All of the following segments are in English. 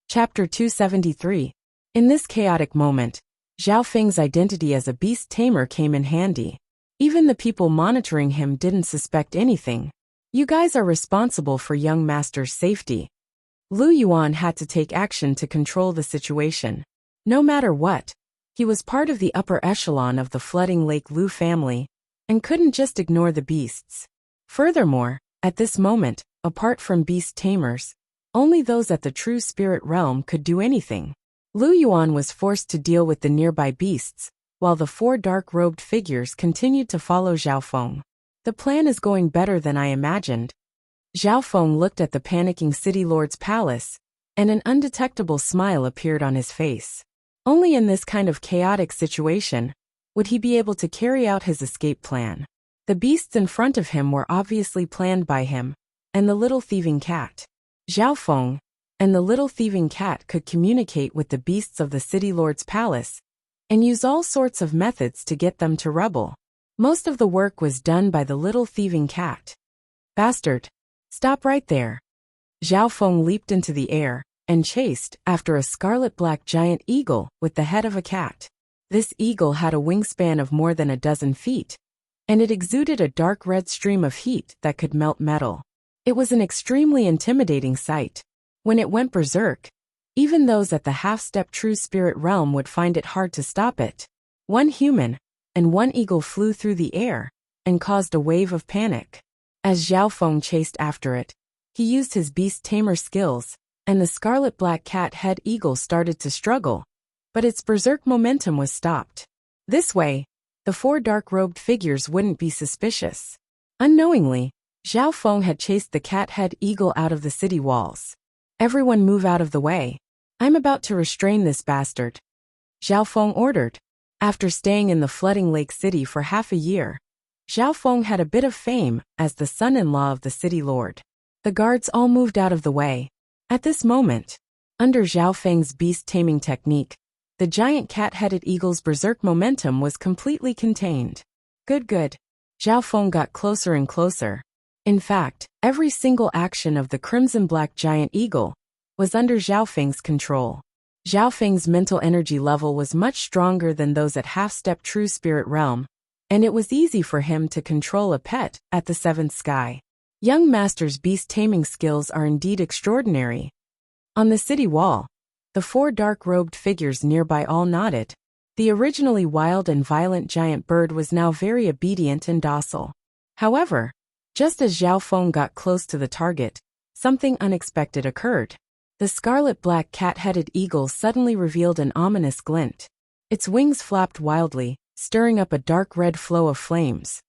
Chapter 273. In this chaotic moment, Zhao Feng's identity as a beast tamer came in handy. Even the people monitoring him didn't suspect anything. You guys are responsible for young master's safety. Lu Yuan had to take action to control the situation. No matter what, he was part of the upper echelon of the flooding Lake Lu family, and couldn't just ignore the beasts. Furthermore, at this moment, apart from beast tamers, only those at the true spirit realm could do anything. Lu Yuan was forced to deal with the nearby beasts, while the four dark-robed figures continued to follow Zhao Feng. The plan is going better than I imagined. Zhao Feng looked at the panicking city lord's palace, and an undetectable smile appeared on his face. Only in this kind of chaotic situation would he be able to carry out his escape plan. The beasts in front of him were obviously planned by him, and the little thieving cat. Zhao Feng and the little thieving cat could communicate with the beasts of the city lord's palace, and use all sorts of methods to get them to rebel. Most of the work was done by the little thieving cat. Bastard! Stop right there! Zhao Feng leaped into the air, and chased after a scarlet-black giant eagle with the head of a cat. This eagle had a wingspan of more than 12 feet, and it exuded a dark red stream of heat that could melt metal. It was an extremely intimidating sight. When it went berserk, even those at the half-step true spirit realm would find it hard to stop it. One human and one eagle flew through the air and caused a wave of panic. As Zhao Feng chased after it, he used his beast tamer skills, and the scarlet-black cat head eagle started to struggle, but its berserk momentum was stopped. This way, the four dark-robed figures wouldn't be suspicious. Unknowingly, Zhao Feng had chased the cat head eagle out of the city walls. Everyone move out of the way. I'm about to restrain this bastard, Zhao Feng ordered. After staying in the flooding lake city for half a year, Zhao Feng had a bit of fame as the son-in-law of the city lord. The guards all moved out of the way. At this moment, under Zhao Feng's beast-taming technique, the giant cat-headed eagle's berserk momentum was completely contained. Good. Zhao Feng got closer and closer. In fact, every single action of the crimson-black giant eagle was under Zhao Feng's control. Zhao Feng's mental energy level was much stronger than those at half-step true spirit realm, and it was easy for him to control a pet at the seventh sky. Young master's beast-taming skills are indeed extraordinary. On the city wall, the four dark-robed figures nearby all nodded. The originally wild and violent giant bird was now very obedient and docile. However, just as Zhao Feng got close to the target, something unexpected occurred. The scarlet-black cat-headed eagle suddenly revealed an ominous glint. Its wings flapped wildly, stirring up a dark red flow of flames.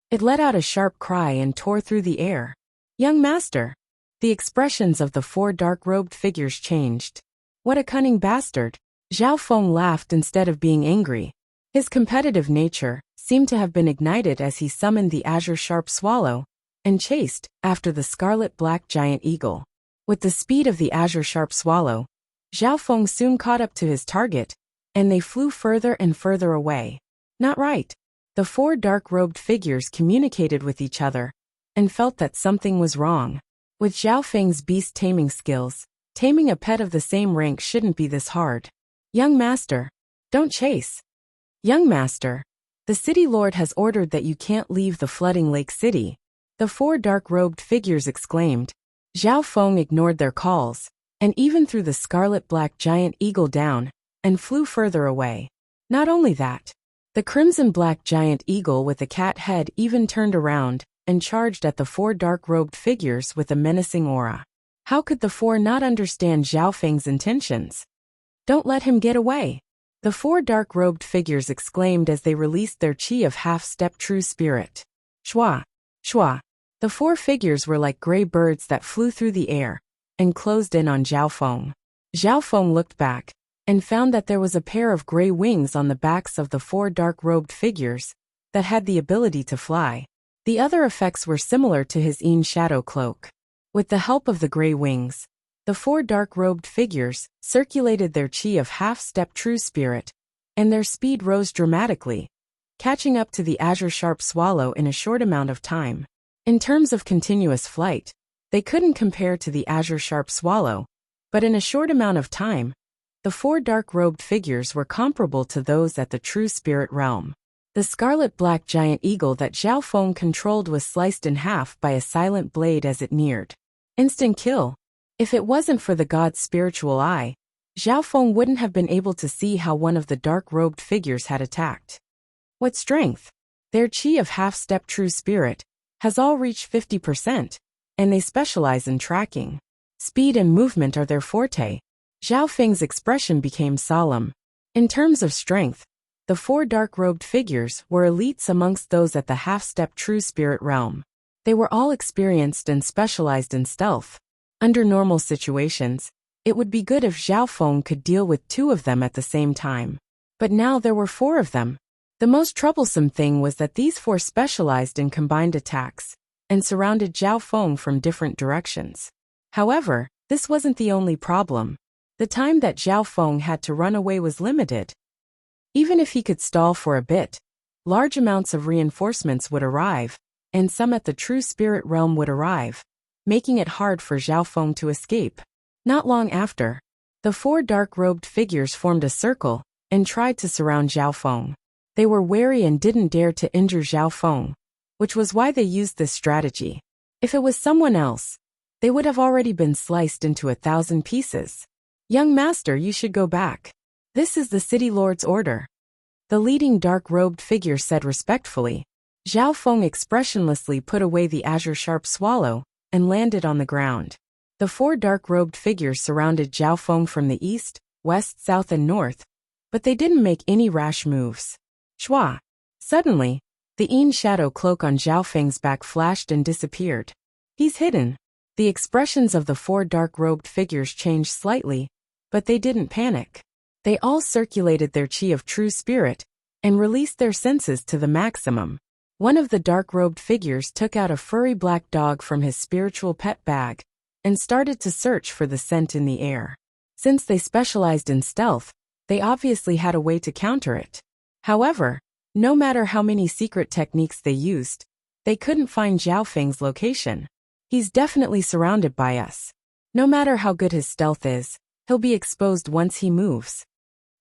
It let out a sharp cry and tore through the air. Young master! The expressions of the four dark-robed figures changed. What a cunning bastard! Zhao Feng laughed instead of being angry. His competitive nature seemed to have been ignited as he summoned the azure sharp swallow and chased after the scarlet-black giant eagle. With the speed of the azure sharp swallow, Zhao Feng soon caught up to his target, and they flew further and further away. Not right. The four dark-robed figures communicated with each other and felt that something was wrong. With Zhao Feng's beast-taming skills, taming a pet of the same rank shouldn't be this hard. Young master, don't chase. Young master, the city lord has ordered that you can't leave the flooding lake city, the four dark-robed figures exclaimed. Zhao Feng ignored their calls, and even threw the scarlet-black giant eagle down, and flew further away. Not only that, the crimson-black giant eagle with the cat head even turned around, and charged at the four dark-robed figures with a menacing aura. How could the four not understand Zhao Feng's intentions? Don't let him get away! The four dark-robed figures exclaimed as they released their chi of half-step true spirit. Shwa! Shwa! The four figures were like gray birds that flew through the air and closed in on Zhao Feng. Zhao Feng looked back and found that there was a pair of gray wings on the backs of the four dark-robed figures that had the ability to fly. The other effects were similar to his own shadow cloak. With the help of the gray wings, the four dark-robed figures circulated their chi of half-step true spirit, and their speed rose dramatically, catching up to the azure sharp swallow in a short amount of time. In terms of continuous flight, they couldn't compare to the azure sharp swallow, But in a short amount of time, the four dark-robed figures were comparable to those at the true spirit realm. The scarlet-black giant eagle that Zhao Feng controlled was sliced in half by a silent blade as it neared. Instant kill. If it wasn't for the god's spiritual eye, Zhao Feng wouldn't have been able to see how one of the dark-robed figures had attacked. What strength! Their chi of half-step true spirit has all reached 50%, and they specialize in tracking. Speed and movement are their forte. Zhao Feng's expression became solemn. In terms of strength, the four dark-robed figures were elites amongst those at the half-step true spirit realm. They were all experienced and specialized in stealth. Under normal situations, it would be good if Zhao Feng could deal with two of them at the same time. But now there were four of them. The most troublesome thing was that these four specialized in combined attacks and surrounded Zhao Feng from different directions. However, this wasn't the only problem. The time that Zhao Feng had to run away was limited. Even if he could stall for a bit, large amounts of reinforcements would arrive, and some at the true spirit realm would arrive, making it hard for Zhao Feng to escape. Not long after, the four dark-robed figures formed a circle and tried to surround Zhao Feng. They were wary and didn't dare to injure Zhao Feng, which was why they used this strategy. If it was someone else, they would have already been sliced into 1,000 pieces. Young master, you should go back. This is the city lord's order. The leading dark-robed figure said respectfully. Zhao Feng expressionlessly put away the azure-sharp swallow and landed on the ground. The four dark-robed figures surrounded Zhao Feng from the east, west, south, and north, but they didn't make any rash moves. Shua! Suddenly, the Yin shadow cloak on Zhao Feng's back flashed and disappeared. He's hidden. The expressions of the four dark-robed figures changed slightly, but they didn't panic. They all circulated their chi of true spirit and released their senses to the maximum. One of the dark-robed figures took out a furry black dog from his spiritual pet bag and started to search for the scent in the air. Since they specialized in stealth, they obviously had a way to counter it. However, no matter how many secret techniques they used, they couldn't find Zhao Feng's location. He's definitely surrounded by us. No matter how good his stealth is, he'll be exposed once he moves.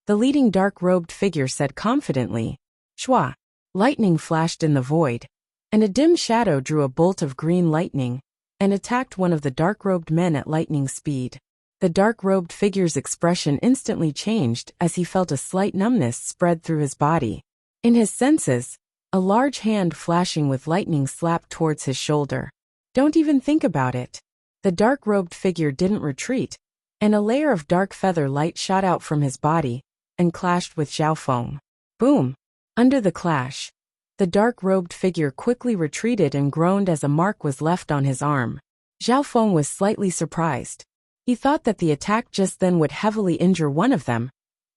The leading dark-robed figure said confidently. Shua! Lightning flashed in the void, and a dim shadow drew a bolt of green lightning and attacked one of the dark-robed men at lightning speed. The dark-robed figure's expression instantly changed as he felt a slight numbness spread through his body. In his senses, a large hand flashing with lightning slapped towards his shoulder. Don't even think about it. The dark-robed figure didn't retreat, and a layer of dark feather light shot out from his body and clashed with Zhao Feng. Boom! Under the clash, the dark-robed figure quickly retreated and groaned as a mark was left on his arm. Zhao Feng was slightly surprised. He thought that the attack just then would heavily injure one of them,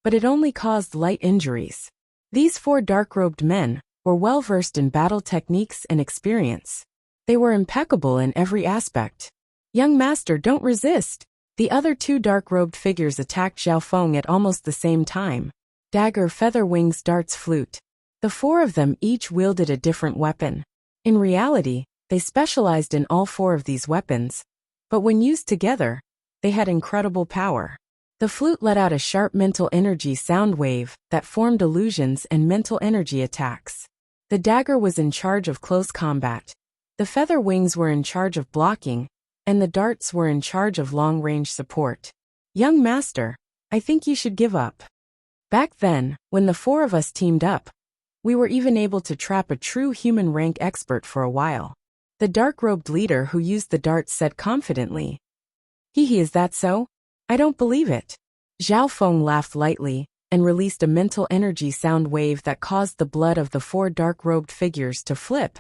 but it only caused light injuries. These four dark-robed men were well-versed in battle techniques and experience. They were impeccable in every aspect. Young master, don't resist! The other two dark-robed figures attacked Zhao Feng at almost the same time. Dagger, feather wings, darts, flute. The four of them each wielded a different weapon. In reality, they specialized in all four of these weapons, but when used together, they had incredible power. The flute let out a sharp mental energy sound wave that formed illusions and mental energy attacks. The dagger was in charge of close combat. The feather wings were in charge of blocking, and the darts were in charge of long-range support. Young master, I think you should give up. Back then, when the four of us teamed up, we were even able to trap a true human rank expert for a while. The dark-robed leader who used the darts said confidently. Is that so? I don't believe it. Zhao Feng laughed lightly and released a mental energy sound wave that caused the blood of the four dark-robed figures to flip,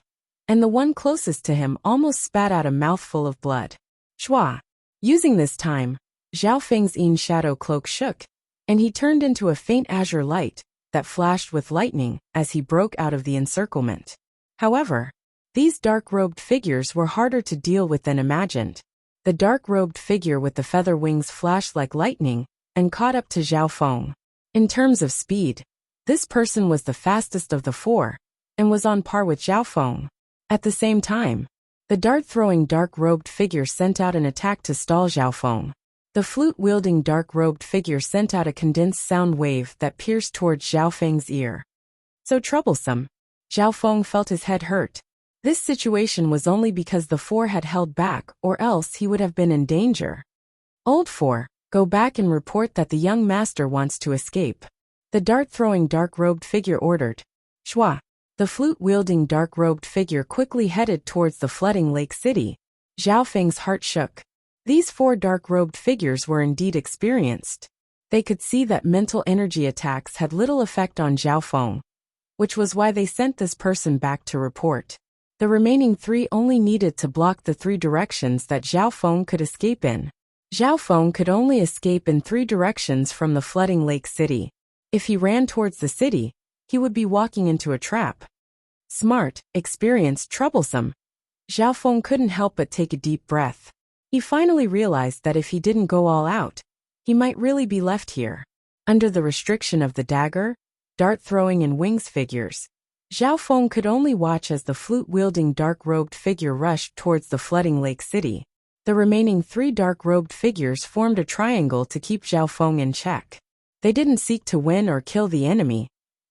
and the one closest to him almost spat out a mouthful of blood. Shua! Using this time, Zhao Feng's Yin shadow cloak shook, and he turned into a faint azure light that flashed with lightning as he broke out of the encirclement. However, these dark-robed figures were harder to deal with than imagined. The dark-robed figure with the feather wings flashed like lightning and caught up to Zhao Feng. In terms of speed, this person was the fastest of the four and was on par with Zhao Feng. At the same time, the dart-throwing dark-robed figure sent out an attack to stall Zhao Feng. The flute-wielding dark-robed figure sent out a condensed sound wave that pierced towards Zhao Feng's ear. So troublesome. Zhao Feng felt his head hurt. This situation was only because the four had held back, or else he would have been in danger. Old Four, go back and report that the young master wants to escape. The dart-throwing dark-robed figure ordered. Shua. The flute-wielding dark-robed figure quickly headed towards the flooding lake city. Zhao Feng's heart shook. These four dark-robed figures were indeed experienced. They could see that mental energy attacks had little effect on Zhao Feng, which was why they sent this person back to report. The remaining three only needed to block the three directions that Zhao Feng could escape in. Zhao Feng could only escape in three directions from the flooding lake city. If he ran towards the city, he would be walking into a trap. Smart, experienced, troublesome. Zhao Feng couldn't help but take a deep breath. He finally realized that if he didn't go all out, he might really be left here. Under the restriction of the dagger, dart-throwing and wings figures, Zhao Feng could only watch as the flute-wielding dark-robed figure rushed towards the flooding lake city. The remaining three dark-robed figures formed a triangle to keep Zhao Feng in check. They didn't seek to win or kill the enemy.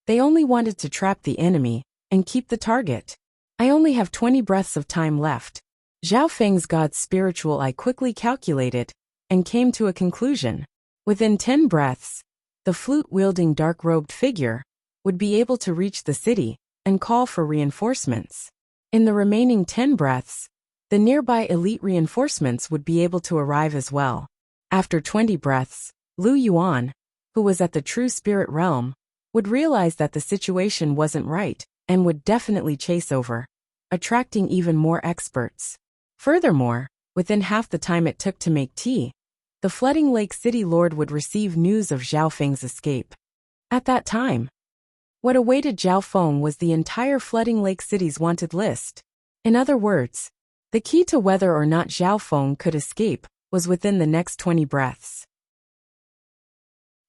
They only wanted to trap the enemy and keep the target. I only have 20 breaths of time left. Zhao Feng's god's spiritual eye quickly calculated and came to a conclusion. Within 10 breaths, the flute-wielding dark-robed figure would be able to reach the city and call for reinforcements. In the remaining 10 breaths, the nearby elite reinforcements would be able to arrive as well. After 20 breaths, Lu Yuan, who was at the true spirit realm, would realize that the situation wasn't right and would definitely chase over, attracting even more experts. Furthermore, within half the time it took to make tea, the flooding lake city lord would receive news of Zhao Feng's escape. At that time, what awaited Zhao Feng was the entire flooding lake city's wanted list. In other words, the key to whether or not Zhao Feng could escape was within the next 20 breaths.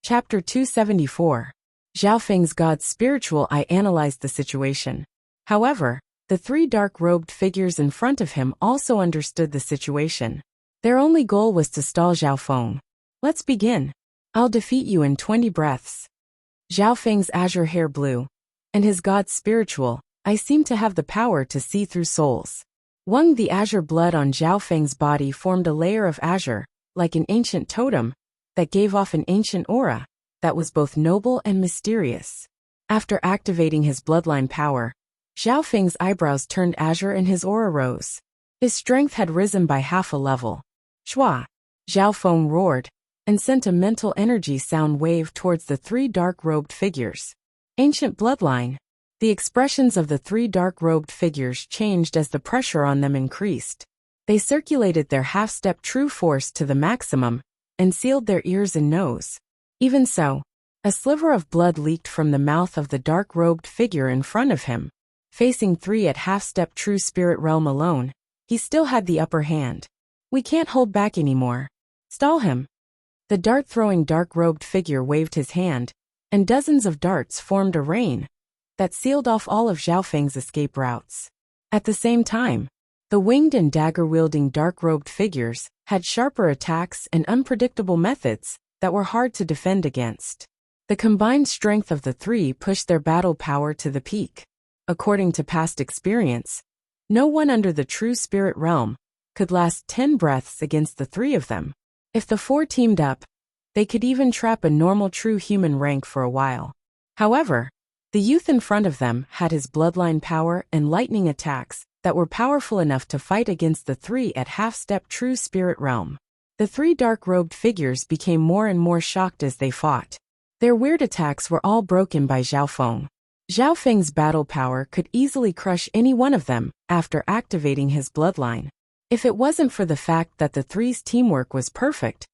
Chapter 274. Zhao Feng's god's spiritual eye analyzed the situation. However, the three dark-robed figures in front of him also understood the situation. Their only goal was to stall Zhao Feng. Let's begin. I'll defeat you in 20 breaths. Zhao Feng's azure hair blew, and his god's spiritual eye seemed to have the power to see through souls. The azure blood on Zhao Feng's body formed a layer of azure, like an ancient totem, that gave off an ancient aura that was both noble and mysterious. After activating his bloodline power, Zhao Feng's eyebrows turned azure and his aura rose. His strength had risen by half a level. Shua! Zhao Feng roared, and sent a mental energy sound wave towards the three dark-robed figures. Ancient bloodline. The expressions of the three dark-robed figures changed as the pressure on them increased. They circulated their half-step true force to the maximum, and sealed their ears and nose. Even so, a sliver of blood leaked from the mouth of the dark-robed figure in front of him. Facing three at half-step true spirit realm alone, he still had the upper hand. We can't hold back anymore. Stall him. The dart-throwing dark-robed figure waved his hand, and dozens of darts formed a rain that sealed off all of Zhao Feng's escape routes. At the same time, the winged and dagger-wielding dark-robed figures had sharper attacks and unpredictable methods that were hard to defend against. The combined strength of the three pushed their battle power to the peak. According to past experience, no one under the true spirit realm could last 10 breaths against the three of them. If the four teamed up, they could even trap a normal true human rank for a while. However, the youth in front of them had his bloodline power and lightning attacks that were powerful enough to fight against the three at half-step true spirit realm. The three dark-robed figures became more and more shocked as they fought. Their weird attacks were all broken by Zhao Feng. Zhao Feng's battle power could easily crush any one of them after activating his bloodline. If it wasn't for the fact that the three's teamwork was perfect,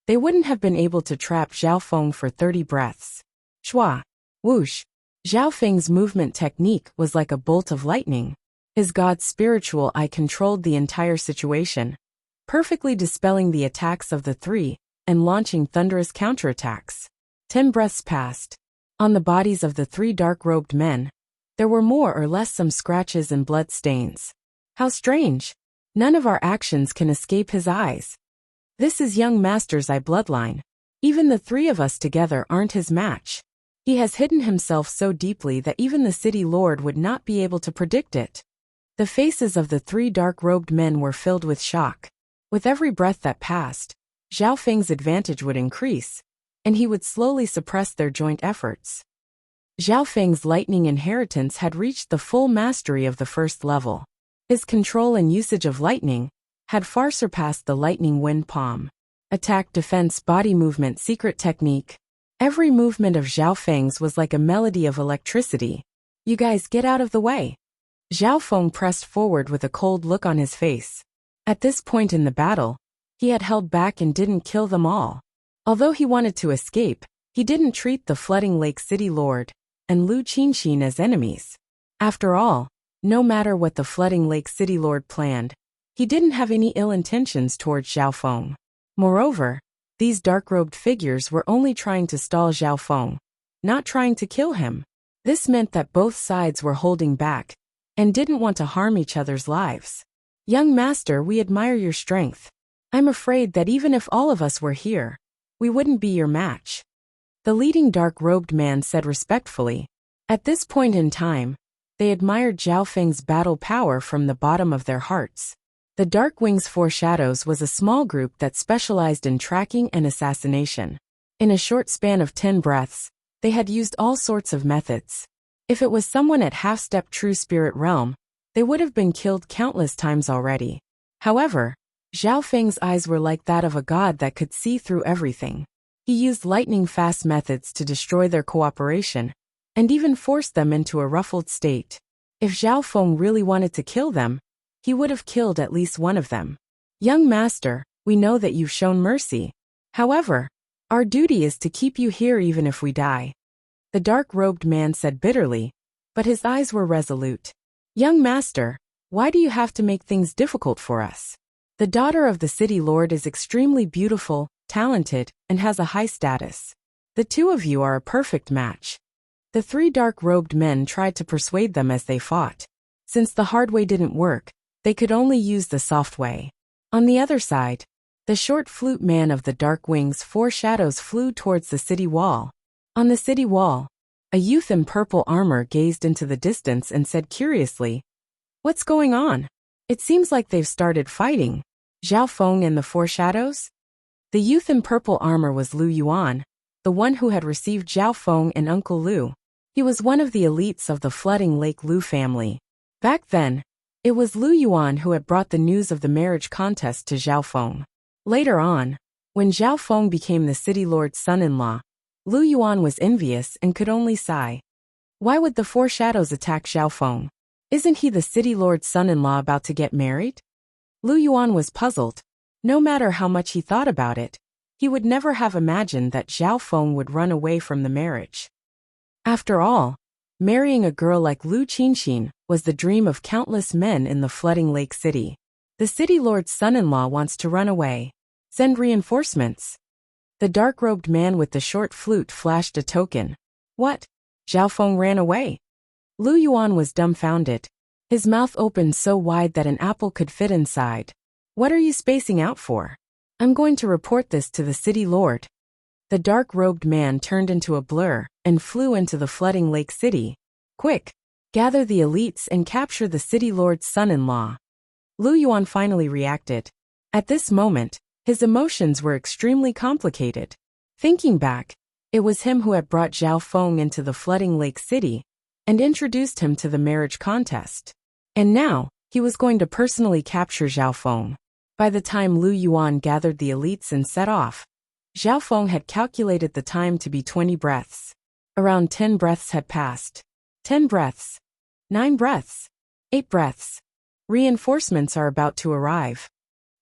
they wouldn't have been able to trap Zhao Feng for 30 breaths. Shua! Whoosh! Zhao Feng's movement technique was like a bolt of lightning. His god's spiritual eye controlled the entire situation, perfectly dispelling the attacks of the three and launching thunderous counterattacks. 10 breaths passed. On the bodies of the three dark-robed men, there were more or less some scratches and blood stains. How strange! None of our actions can escape his eyes. This is young master's bloodline. Even the three of us together aren't his match. He has hidden himself so deeply that even the city lord would not be able to predict it. The faces of the three dark-robed men were filled with shock. With every breath that passed, Zhao Feng's advantage would increase, and he would slowly suppress their joint efforts. Zhao Feng's lightning inheritance had reached the full mastery of the first level. His control and usage of lightning had far surpassed the lightning wind palm. Attack, defense, body movement, secret technique. Every movement of Zhao Feng's was like a melody of electricity. You guys get out of the way. Zhao Feng pressed forward with a cold look on his face. At this point in the battle, he had held back and didn't kill them all. Although he wanted to escape, he didn't treat the Flooding Lake City Lord and Lu Qinxin as enemies. After all, no matter what the Flooding Lake City Lord planned, he didn't have any ill intentions towards Zhao Feng. Moreover, these dark-robed figures were only trying to stall Zhao Feng, not trying to kill him. This meant that both sides were holding back and didn't want to harm each other's lives. Young master, we admire your strength. I'm afraid that even if all of us were here, we wouldn't be your match. The leading dark-robed man said respectfully. At this point in time, they admired Zhao Feng's battle power from the bottom of their hearts. The Dark Wings Four Shadows was a small group that specialized in tracking and assassination. In a short span of 10 breaths, they had used all sorts of methods. If it was someone at half-step True Spirit Realm, they would have been killed countless times already. However, Zhao Feng's eyes were like that of a god that could see through everything. He used lightning-fast methods to destroy their cooperation, and even forced them into a ruffled state. If Zhao Feng really wanted to kill them, he would have killed at least one of them. Young master, we know that you've shown mercy. However, our duty is to keep you here even if we die. The dark-robed man said bitterly, but his eyes were resolute. Young master, why do you have to make things difficult for us? The daughter of the city lord is extremely beautiful, talented, and has a high status. The two of you are a perfect match. The three dark-robed men tried to persuade them as they fought. Since the hard way didn't work, they could only use the soft way. On the other side, the short flute man of the Dark Wings Four Shadows flew towards the city wall. On the city wall, a youth in purple armor gazed into the distance and said curiously, "What's going on? It seems like they've started fighting. Zhao Feng and the Four Shadows?" The youth in purple armor was Lu Yuan, the one who had received Zhao Feng and Uncle Lu. He was one of the elites of the Flooding Lake Lu family. Back then, it was Lu Yuan who had brought the news of the marriage contest to Zhao Feng. Later on, when Zhao Feng became the city lord's son-in-law, Lu Yuan was envious and could only sigh. Why would the Four Shadows attack Zhao Feng? Isn't he the city lord's son-in-law about to get married? Lu Yuan was puzzled. No matter how much he thought about it, he would never have imagined that Zhao Feng would run away from the marriage. After all, marrying a girl like Lu Qinxin was the dream of countless men in the Flooding Lake City. The city lord's son-in-law wants to run away. Send reinforcements. The dark-robed man with the short flute flashed a token. What? Zhao Feng ran away? Lu Yuan was dumbfounded. His mouth opened so wide that an apple could fit inside. What are you spacing out for? I'm going to report this to the city lord. The dark-robed man turned into a blur and flew into the Flooding Lake City. Quick! Gather the elites and capture the city lord's son-in-law. Lu Yuan finally reacted. At this moment, his emotions were extremely complicated. Thinking back, it was him who had brought Zhao Feng into the Flooding Lake City and introduced him to the marriage contest. And now, he was going to personally capture Zhao Feng. By the time Lu Yuan gathered the elites and set off, Zhao Feng had calculated the time to be 20 breaths. Around 10 breaths had passed. 10 breaths. 9 breaths. 8 breaths. Reinforcements are about to arrive.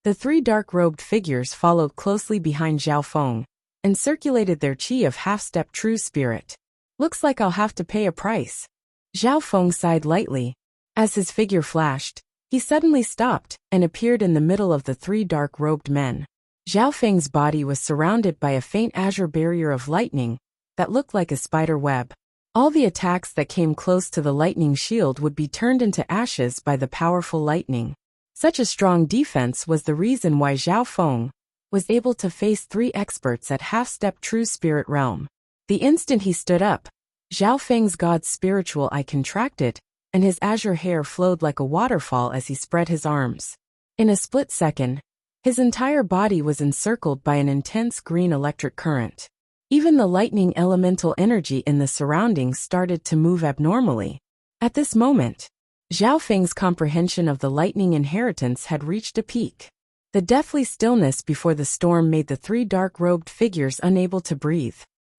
The three dark-robed figures followed closely behind Zhao Feng and circulated their chi of half-step True Spirit. Looks like I'll have to pay a price. Zhao Feng sighed lightly. As his figure flashed, he suddenly stopped and appeared in the middle of the three dark-robed men. Zhao Feng's body was surrounded by a faint azure barrier of lightning that looked like a spider web. All the attacks that came close to the lightning shield would be turned into ashes by the powerful lightning. Such a strong defense was the reason why Zhao Feng was able to face 3 experts at half-step true spirit realm. The instant he stood up, Zhao Feng's god's spiritual eye contracted, and his azure hair flowed like a waterfall as he spread his arms. In a split second, his entire body was encircled by an intense green electric current. Even the lightning elemental energy in the surroundings started to move abnormally. At this moment, Zhao Feng's comprehension of the lightning inheritance had reached a peak. The deathly stillness before the storm made the 3 dark-robed figures unable to breathe.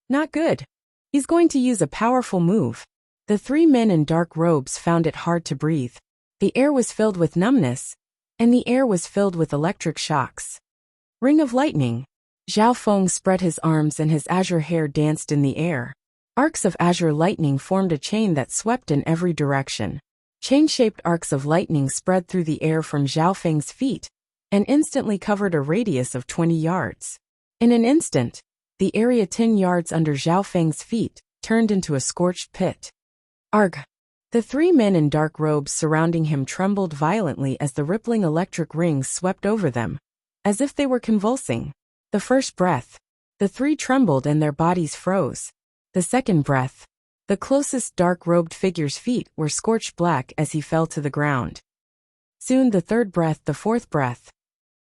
Not good. He's going to use a powerful move. The 3 men in dark robes found it hard to breathe. The air was filled with numbness, and the air was filled with electric shocks. Ring of lightning. Zhao Feng spread his arms and his azure hair danced in the air. Arcs of azure lightning formed a chain that swept in every direction. Chain-shaped arcs of lightning spread through the air from Zhao Feng's feet, and instantly covered a radius of 20 yards. In an instant, the area 10 yards under Zhao Feng's feet turned into a scorched pit. Arg! The 3 men in dark robes surrounding him trembled violently as the rippling electric rings swept over them, as if they were convulsing. The first breath, the 3 trembled and their bodies froze. The second breath, the closest dark-robed figure's feet were scorched black as he fell to the ground. Soon the third breath, the fourth breath.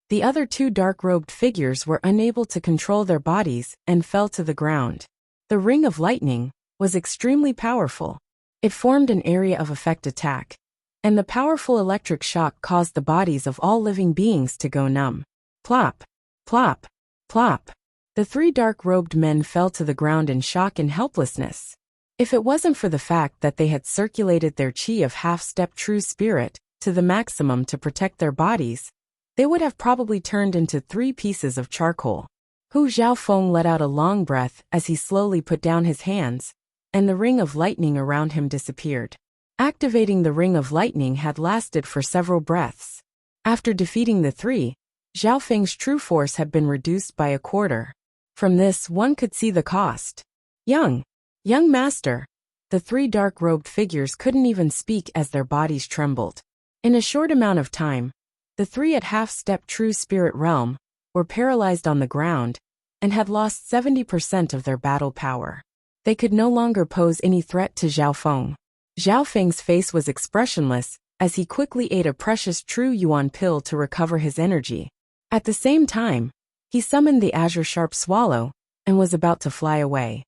The other 2 dark-robed figures were unable to control their bodies and fell to the ground. The ring of lightning was extremely powerful. It formed an area of effect attack, and the powerful electric shock caused the bodies of all living beings to go numb. Plop, plop, plop. The 3 dark-robed men fell to the ground in shock and helplessness. If it wasn't for the fact that they had circulated their chi of half-step true spirit to the maximum to protect their bodies, they would have probably turned into 3 pieces of charcoal. Zhao Feng let out a long breath as he slowly put down his hands, and the ring of lightning around him disappeared. Activating the ring of lightning had lasted for several breaths. After defeating the 3, Zhao Feng's true force had been reduced by a quarter. From this, one could see the cost. Young master. The 3 dark-robed figures couldn't even speak as their bodies trembled. In a short amount of time, the 3 at half-step true spirit realm were paralyzed on the ground and had lost 70% of their battle power. They could no longer pose any threat to Zhao Feng. Zhao Feng's face was expressionless as he quickly ate a precious true yuan pill to recover his energy. At the same time, he summoned the azure sharp swallow and was about to fly away.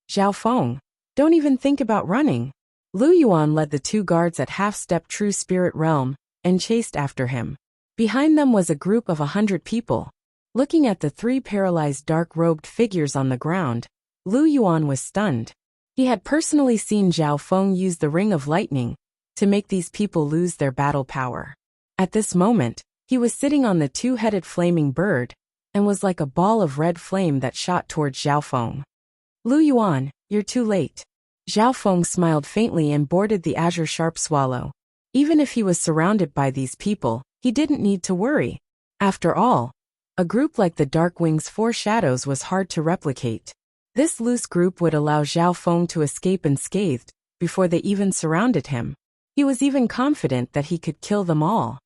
Zhao Feng, don't even think about running. Lu Yuan led the 2 guards at half-step true spirit realm and chased after him. Behind them was a group of 100 people. Looking at the 3 paralyzed dark-robed figures on the ground, Lu Yuan was stunned. He had personally seen Zhao Feng use the ring of lightning to make these people lose their battle power. At this moment, he was sitting on the 2-headed flaming bird and was like a ball of red flame that shot towards Zhao Feng. Lu Yuan, you're too late. Zhao Feng smiled faintly and boarded the azure sharp swallow. Even if he was surrounded by these people, he didn't need to worry. After all, a group like the Dark Wings 4 Shadows was hard to replicate. This loose group would allow Zhao Feng to escape unscathed before they even surrounded him. He was even confident that he could kill them all.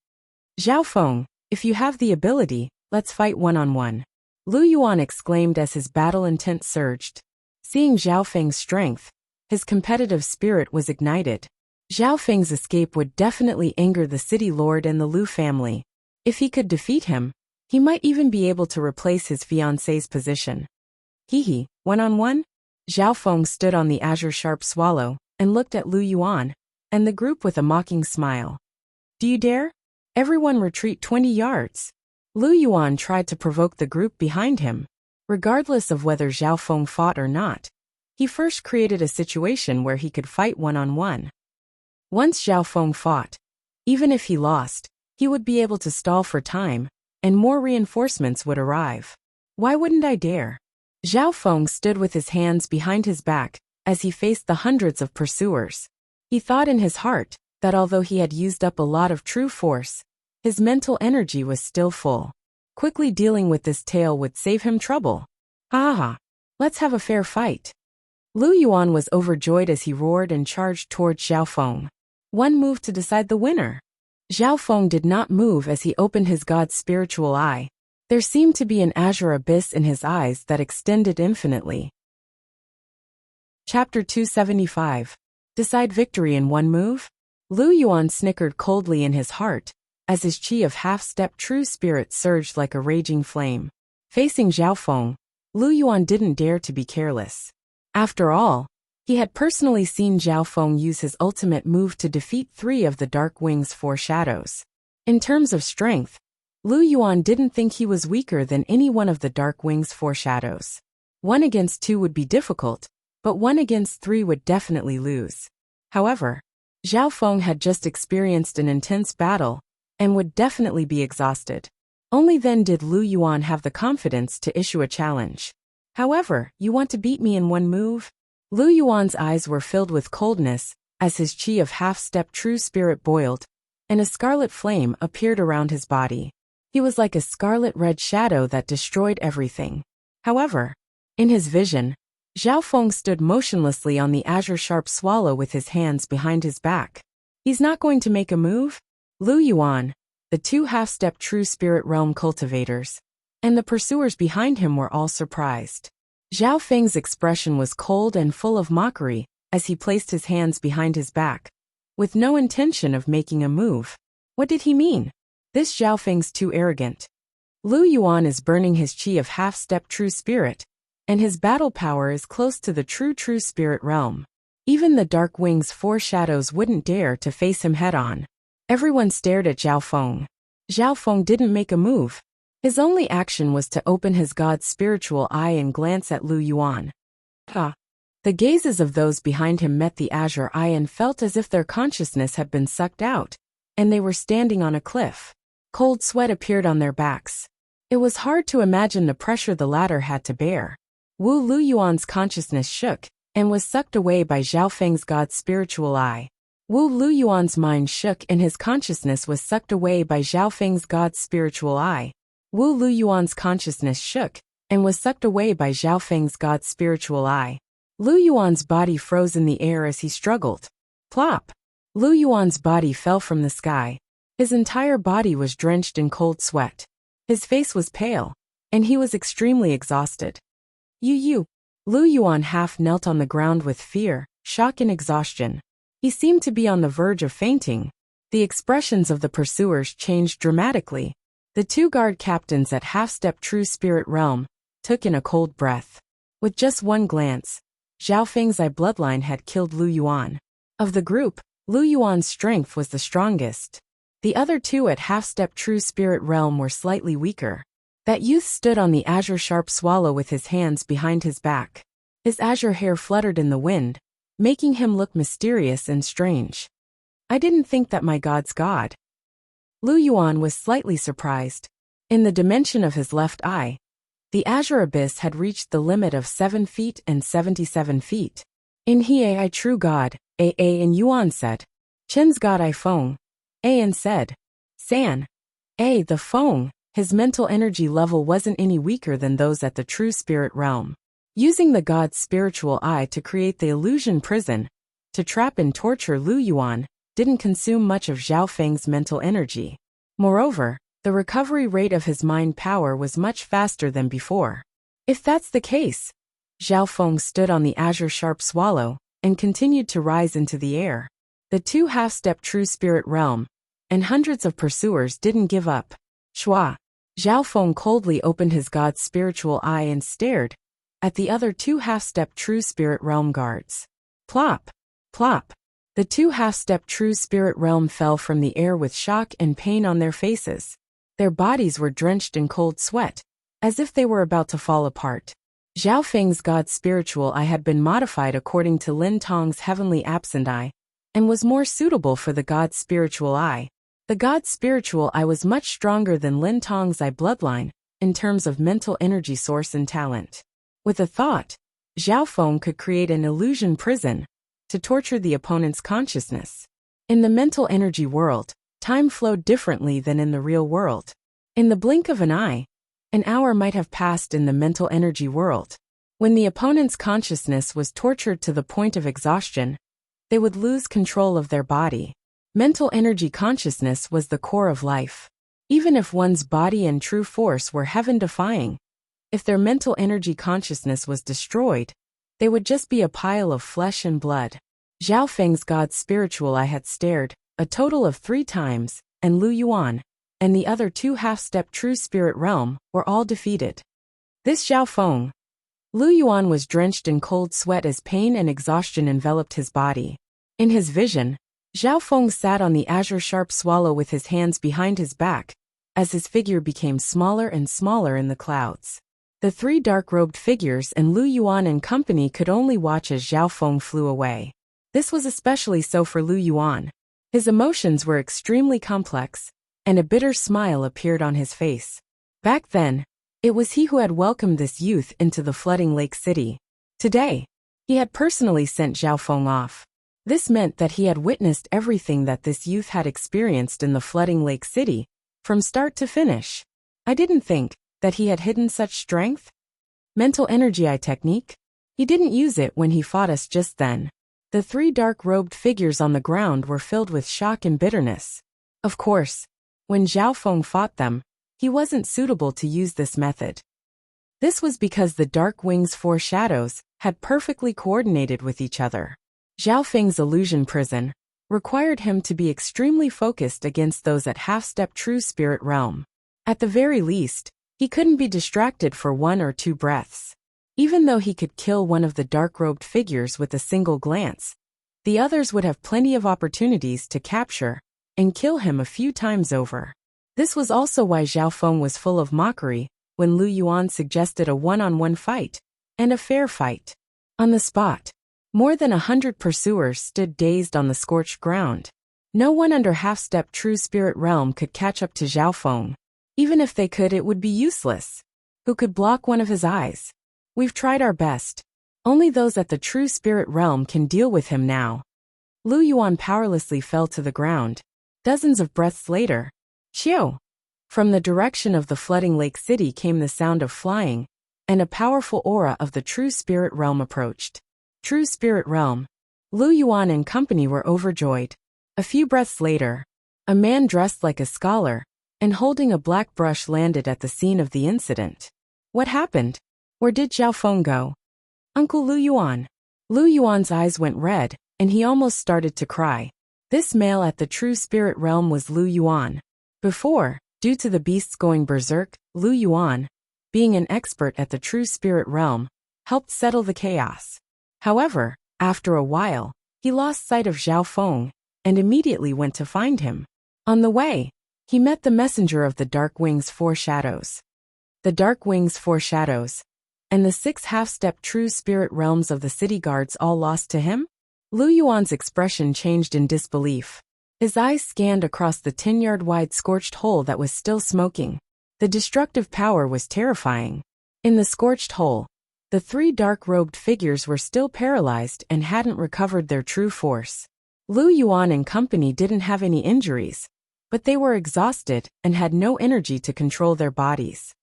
Zhao Feng, if you have the ability, let's fight one-on-one. Lu Yuan exclaimed as his battle intent surged. Seeing Zhao Feng's strength, his competitive spirit was ignited. Zhao Feng's escape would definitely anger the city lord and the Lu family. If he could defeat him, he might even be able to replace his fiancée's position. Hee, one-on-one? Zhao Feng stood on the azure sharp swallow and looked at Lu Yuan and the group with a mocking smile. Do you dare? Everyone retreat 20 yards. Lu Yuan tried to provoke the group behind him. Regardless of whether Zhao Feng fought or not, he first created a situation where he could fight one-on-one. Once Zhao Feng fought, even if he lost, he would be able to stall for time, and more reinforcements would arrive. Why wouldn't I dare? Zhao Feng stood with his hands behind his back as he faced the hundreds of pursuers. He thought in his heart that although he had used up a lot of true force, his mental energy was still full. Quickly dealing with this tale would save him trouble. Ha! Let's have a fair fight. Lu Yuan was overjoyed as he roared and charged towards Zhao Feng. One move to decide the winner. Zhao Feng did not move as he opened his god's spiritual eye. There seemed to be an azure abyss in his eyes that extended infinitely. Chapter 275. Decide victory in one move? Lu Yuan snickered coldly in his heart, as his chi of half-step true spirit surged like a raging flame. Facing Zhao Feng, Lu Yuan didn't dare to be careless. After all, he had personally seen Zhao Feng use his ultimate move to defeat 3 of the Dark Wing's 4 shadows. In terms of strength, Lu Yuan didn't think he was weaker than any one of the Dark Wing's 4 shadows. 1 against 2 would be difficult, but 1 against 3 would definitely lose. However, Zhao Feng had just experienced an intense battle and would definitely be exhausted. Only then did Lu Yuan have the confidence to issue a challenge. However, you want to beat me in one move? Lu Yuan's eyes were filled with coldness as his chi of half-step true spirit boiled, and a scarlet flame appeared around his body. He was like a scarlet-red shadow that destroyed everything. However, in his vision, Zhao Feng stood motionlessly on the azure-sharp swallow with his hands behind his back. He's not going to make a move? Lu Yuan, the 2 half-step true spirit realm cultivators, and the pursuers behind him were all surprised. Zhao Feng's expression was cold and full of mockery as he placed his hands behind his back, with no intention of making a move. What did he mean? This Zhao Feng's too arrogant. Lu Yuan is burning his chi of half-step true spirit, and his battle power is close to the true spirit realm. Even the Dark Wing's 4 shadows wouldn't dare to face him head-on. Everyone stared at Zhao Feng. Zhao Feng didn't make a move. His only action was to open his god's spiritual eye and glance at Lu Yuan. The gazes of those behind him met the azure eye and felt as if their consciousness had been sucked out, and they were standing on a cliff. Cold sweat appeared on their backs. It was hard to imagine the pressure the latter had to bear. Lu Yuan's consciousness shook, and was sucked away by Zhao Feng's god's spiritual eye. Lu Yuan's mind shook and his consciousness was sucked away by Zhao Feng's god's spiritual eye. Lu Yuan's consciousness shook, and was sucked away by Zhao Feng's god's spiritual eye. Lu Yuan's body froze in the air as he struggled. Plop! Lu Yuan's body fell from the sky. His entire body was drenched in cold sweat. His face was pale, and he was extremely exhausted. Lu Yuan half knelt on the ground with fear, shock and exhaustion. He seemed to be on the verge of fainting. The expressions of the pursuers changed dramatically. The 2 guard captains at half-step true spirit realm took in a cold breath. With just one glance, Zhao Feng's eye bloodline had killed Lu Yuan. Of the group, Lu Yuan's strength was the strongest. The other 2 at half-step true spirit realm were slightly weaker. That youth stood on the azure-sharp swallow with his hands behind his back. His azure hair fluttered in the wind, making him look mysterious and strange. I didn't think that my god's god. Lu Yuan was slightly surprised. In the dimension of his left eye, the azure abyss had reached the limit of 7 feet and 77 feet. In he I true god, A and Yuan said. Chen's god I Feng. And said. San. The Feng. His mental energy level wasn't any weaker than those at the true spirit realm. Using the god's spiritual eye to create the illusion prison, to trap and torture Lu Yuan, didn't consume much of Zhao Feng's mental energy. Moreover, the recovery rate of his mind power was much faster than before. If that's the case, Zhao Feng stood on the azure-sharp swallow and continued to rise into the air. The 2 half-step true spirit realm and hundreds of pursuers didn't give up. Shua. Zhao Feng coldly opened his god's spiritual eye and stared at the other 2 half-step true spirit realm guards. Plop! Plop! The 2 half-step true spirit realm fell from the air with shock and pain on their faces. Their bodies were drenched in cold sweat, as if they were about to fall apart. Zhao Feng's god's spiritual eye had been modified according to Lin Tong's heavenly absent eye, and was more suitable for the god's spiritual eye. The god's spiritual eye was much stronger than Lin Tong's eye bloodline, in terms of mental energy source and talent. With a thought, Zhao Feng could create an illusion prison to torture the opponent's consciousness. In the mental energy world, time flowed differently than in the real world. In the blink of an eye, an hour might have passed in the mental energy world. When the opponent's consciousness was tortured to the point of exhaustion, they would lose control of their body. Mental energy consciousness was the core of life. Even if one's body and true force were heaven-defying, if their mental energy consciousness was destroyed, they would just be a pile of flesh and blood. Zhao Feng's god spiritual eye had stared, a total of 3 times, and Lu Yuan, and the other 2 half-step true spirit realm, were all defeated. This Zhao Feng. Lu Yuan was drenched in cold sweat as pain and exhaustion enveloped his body. In his vision, Zhao Feng sat on the azure-sharp swallow with his hands behind his back, as his figure became smaller and smaller in the clouds. The 3 dark-robed figures and Lu Yuan and company could only watch as Zhao Feng flew away. This was especially so for Lu Yuan. His emotions were extremely complex, and a bitter smile appeared on his face. Back then, it was he who had welcomed this youth into the flooding lake city. Today, he had personally sent Zhao Feng off. This meant that he had witnessed everything that this youth had experienced in the flooding lake city, from start to finish. I didn't think that he had hidden such strength. Mental energy eye technique? He didn't use it when he fought us just then. The 3 dark-robed figures on the ground were filled with shock and bitterness. Of course, when Zhao Feng fought them, he wasn't suitable to use this method. This was because the dark wings 4 shadows had perfectly coordinated with each other. Zhao Feng's illusion prison required him to be extremely focused against those at half-step true spirit realm. At the very least, he couldn't be distracted for 1 or 2 breaths. Even though he could kill one of the dark-robed figures with a single glance, the others would have plenty of opportunities to capture and kill him a few times over. This was also why Zhao Feng was full of mockery when Lu Yuan suggested a one-on-one fight, and a fair fight. On the spot, more than 100 pursuers stood dazed on the scorched ground. No one under half-step true spirit realm could catch up to Zhao Feng. Even if they could, it would be useless. Who could block one of his eyes? We've tried our best. Only those at the true spirit realm can deal with him now. Lu Yuan powerlessly fell to the ground. Dozens of breaths later, Chiu! From the direction of the flooding lake city came the sound of flying, and a powerful aura of the true spirit realm approached. True spirit realm. Lu Yuan and company were overjoyed. A few breaths later, a man dressed like a scholar and holding a black brush landed at the scene of the incident. What happened? Where did Zhao Feng go? Uncle Lu Yuan. Lu Yuan's eyes went red, and he almost started to cry. This male at the true spirit realm was Lu Yuan. Before, due to the beasts going berserk, Lu Yuan, being an expert at the true spirit realm, helped settle the chaos. However, after a while, he lost sight of Zhao Feng and immediately went to find him. On the way, he met the messenger of the Dark Wings 4 Shadows. The Dark Wings 4 Shadows and the 6 half-step true spirit realms of the city guards all lost to him? Lu Yuan's expression changed in disbelief. His eyes scanned across the 10-yard-wide scorched hole that was still smoking. The destructive power was terrifying. In the scorched hole, the 3 dark-robed figures were still paralyzed and hadn't recovered their true force. Lu Yuan and company didn't have any injuries, but they were exhausted and had no energy to control their bodies.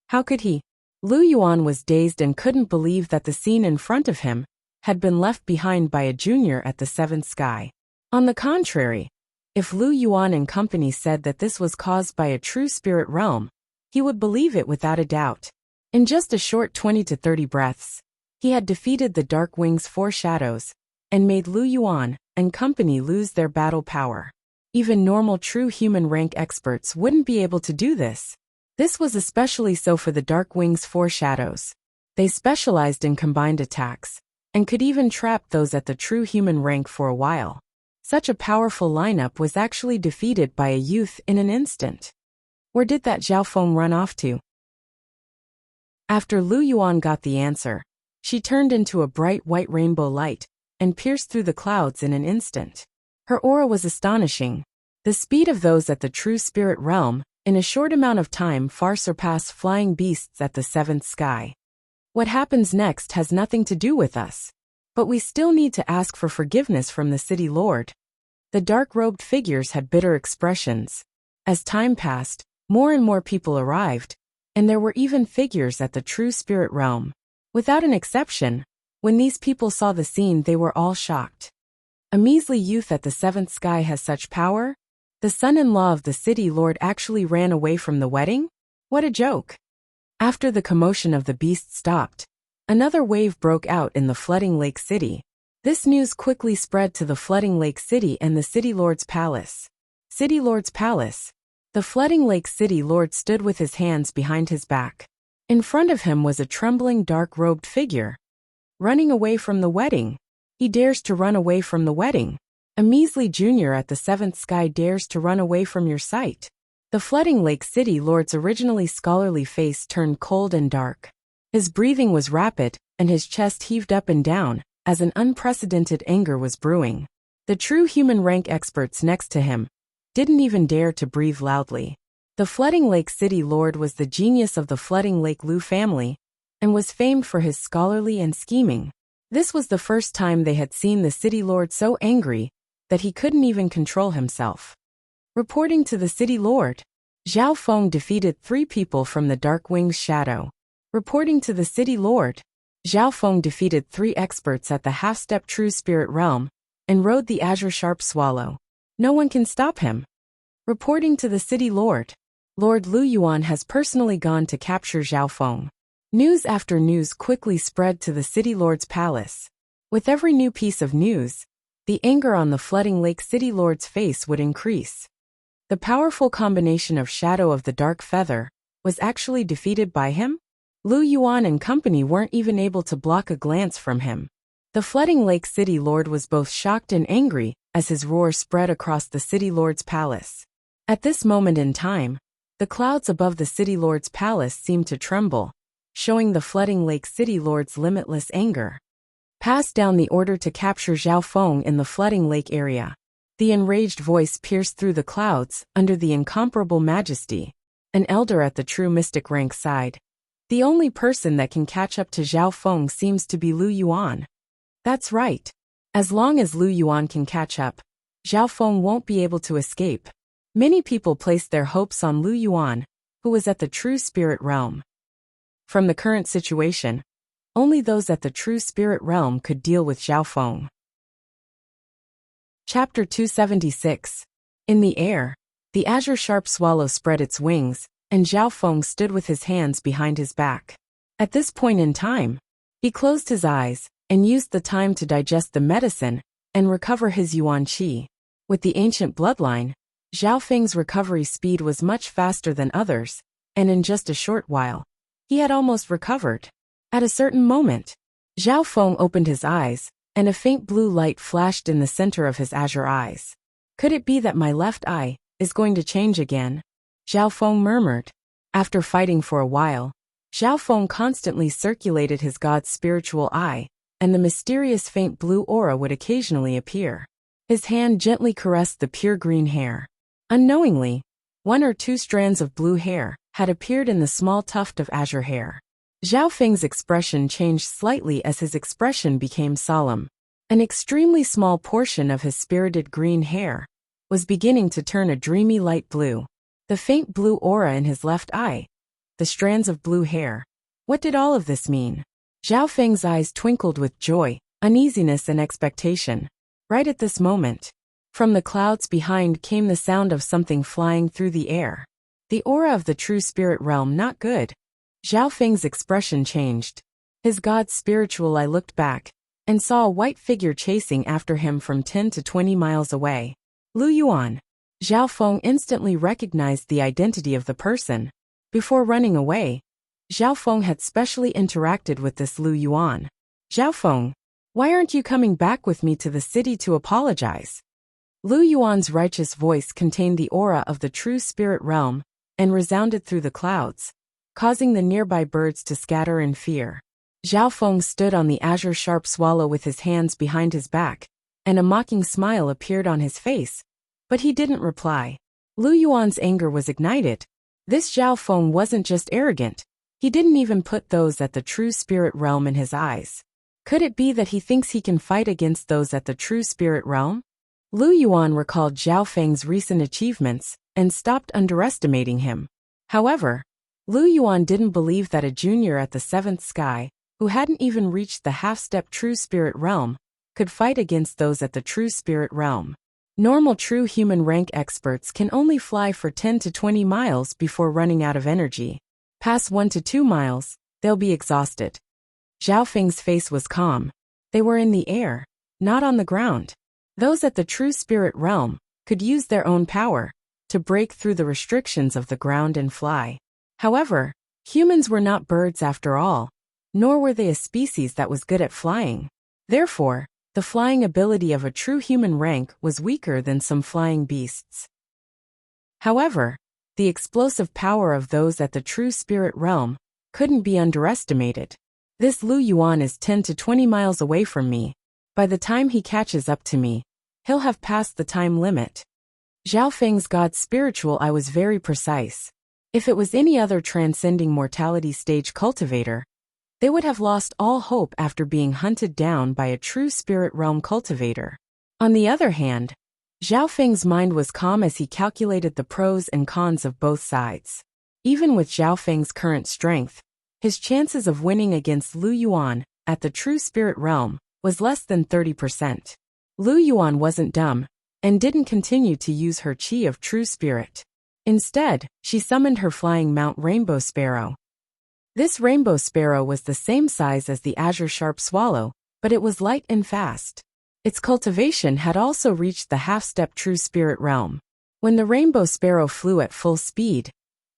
How could he? Lu Yuan was dazed and couldn't believe that the scene in front of him had been left behind by a junior at the 7th sky. On the contrary, if Lu Yuan and company said that this was caused by a true spirit realm, he would believe it without a doubt. In just a short 20 to 30 breaths, he had defeated the Dark Wings 4 Shadows and made Lu Yuan and company lose their battle power. Even normal true human rank experts wouldn't be able to do this. This was especially so for the Dark Wings 4 Shadows. They specialized in combined attacks, and could even trap those at the true human rank for a while. Such a powerful lineup was actually defeated by a youth in an instant. Where did that Zhao Feng run off to? After Lu Yuan got the answer, she turned into a bright white rainbow light, and pierced through the clouds in an instant. Her aura was astonishing. The speed of those at the true spirit realm, in a short amount of time, far surpassed flying beasts at the 7th sky. What happens next has nothing to do with us. But we still need to ask for forgiveness from the city lord. The dark-robed figures had bitter expressions. As time passed, more and more people arrived, and there were even figures at the true spirit realm. Without an exception, when these people saw the scene, they were all shocked. A measly youth at the 7th sky has such power? The son-in-law of the city lord actually ran away from the wedding? What a joke. After the commotion of the beast stopped, another wave broke out in the flooding lake city. This news quickly spread to the flooding lake city and the city lord's palace. City lord's palace. The flooding lake city lord stood with his hands behind his back. In front of him was a trembling dark-robed figure. Running away from the wedding. He dares to run away from the wedding. A measly junior at the seventh sky dares to run away from your sight. The flooding lake city lord's originally scholarly face turned cold and dark. His breathing was rapid, and his chest heaved up and down, as an unprecedented anger was brewing. The true human rank experts next to him didn't even dare to breathe loudly. The flooding lake city lord was the genius of the flooding lake Lu family, and was famed for his scholarly and scheming. This was the first time they had seen the city lord so angry that he couldn't even control himself. Reporting to the city lord, Zhao Feng defeated 3 people from the Dark Wing's shadow. Reporting to the city lord, Zhao Feng defeated 3 experts at the half-step true spirit realm and rode the azure sharp swallow. No one can stop him. Reporting to the city lord, Lord Lu Yuan has personally gone to capture Zhao Feng. News after news quickly spread to the city lord's palace. With every new piece of news, the anger on the flooding lake city lord's face would increase. The powerful combination of Shadow of the Dark Feather was actually defeated by him? Lu Yuan and company weren't even able to block a glance from him. The flooding lake city lord was both shocked and angry as his roar spread across the city lord's palace. At this moment in time, the clouds above the city lord's palace seemed to tremble, showing the flooding lake city lord's limitless anger. Pass down the order to capture Zhao Feng in the flooding lake area. The enraged voice pierced through the clouds under the incomparable majesty. An elder at the true mystic rank sighed. The only person that can catch up to Zhao Feng seems to be Lu Yuan. That's right. As long as Lu Yuan can catch up, Zhao Feng won't be able to escape. Many people placed their hopes on Lu Yuan, who was at the true spirit realm. From the current situation, only those at the true spirit realm could deal with Zhao Feng. Chapter 276. In the air, the azure sharp swallow spread its wings, and Zhao Feng stood with his hands behind his back. At this point in time, he closed his eyes and used the time to digest the medicine and recover his yuan qi. With the ancient bloodline, Zhao Feng's recovery speed was much faster than others, and in just a short while, he had almost recovered. At a certain moment, Zhao Feng opened his eyes, and a faint blue light flashed in the center of his azure eyes. Could it be that my left eye is going to change again? Zhao Feng murmured. After fighting for a while, Zhao Feng constantly circulated his god's spiritual eye, and the mysterious faint blue aura would occasionally appear. His hand gently caressed the pure green hair. Unknowingly, 1 or 2 strands of blue hair had appeared in the small tuft of azure hair. Zhao Feng's expression changed slightly as his expression became solemn. An extremely small portion of his spirited green hair was beginning to turn a dreamy light blue. The faint blue aura in his left eye, the strands of blue hair. What did all of this mean? Zhao Feng's eyes twinkled with joy, uneasiness and expectation. Right at this moment, from the clouds behind came the sound of something flying through the air. The aura of the true spirit realm not good. Zhao Feng's expression changed. His god's spiritual eye looked back, and saw a white figure chasing after him from 10 to 20 miles away. Lu Yuan. Zhao Feng instantly recognized the identity of the person. Before running away, Zhao Feng had specially interacted with this Lu Yuan. Zhao Feng, why aren't you coming back with me to the city to apologize? Lu Yuan's righteous voice contained the aura of the true spirit realm and resounded through the clouds, causing the nearby birds to scatter in fear. Zhao Feng stood on the azure sharp swallow with his hands behind his back, and a mocking smile appeared on his face, but he didn't reply. Lu Yuan's anger was ignited. This Zhao Feng wasn't just arrogant, he didn't even put those at the true spirit realm in his eyes. Could it be that he thinks he can fight against those at the true spirit realm? Lu Yuan recalled Zhao Feng's recent achievements and stopped underestimating him. However, Lu Yuan didn't believe that a junior at the 7th sky, who hadn't even reached the half-step true spirit realm, could fight against those at the true spirit realm. Normal true human rank experts can only fly for 10 to 20 miles before running out of energy. Past 1 to 2 miles, they'll be exhausted. Zhao Feng's face was calm. They were in the air, not on the ground. Those at the true spirit realm could use their own power to break through the restrictions of the ground and fly. However, humans were not birds after all, nor were they a species that was good at flying. Therefore, the flying ability of a true human rank was weaker than some flying beasts. However, the explosive power of those at the true spirit realm couldn't be underestimated. This Lu Yuan is 10 to 20 miles away from me. By the time he catches up to me, he'll have passed the time limit. Zhao Feng's God spiritual eye was very precise. If it was any other transcending mortality stage cultivator, they would have lost all hope after being hunted down by a true spirit realm cultivator. On the other hand, Zhao Feng's mind was calm as he calculated the pros and cons of both sides. Even with Zhao Feng's current strength, his chances of winning against Lu Yuan at the true spirit realm was less than 30%. Lu Yuan wasn't dumb and didn't continue to use her chi of true spirit. Instead, she summoned her flying mount Rainbow Sparrow. This Rainbow Sparrow was the same size as the Azure Sharp Swallow, but it was light and fast. Its cultivation had also reached the half-step true spirit realm. When the Rainbow Sparrow flew at full speed,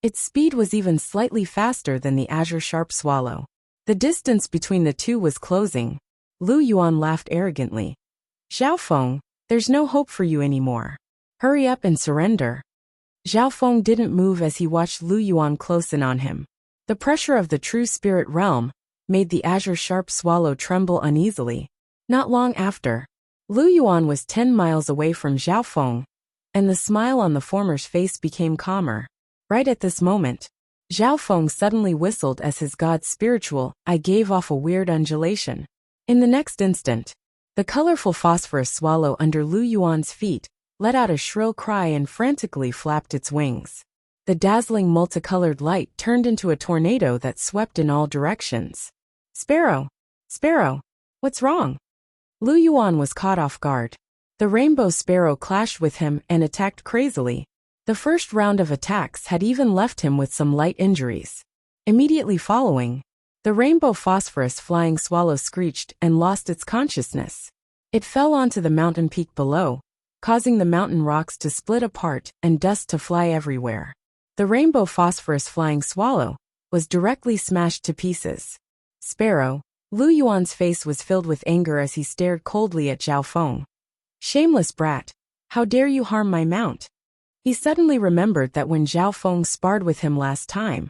its speed was even slightly faster than the Azure Sharp Swallow. The distance between the two was closing. Lu Yuan laughed arrogantly. Zhao Feng, there's no hope for you anymore. Hurry up and surrender. Zhao Feng didn't move as he watched Lu Yuan close in on him. The pressure of the true spirit realm made the Azure Sharp Swallow tremble uneasily. Not long after, Lu Yuan was 10 miles away from Zhao Feng, and the smile on the former's face became calmer. Right at this moment, Zhao Feng suddenly whistled as his God spiritual eye gave off a weird undulation. In the next instant, the colorful phosphorus swallow under Lu Yuan's feet let out a shrill cry and frantically flapped its wings. The dazzling multicolored light turned into a tornado that swept in all directions. Sparrow! Sparrow! What's wrong? Lu Yuan was caught off guard. The Rainbow Sparrow clashed with him and attacked crazily. The first round of attacks had even left him with some light injuries. Immediately following, the Rainbow Phosphorus flying swallow screeched and lost its consciousness. It fell onto the mountain peak below, causing the mountain rocks to split apart and dust to fly everywhere. The Rainbow Phosphorus flying swallow was directly smashed to pieces. Sparrow, Lu Yuan's face was filled with anger as he stared coldly at Zhao Feng. Shameless brat, how dare you harm my mount? He suddenly remembered that when Zhao Feng sparred with him last time,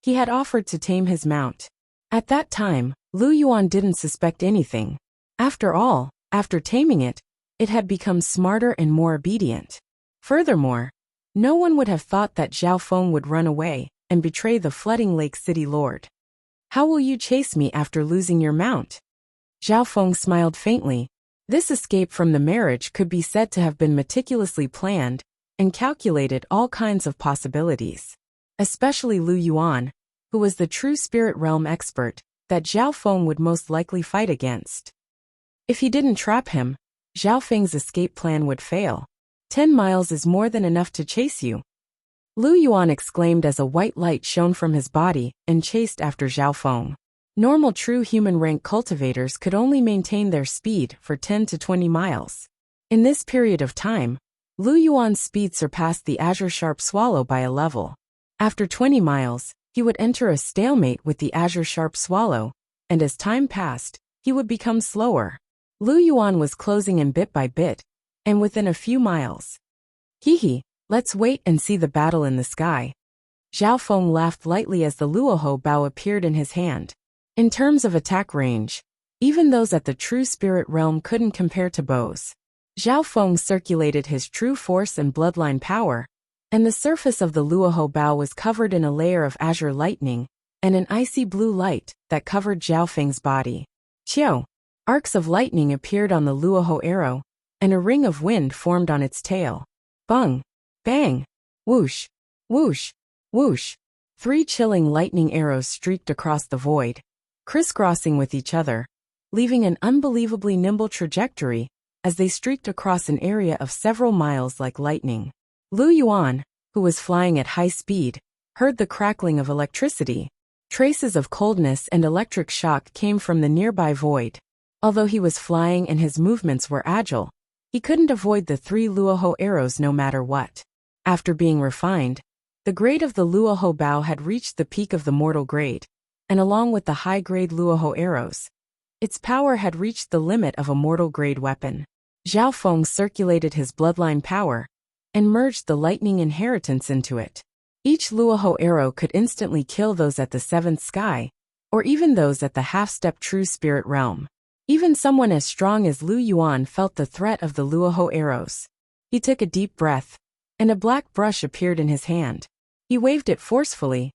he had offered to tame his mount. At that time, Lu Yuan didn't suspect anything. After all, after taming it, it had become smarter and more obedient. Furthermore, no one would have thought that Zhao Feng would run away and betray the flooding Lake City Lord. How will you chase me after losing your mount? Zhao Feng smiled faintly. This escape from the marriage could be said to have been meticulously planned and calculated all kinds of possibilities. Especially Lu Yuan, who was the true spirit realm expert that Zhao Feng would most likely fight against. If he didn't trap him, Zhao Feng's escape plan would fail. 10 miles is more than enough to chase you. Lu Yuan exclaimed as a white light shone from his body and chased after Zhao Feng. Normal true human rank cultivators could only maintain their speed for 10 to 20 miles. In this period of time, Lu Yuan's speed surpassed the Azure Sharp Swallow by a level. After 20 miles, he would enter a stalemate with the Azure Sharp Swallow, and as time passed, he would become slower. Lu Yuan was closing in bit by bit, and within a few miles. Hee, let's wait and see the battle in the sky. Zhao Feng laughed lightly as the Luoho bow appeared in his hand. In terms of attack range, even those at the true spirit realm couldn't compare to bows. Zhao Feng circulated his true force and bloodline power, and the surface of the Luoho bow was covered in a layer of azure lightning and an icy blue light that covered Zhao Feng's body. Chiao! Arcs of lightning appeared on the Luoho arrow, and a ring of wind formed on its tail. Bung! Bang! Whoosh! Whoosh! Whoosh! 3 chilling lightning arrows streaked across the void, crisscrossing with each other, leaving an unbelievably nimble trajectory as they streaked across an area of several miles like lightning. Lu Yuan, who was flying at high speed, heard the crackling of electricity. Traces of coldness and electric shock came from the nearby void. Although he was flying and his movements were agile, he couldn't avoid the 3 Luoho arrows no matter what. After being refined, the grade of the Luoho bow had reached the peak of the mortal grade, and along with the high-grade Luoho arrows, its power had reached the limit of a mortal-grade weapon. Zhao Feng circulated his bloodline power and merged the lightning inheritance into it. Each Luoho arrow could instantly kill those at the 7th sky, or even those at the half-step true spirit realm. Even someone as strong as Lu Yuan felt the threat of the Luoho arrows. He took a deep breath, and a black brush appeared in his hand. He waved it forcefully,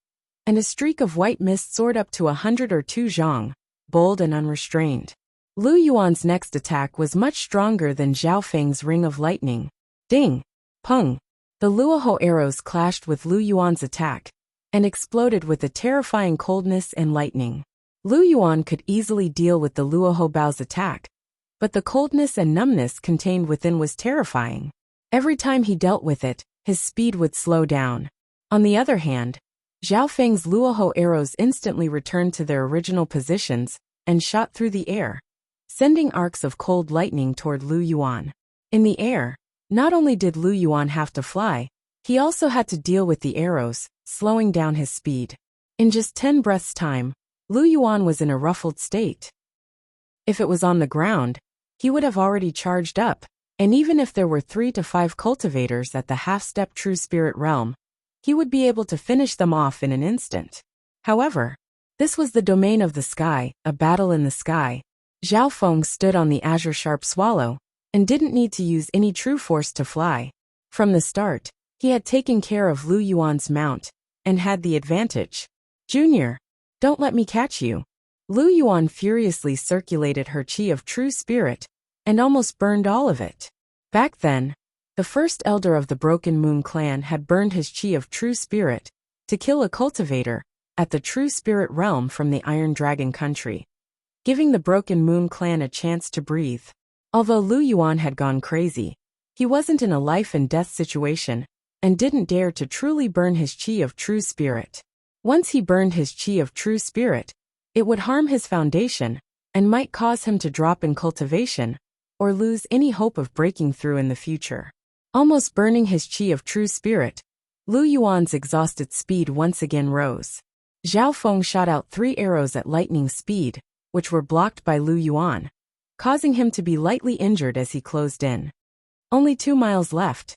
and a streak of white mist soared up to 100 or 2 zhang, bold and unrestrained. Lu Yuan's next attack was much stronger than Zhao Feng's ring of lightning. Ding! Peng! The Luoho arrows clashed with Lu Yuan's attack, and exploded with a terrifying coldness and lightning. Lu Yuan could easily deal with the Luoho bow's attack, but the coldness and numbness contained within was terrifying. Every time he dealt with it, his speed would slow down. On the other hand, Zhao Feng's Luoho arrows instantly returned to their original positions and shot through the air, sending arcs of cold lightning toward Lu Yuan. In the air, not only did Lu Yuan have to fly, he also had to deal with the arrows, slowing down his speed. In just 10 breaths' time, Lu Yuan was in a ruffled state. If it was on the ground, he would have already charged up, and even if there were 3 to 5 cultivators at the half-step true spirit realm, he would be able to finish them off in an instant. However, this was the domain of the sky, a battle in the sky. Zhao Feng stood on the azure sharp swallow, and didn't need to use any true force to fly. From the start, he had taken care of Lu Yuan's mount, and had the advantage. Junior, don't let me catch you. Lu Yuan furiously circulated her chi of true spirit, and almost burned all of it. Back then, the first elder of the Broken Moon clan had burned his chi of true spirit to kill a cultivator at the true spirit realm from the Iron Dragon country, giving the Broken Moon clan a chance to breathe. Although Lu Yuan had gone crazy, he wasn't in a life and death situation, and didn't dare to truly burn his chi of true spirit. Once he burned his chi of true spirit, it would harm his foundation, and might cause him to drop in cultivation, or lose any hope of breaking through in the future. Almost burning his chi of true spirit, Lu Yuan's exhausted speed once again rose. Zhao Feng shot out 3 arrows at lightning speed, which were blocked by Lu Yuan, causing him to be lightly injured as he closed in. Only 2 miles left.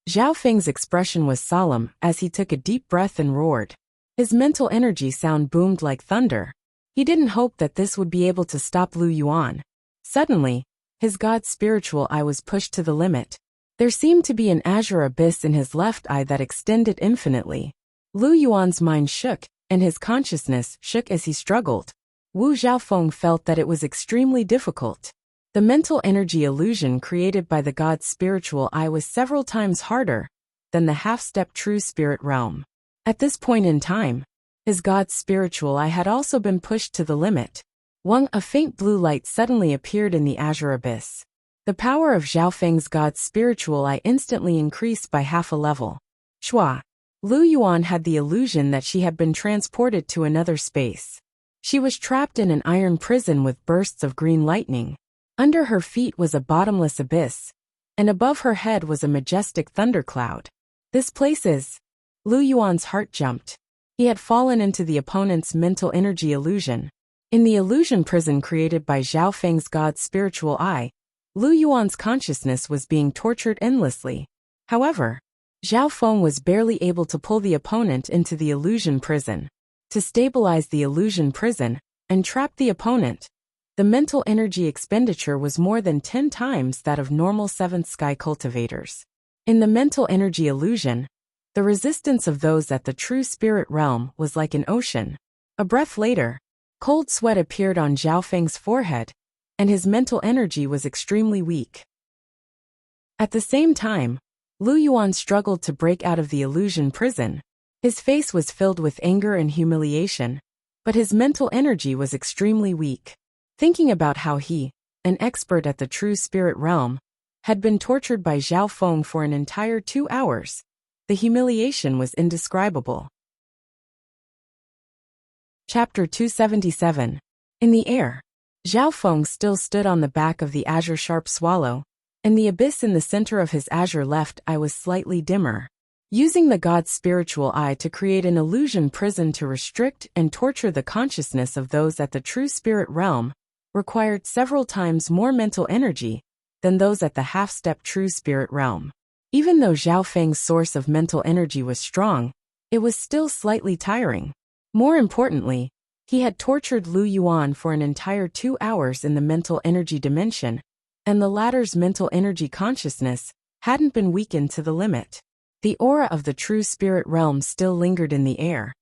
Zhao Feng's expression was solemn as he took a deep breath and roared. His mental energy sound boomed like thunder. He didn't hope that this would be able to stop Lu Yuan. Suddenly, his god's spiritual eye was pushed to the limit. There seemed to be an azure abyss in his left eye that extended infinitely. Lu Yuan's mind shook, and his consciousness shook as he struggled. Wu Zhaofeng felt that it was extremely difficult. The mental energy illusion created by the god's spiritual eye was several times harder than the half-step true spirit realm. At this point in time, his god's spiritual eye had also been pushed to the limit. A faint blue light suddenly appeared in the azure abyss. The power of Zhao Feng's god's spiritual eye instantly increased by half a level. Shua. Lu Yuan had the illusion that she had been transported to another space. She was trapped in an iron prison with bursts of green lightning. Under her feet was a bottomless abyss, and above her head was a majestic thundercloud. This place is... Lu Yuan's heart jumped. He had fallen into the opponent's mental energy illusion. In the illusion prison created by Zhao Feng's god's spiritual eye, Lu Yuan's consciousness was being tortured endlessly. However, Zhao Feng was barely able to pull the opponent into the illusion prison. To stabilize the illusion prison and trap the opponent, the mental energy expenditure was more than 10 times that of normal 7th sky cultivators. In the mental energy illusion, the resistance of those at the true spirit realm was like an ocean. A breath later, cold sweat appeared on Zhao Feng's forehead, and his mental energy was extremely weak. At the same time, Lu Yuan struggled to break out of the illusion prison. His face was filled with anger and humiliation, but his mental energy was extremely weak. Thinking about how he, an expert at the true spirit realm, had been tortured by Zhao Feng for an entire 2 hours. The humiliation was indescribable. Chapter 277. In the air. Zhao Feng still stood on the back of the azure sharp swallow, and the abyss in the center of his azure left eye was slightly dimmer. Using the god's spiritual eye to create an illusion prison to restrict and torture the consciousness of those at the true spirit realm required several times more mental energy than those at the half-step true spirit realm. Even though Zhao Feng's source of mental energy was strong, it was still slightly tiring. More importantly, he had tortured Lu Yuan for an entire 2 hours in the mental energy dimension, and the latter's mental energy consciousness hadn't been weakened to the limit. The aura of the true spirit realm still lingered in the air,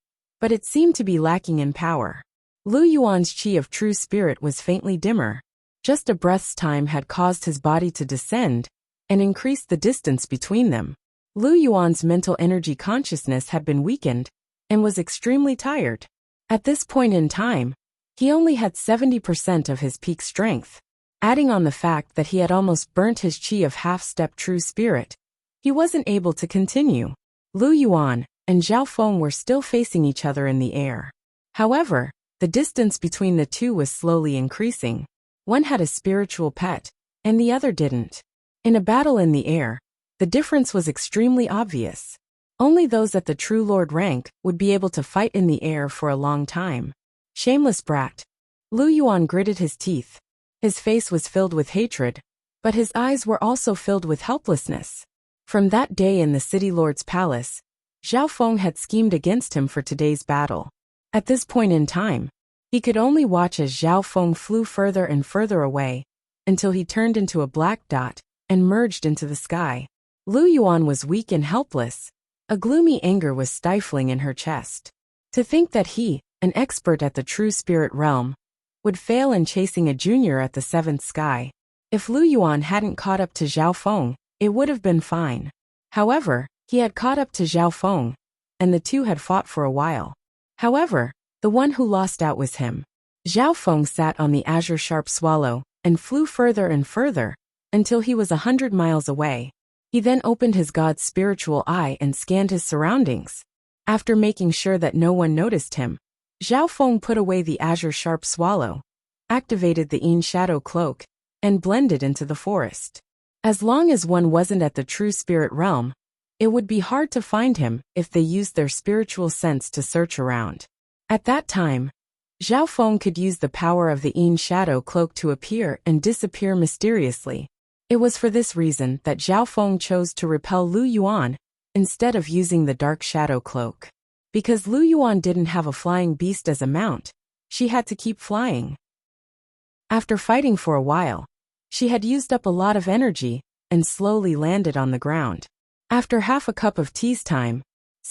but it seemed to be lacking in power. Lu Yuan's chi of true spirit was faintly dimmer. Just a breath's time had caused his body to descend and increased the distance between them. Lu Yuan's mental energy consciousness had been weakened and was extremely tired. At this point in time, he only had 70% of his peak strength. Adding on the fact that he had almost burnt his chi of half-step true spirit, he wasn't able to continue. Lu Yuan and Zhao Feng were still facing each other in the air. However, the distance between the two was slowly increasing. One had a spiritual pet, and the other didn't. In a battle in the air, the difference was extremely obvious. Only those at the true lord rank would be able to fight in the air for a long time. Shameless brat. Lu Yuan gritted his teeth. His face was filled with hatred, but his eyes were also filled with helplessness. From that day in the city lord's palace, Zhao Feng had schemed against him for today's battle. At this point in time, he could only watch as Zhao Feng flew further and further away, until he turned into a black dot and merged into the sky. Lu Yuan was weak and helpless. A gloomy anger was stifling in her chest. To think that he, an expert at the true spirit realm, would fail in chasing a junior at the seventh sky. If Lu Yuan hadn't caught up to Zhao Feng, it would have been fine. However, he had caught up to Zhao Feng, and the two had fought for a while. However, the one who lost out was him. Zhao Feng sat on the azure sharp swallow and flew further and further until he was 100 miles away. He then opened his god's spiritual eye and scanned his surroundings. After making sure that no one noticed him, Zhao Feng put away the azure sharp swallow, activated the Yin shadow cloak, and blended into the forest. As long as one wasn't at the true spirit realm, it would be hard to find him if they used their spiritual sense to search around. At that time, Zhao Feng could use the power of the Yin shadow cloak to appear and disappear mysteriously. It was for this reason that Zhao Feng chose to repel Lu Yuan instead of using the dark shadow cloak. Because Lu Yuan didn't have a flying beast as a mount, she had to keep flying. After fighting for a while, she had used up a lot of energy and slowly landed on the ground. After half a cup of tea's time,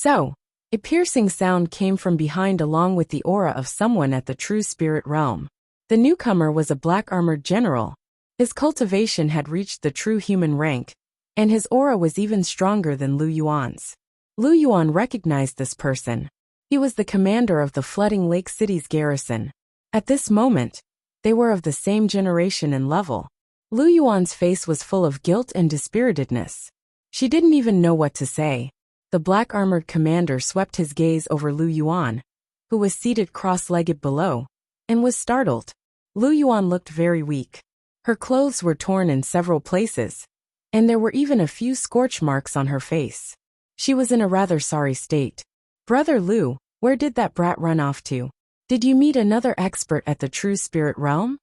a piercing sound came from behind along with the aura of someone at the true spirit realm. The newcomer was a black-armored general. His cultivation had reached the true human rank, and his aura was even stronger than Lu Yuan's. Lu Yuan recognized this person. He was the commander of the Flooding Lake City's garrison. At this moment, they were of the same generation and level. Lu Yuan's face was full of guilt and dispiritedness. She didn't even know what to say. The black-armored commander swept his gaze over Lu Yuan, who was seated cross-legged below, and was startled. Lu Yuan looked very weak. Her clothes were torn in several places, and there were even a few scorch marks on her face. She was in a rather sorry state. "Brother Lu, where did that brat run off to? Did you meet another expert at the true spirit realm?"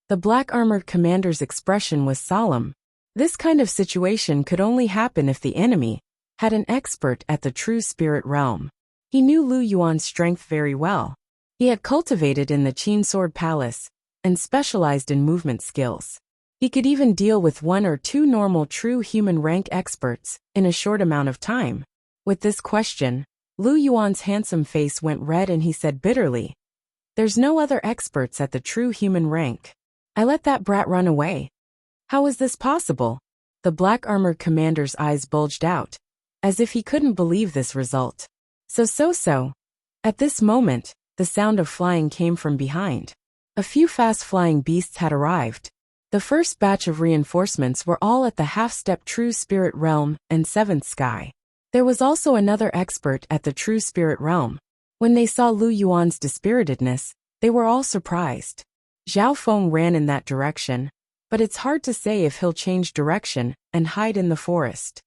The black-armored commander's expression was solemn. This kind of situation could only happen if the enemy had an expert at the true spirit realm. He knew Lu Yuan's strength very well. He had cultivated in the Qin Sword Palace and specialized in movement skills. He could even deal with 1 or 2 normal true human rank experts in a short amount of time. With this question, Lu Yuan's handsome face went red and he said bitterly, "There's no other experts at the true human rank. I let that brat run away. How is this possible?" The black-armored commander's eyes bulged out, as if he couldn't believe this result. So. At this moment, the sound of flying came from behind. A few fast-flying beasts had arrived. The first batch of reinforcements were all at the half-step True Spirit Realm and 7th Sky. There was also another expert at the True Spirit Realm. When they saw Lu Yuan's dispiritedness, they were all surprised. Zhao Feng ran in that direction, but it's hard to say if he'll change direction and hide in the forest.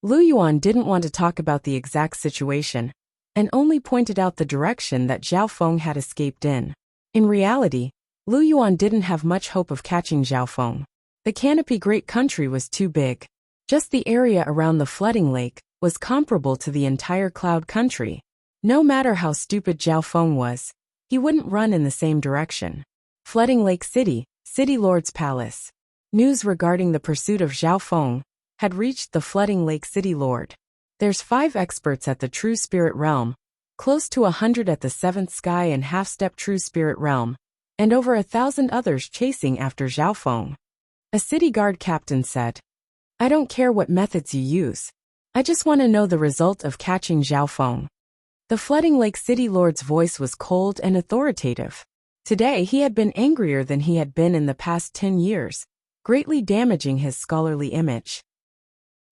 Lu Yuan didn't want to talk about the exact situation, and only pointed out the direction that Zhao Feng had escaped in. In reality, Lu Yuan didn't have much hope of catching Zhao Feng. The Canopy Great Country was too big. Just the area around the flooding lake was comparable to the entire Cloud Country. No matter how stupid Zhao Feng was, he wouldn't run in the same direction. Flooding Lake City, City Lord's Palace. News regarding the pursuit of Zhao Feng had reached the Flooding Lake City Lord. There's 5 experts at the True Spirit Realm, close to 100 at the 7th Sky and half-step True Spirit Realm, and over 1,000 others chasing after Zhao Feng. A city guard captain said, "I don't care what methods you use. I just want to know the result of catching Zhao Feng." The Flooding Lake City Lord's voice was cold and authoritative. Today he had been angrier than he had been in the past 10 years, greatly damaging his scholarly image.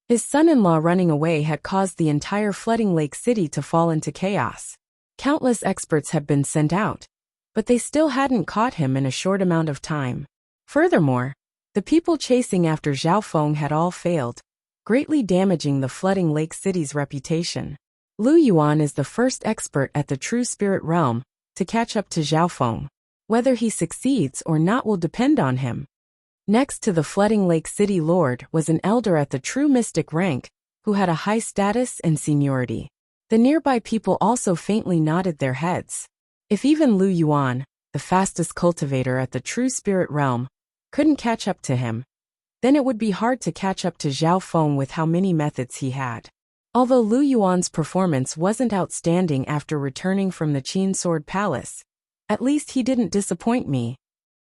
His son-in-law running away had caused the entire Flooding Lake City to fall into chaos. Countless experts had been sent out, but they still hadn't caught him in a short amount of time. Furthermore, the people chasing after Zhao Feng had all failed, greatly damaging the Flooding Lake City's reputation. Lu Yuan is the first expert at the True Spirit Realm to catch up to Zhao Feng. Whether he succeeds or not will depend on him. Next to the Flooding Lake City Lord was an elder at the True Mystic rank, who had a high status and seniority. The nearby people also faintly nodded their heads. If even Lu Yuan, the fastest cultivator at the True Spirit Realm, couldn't catch up to him, then it would be hard to catch up to Zhao Feng with how many methods he had. Although Lu Yuan's performance wasn't outstanding after returning from the Qin Sword Palace, at least he didn't disappoint me.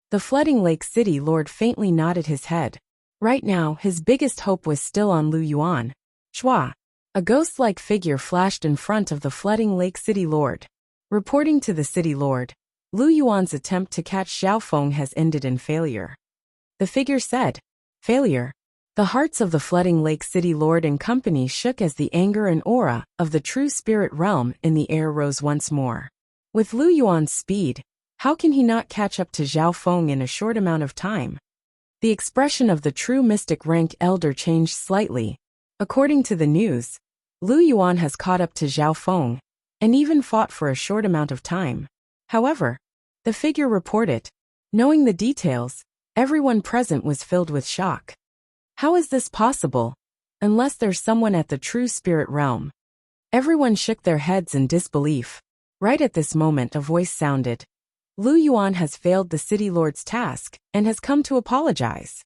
The Flooding Lake City Lord faintly nodded his head. Right now, his biggest hope was still on Lu Yuan. Shua. A ghost-like figure flashed in front of the Flooding Lake City Lord. Reporting to the City Lord, Lu Yuan's attempt to catch Zhao Feng has ended in failure. The figure said, "Failure." The hearts of the Flooding Lake City Lord and company shook as the anger and aura of the True Spirit Realm in the air rose once more. With Lu Yuan's speed, how can he not catch up to Zhao Feng in a short amount of time? The expression of the True Mystic rank elder changed slightly. According to the news, Lu Yuan has caught up to Zhao Feng, and even fought for a short amount of time. However, the figure reported, knowing the details, everyone present was filled with shock. How is this possible? Unless there's someone at the True Spirit Realm. Everyone shook their heads in disbelief. Right at this moment a voice sounded. Lu Yuan has failed the City Lord's task, and has come to apologize.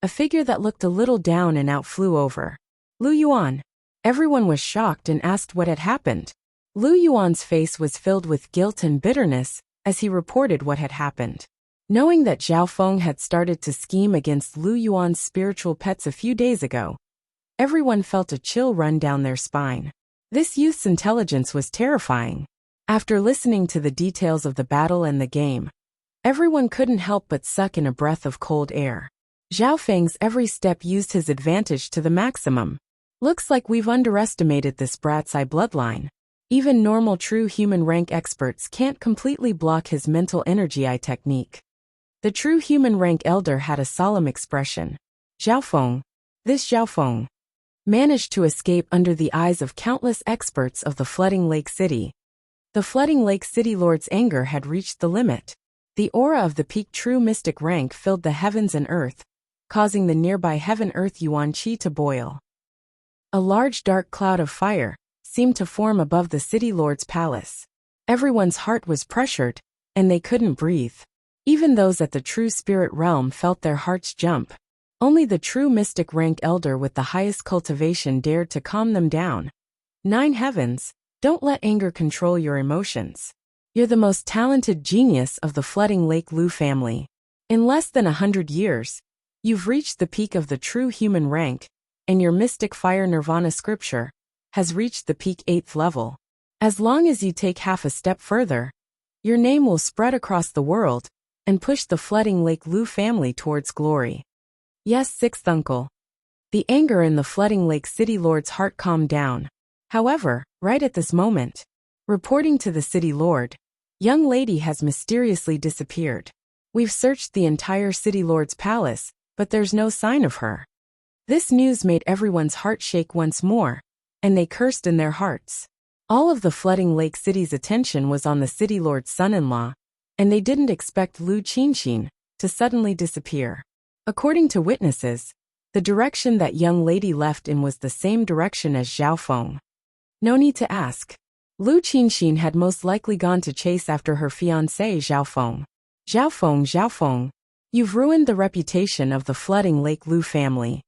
A figure that looked a little down and out flew over. Lu Yuan. Everyone was shocked and asked what had happened. Lu Yuan's face was filled with guilt and bitterness as he reported what had happened. Knowing that Zhao Feng had started to scheme against Lu Yuan's spiritual pets a few days ago, everyone felt a chill run down their spine. This youth's intelligence was terrifying. After listening to the details of the battle and the game, everyone couldn't help but suck in a breath of cold air. Zhao Feng's every step used his advantage to the maximum. Looks like we've underestimated this brat's eye bloodline. Even normal true human rank experts can't completely block his mental energy eye technique. The true human rank elder had a solemn expression. Zhao Feng, this Zhao Feng, managed to escape under the eyes of countless experts of the Flooding Lake City. The Flooding Lake City Lord's anger had reached the limit. The aura of the peak true mystic rank filled the heavens and earth, causing the nearby heaven-earth yuan qi to boil. A large dark cloud of fire seemed to form above the City Lord's palace. Everyone's heart was pressured, and they couldn't breathe. Even those at the True Spirit Realm felt their hearts jump. Only the true mystic rank elder with the highest cultivation dared to calm them down. 9 heavens, don't let anger control your emotions. You're the most talented genius of the Flooding Lake Lu family. In less than 100 years, you've reached the peak of the true human rank, and your mystic fire nirvana scripture has reached the peak 8th level. As long as you take half a step further, your name will spread across the world, and pushed the Flooding Lake Lu family towards glory. Yes, sixth uncle. The anger in the Flooding Lake City Lord's heart calmed down. However, right at this moment, reporting to the City Lord, young lady has mysteriously disappeared. We've searched the entire City Lord's palace, but there's no sign of her. This news made everyone's heart shake once more, and they cursed in their hearts. All of the Flooding Lake City's attention was on the City Lord's son-in-law, and they didn't expect Lu Qinxin to suddenly disappear. According to witnesses, the direction that young lady left in was the same direction as Zhao Feng. No need to ask. Lu Qinxin had most likely gone to chase after her fiancé Zhao Feng. Zhao Feng, you've ruined the reputation of the Flooding Lake Lu family.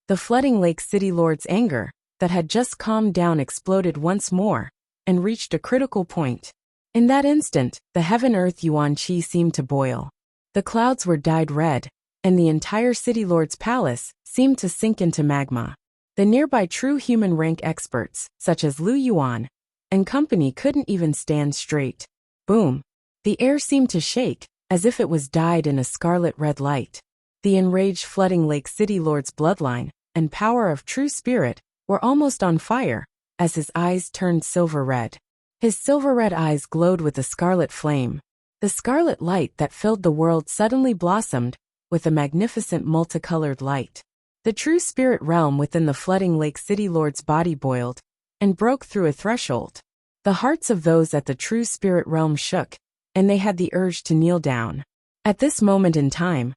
The Flooding Lake City Lord's anger, that had just calmed down, exploded once more, and reached a critical point. In that instant, the heaven-earth yuan qi seemed to boil. The clouds were dyed red, and the entire City Lord's palace seemed to sink into magma. The nearby true human rank experts, such as Lu Yuan and company, couldn't even stand straight. Boom! The air seemed to shake, as if it was dyed in a scarlet red light. The enraged Flooding Lake City Lord's bloodline and power of true spirit were almost on fire, as his eyes turned silver red. His silver red eyes glowed with a scarlet flame. The scarlet light that filled the world suddenly blossomed with a magnificent multicolored light. The true spirit realm within the Flooding Lake City Lord's body boiled and broke through a threshold. The hearts of those at the true spirit realm shook, and they had the urge to kneel down. At this moment in time,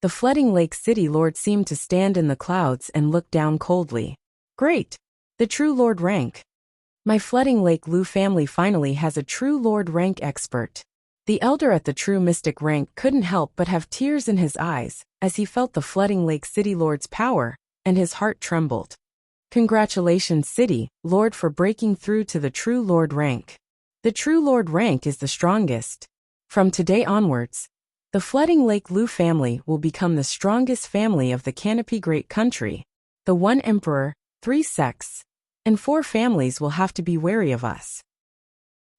the Flooding Lake City Lord seemed to stand in the clouds and look down coldly. Great! The true Lord rank. My Flooding Lake Lu family finally has a true Lord rank expert. The elder at the true mystic rank couldn't help but have tears in his eyes as he felt the Flooding Lake City Lord's power, and his heart trembled. Congratulations, City Lord, for breaking through to the true Lord rank. The true Lord rank is the strongest. From today onwards, the Flooding Lake Lu family will become the strongest family of the Canopy Great Country. The one emperor, 3 sects, and 4 families will have to be wary of us.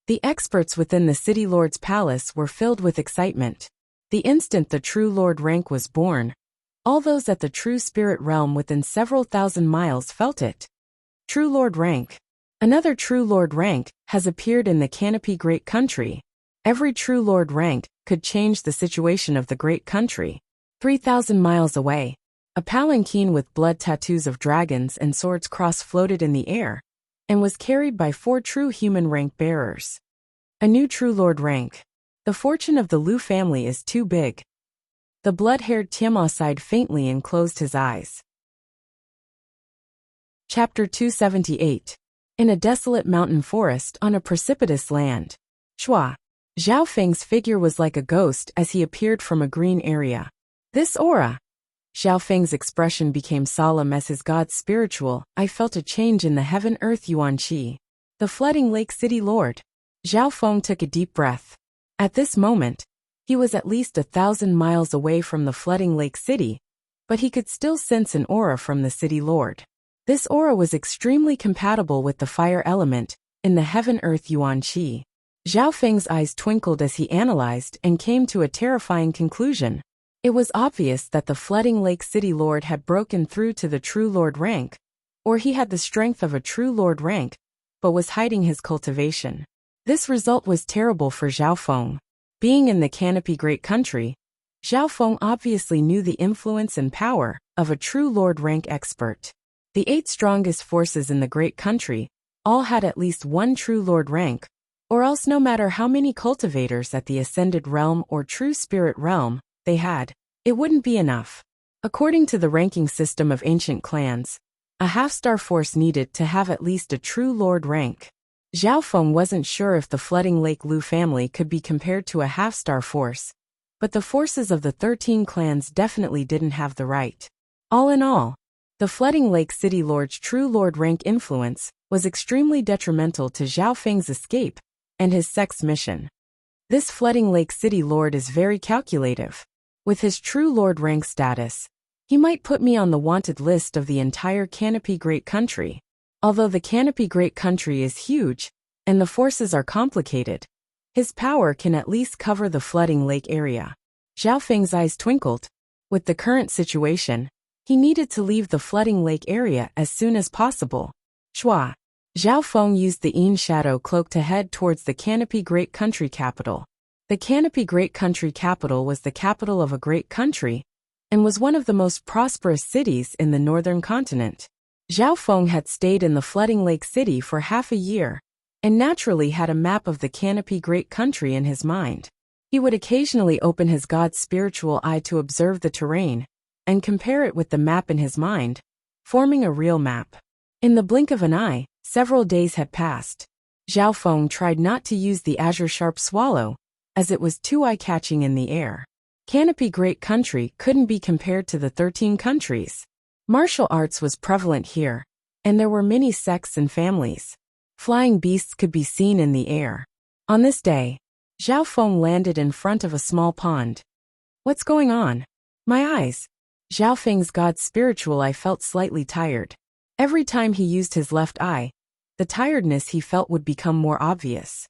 The experts within the City Lord's palace were filled with excitement. The instant the true Lord rank was born, all those at the true spirit realm within several thousand miles felt it. True Lord rank. Another true Lord rank has appeared in the Canopy Great Country. Every true Lord rank could change the situation of the great country. 3,000 miles away, a palanquin with blood tattoos of dragons and swords cross floated in the air, and was carried by 4 true human rank bearers. A new true Lord rank. The fortune of the Lu family is too big. The blood-haired Tianma sighed faintly and closed his eyes. Chapter 278. In a desolate mountain forest on a precipitous land. Shua. Zhao Feng's figure was like a ghost as he appeared from a green area. This aura. Zhao Feng's expression became solemn as his god's spiritual. I felt a change in the heaven-earth yuan qi. The Flooding Lake City Lord. Zhao Feng took a deep breath. At this moment, he was at least 1,000 miles away from the Flooding Lake City, but he could still sense an aura from the City Lord. This aura was extremely compatible with the fire element in the heaven-earth yuan qi. Zhao Feng's eyes twinkled as he analyzed and came to a terrifying conclusion. It was obvious that the Flooding Lake City Lord had broken through to the true Lord rank, or he had the strength of a true Lord rank, but was hiding his cultivation. This result was terrible for Zhao Feng. Being in the Canopy Great Country, Zhao Feng obviously knew the influence and power of a true Lord rank expert. The 8 strongest forces in the Great Country all had at least one true Lord rank, or else no matter how many cultivators at the Ascended Realm or True Spirit Realm they had, it wouldn't be enough. According to the ranking system of ancient clans, a half-star force needed to have at least a true Lord rank. Zhao Feng wasn't sure if the Flooding Lake Lu family could be compared to a half-star force, but the forces of the 13 clans definitely didn't have the right. All in all, the Flooding Lake City Lord's true Lord rank influence was extremely detrimental to Zhao Feng's escape and his sect's mission. This Flooding Lake City Lord is very calculative. With his true Lord rank status, he might put me on the wanted list of the entire Canopy Great Country. Although the Canopy Great Country is huge, and the forces are complicated, his power can at least cover the Flooding Lake area. Zhao Feng's eyes twinkled. With the current situation, he needed to leave the flooding lake area as soon as possible. Shua. Zhao Feng used the Yin Shadow Cloak to head towards the Canopy Great Country capital. The Canopy Great Country capital was the capital of a great country and was one of the most prosperous cities in the northern continent. Zhao Feng had stayed in the flooding lake city for half a year and naturally had a map of the Canopy Great Country in his mind. He would occasionally open his god's spiritual eye to observe the terrain and compare it with the map in his mind, forming a real map. In the blink of an eye, several days had passed. Zhao Feng tried not to use the azure sharp swallow, as it was too eye-catching in the air. Canopy Great Country couldn't be compared to the 13 countries. Martial arts was prevalent here, and there were many sects and families. Flying beasts could be seen in the air. On this day, Zhao Feng landed in front of a small pond. What's going on? My eyes. Zhao Feng's god's spiritual eye felt slightly tired. Every time he used his left eye, the tiredness he felt would become more obvious.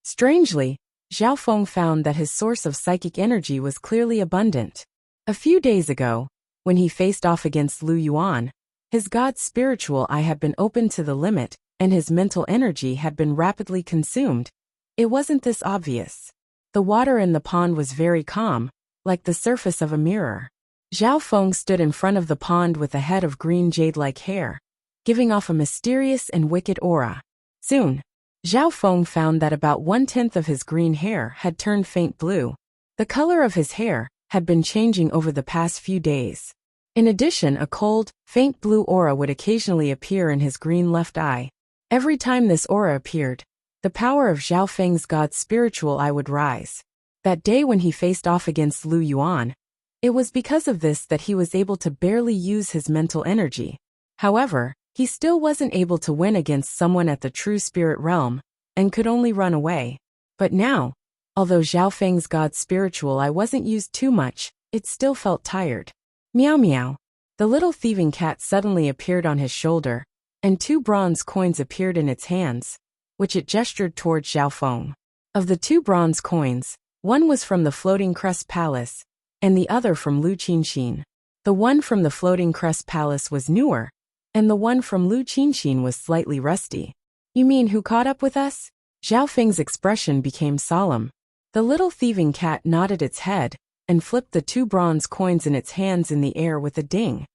Strangely, Zhao Feng found that his source of psychic energy was clearly abundant. A few days ago, when he faced off against Lu Yuan, his god's spiritual eye had been opened to the limit, and his mental energy had been rapidly consumed. It wasn't this obvious. The water in the pond was very calm, like the surface of a mirror. Zhao Feng stood in front of the pond with a head of green jade-like hair, giving off a mysterious and wicked aura. Soon, Zhao Feng found that about 1/10 of his green hair had turned faint blue. The color of his hair had been changing over the past few days. In addition, a cold, faint blue aura would occasionally appear in his green left eye. Every time this aura appeared, the power of Zhao Feng's god's spiritual eye would rise. That day when he faced off against Lu Yuan, it was because of this that he was able to barely use his mental energy. However, he still wasn't able to win against someone at the true spirit realm, and could only run away. But now, although Zhao Feng's god's spiritual eye wasn't used too much, it still felt tired. Meow meow. The little thieving cat suddenly appeared on his shoulder, and 2 bronze coins appeared in its hands, which it gestured towards Zhao Feng. Of the 2 bronze coins, one was from the Floating Crest Palace, and the other from Lu Qinxin. The one from the Floating Crest Palace was newer, and the one from Lu Qinxin was slightly rusty. You mean who caught up with us? Zhao Feng's expression became solemn. The little thieving cat nodded its head, and flipped the 2 bronze coins in its hands in the air with a ding.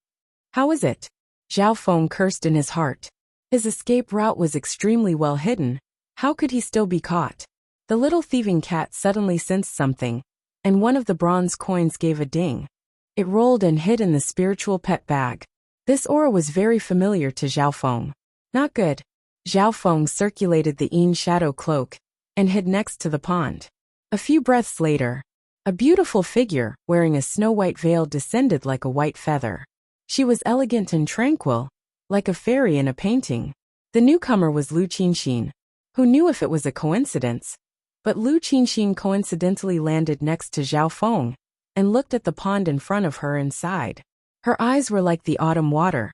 How is it? Zhao Feng cursed in his heart. His escape route was extremely well hidden. How could he still be caught? The little thieving cat suddenly sensed something, and one of the bronze coins gave a ding. It rolled and hid in the spiritual pet bag. This aura was very familiar to Zhao Feng. Not good. Zhao Feng circulated the Yin Shadow Cloak and hid next to the pond. A few breaths later, a beautiful figure wearing a snow-white veil descended like a white feather. She was elegant and tranquil, like a fairy in a painting. The newcomer was Lu Qinxin. Who knew if it was a coincidence? But Lu Qinxin coincidentally landed next to Zhao Feng and looked at the pond in front of her and sighed. Her eyes were like the autumn water,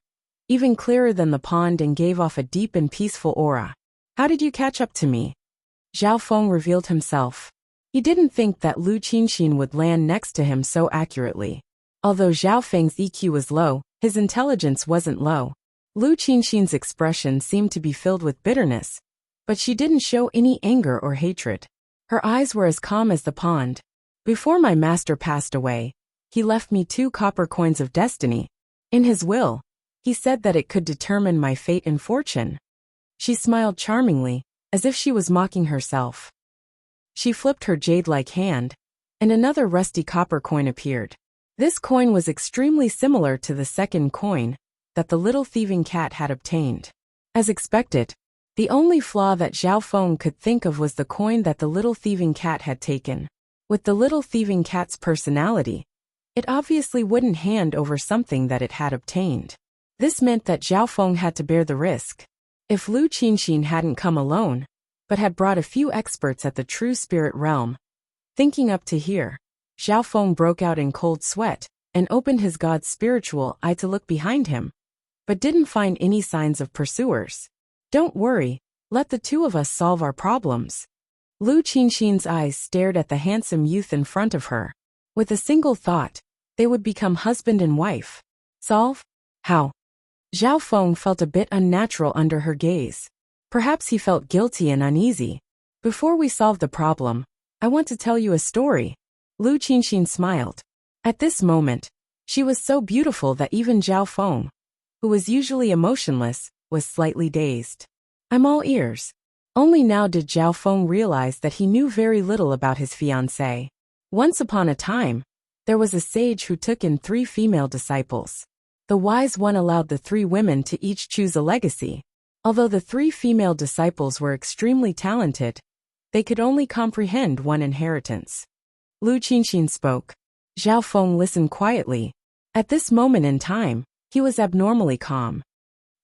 even clearer than the pond, and gave off a deep and peaceful aura. How did you catch up to me? Zhao Feng revealed himself. He didn't think that Lu Qinxin would land next to him so accurately. Although Zhao Feng's EQ was low, his intelligence wasn't low. Lu Qinxin's expression seemed to be filled with bitterness, but she didn't show any anger or hatred. Her eyes were as calm as the pond. Before my master passed away, he left me 2 copper coins of destiny. In his will, he said that it could determine my fate and fortune. She smiled charmingly, as if she was mocking herself. She flipped her jade-like hand, and another rusty copper coin appeared. This coin was extremely similar to the second coin that the little thieving cat had obtained. As expected, the only flaw that Zhao Feng could think of was the coin that the little thieving cat had taken. With the little thieving cat's personality, it obviously wouldn't hand over something that it had obtained. This meant that Zhao Feng had to bear the risk. If Lu Qinxin hadn't come alone, but had brought a few experts at the true spirit realm. Thinking up to here, Zhao Feng broke out in cold sweat and opened his god's spiritual eye to look behind him, but didn't find any signs of pursuers. Don't worry, let the 2 of us solve our problems. Lu Qinxin's eyes stared at the handsome youth in front of her. With a single thought, they would become husband and wife. Solve? How? Zhao Feng felt a bit unnatural under her gaze. Perhaps he felt guilty and uneasy. Before we solve the problem, I want to tell you a story. Lu Qinxin smiled. At this moment, she was so beautiful that even Zhao Feng, who was usually emotionless, was slightly dazed. I'm all ears. Only now did Zhao Feng realize that he knew very little about his fiancée. Once upon a time, there was a sage who took in 3 female disciples. The wise one allowed the 3 women to each choose a legacy. Although the 3 female disciples were extremely talented, they could only comprehend one inheritance. Lu Qinxin spoke. Zhao Feng listened quietly. At this moment in time, he was abnormally calm.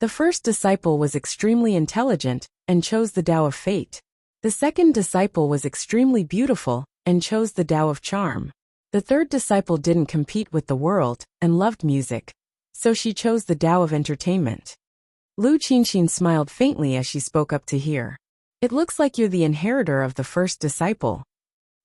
The first disciple was extremely intelligent and chose the Tao of Fate. The second disciple was extremely beautiful and chose the Tao of Charm. The third disciple didn't compete with the world and loved music, so she chose the Tao of Entertainment. Lu Qinxin smiled faintly as she spoke up to hear. It looks like you're the inheritor of the first disciple.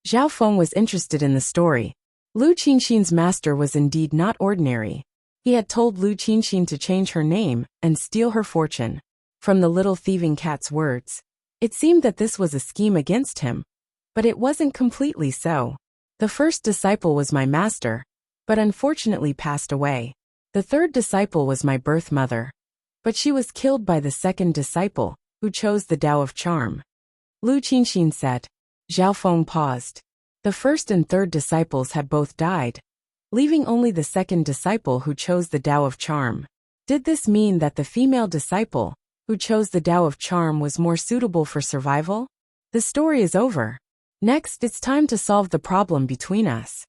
Zhao Feng was interested in the story. Lu Qinxin's master was indeed not ordinary. He had told Lu Qinxin to change her name and steal her fortune. From the little thieving cat's words, it seemed that this was a scheme against him. But it wasn't completely so. The first disciple was my master, but unfortunately passed away. The third disciple was my birth mother, but she was killed by the second disciple, who chose the Tao of Charm. Lu Qinxin said. Zhao Feng paused. The first and third disciples had both died, leaving only the second disciple who chose the Tao of Charm. Did this mean that the female disciple, who chose the Tao of Charm, was more suitable for survival? The story is over. Next, it's time to solve the problem between us.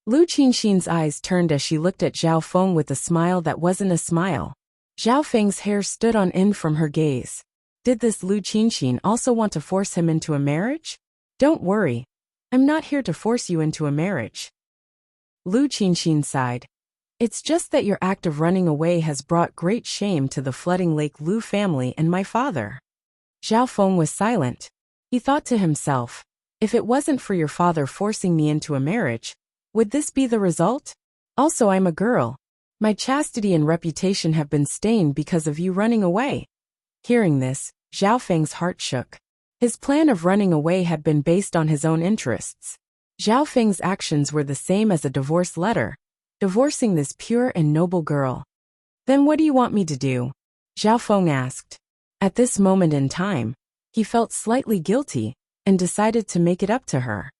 Lu Qinxin's eyes turned as she looked at Zhao Feng with a smile that wasn't a smile. Zhao Feng's hair stood on end from her gaze. Did this Lu Qinxin also want to force him into a marriage? Don't worry. I'm not here to force you into a marriage. Lu Qinxin sighed. It's just that your act of running away has brought great shame to the Flooding Lake Lu family and my father. Zhao Feng was silent. He thought to himself, if it wasn't for your father forcing me into a marriage, would this be the result? Also, I'm a girl. My chastity and reputation have been stained because of you running away. Hearing this, Zhao Feng's heart shook. His plan of running away had been based on his own interests. Zhao Feng's actions were the same as a divorce letter, divorcing this pure and noble girl. Then what do you want me to do? Zhao Feng asked. At this moment in time, he felt slightly guilty and decided to make it up to her.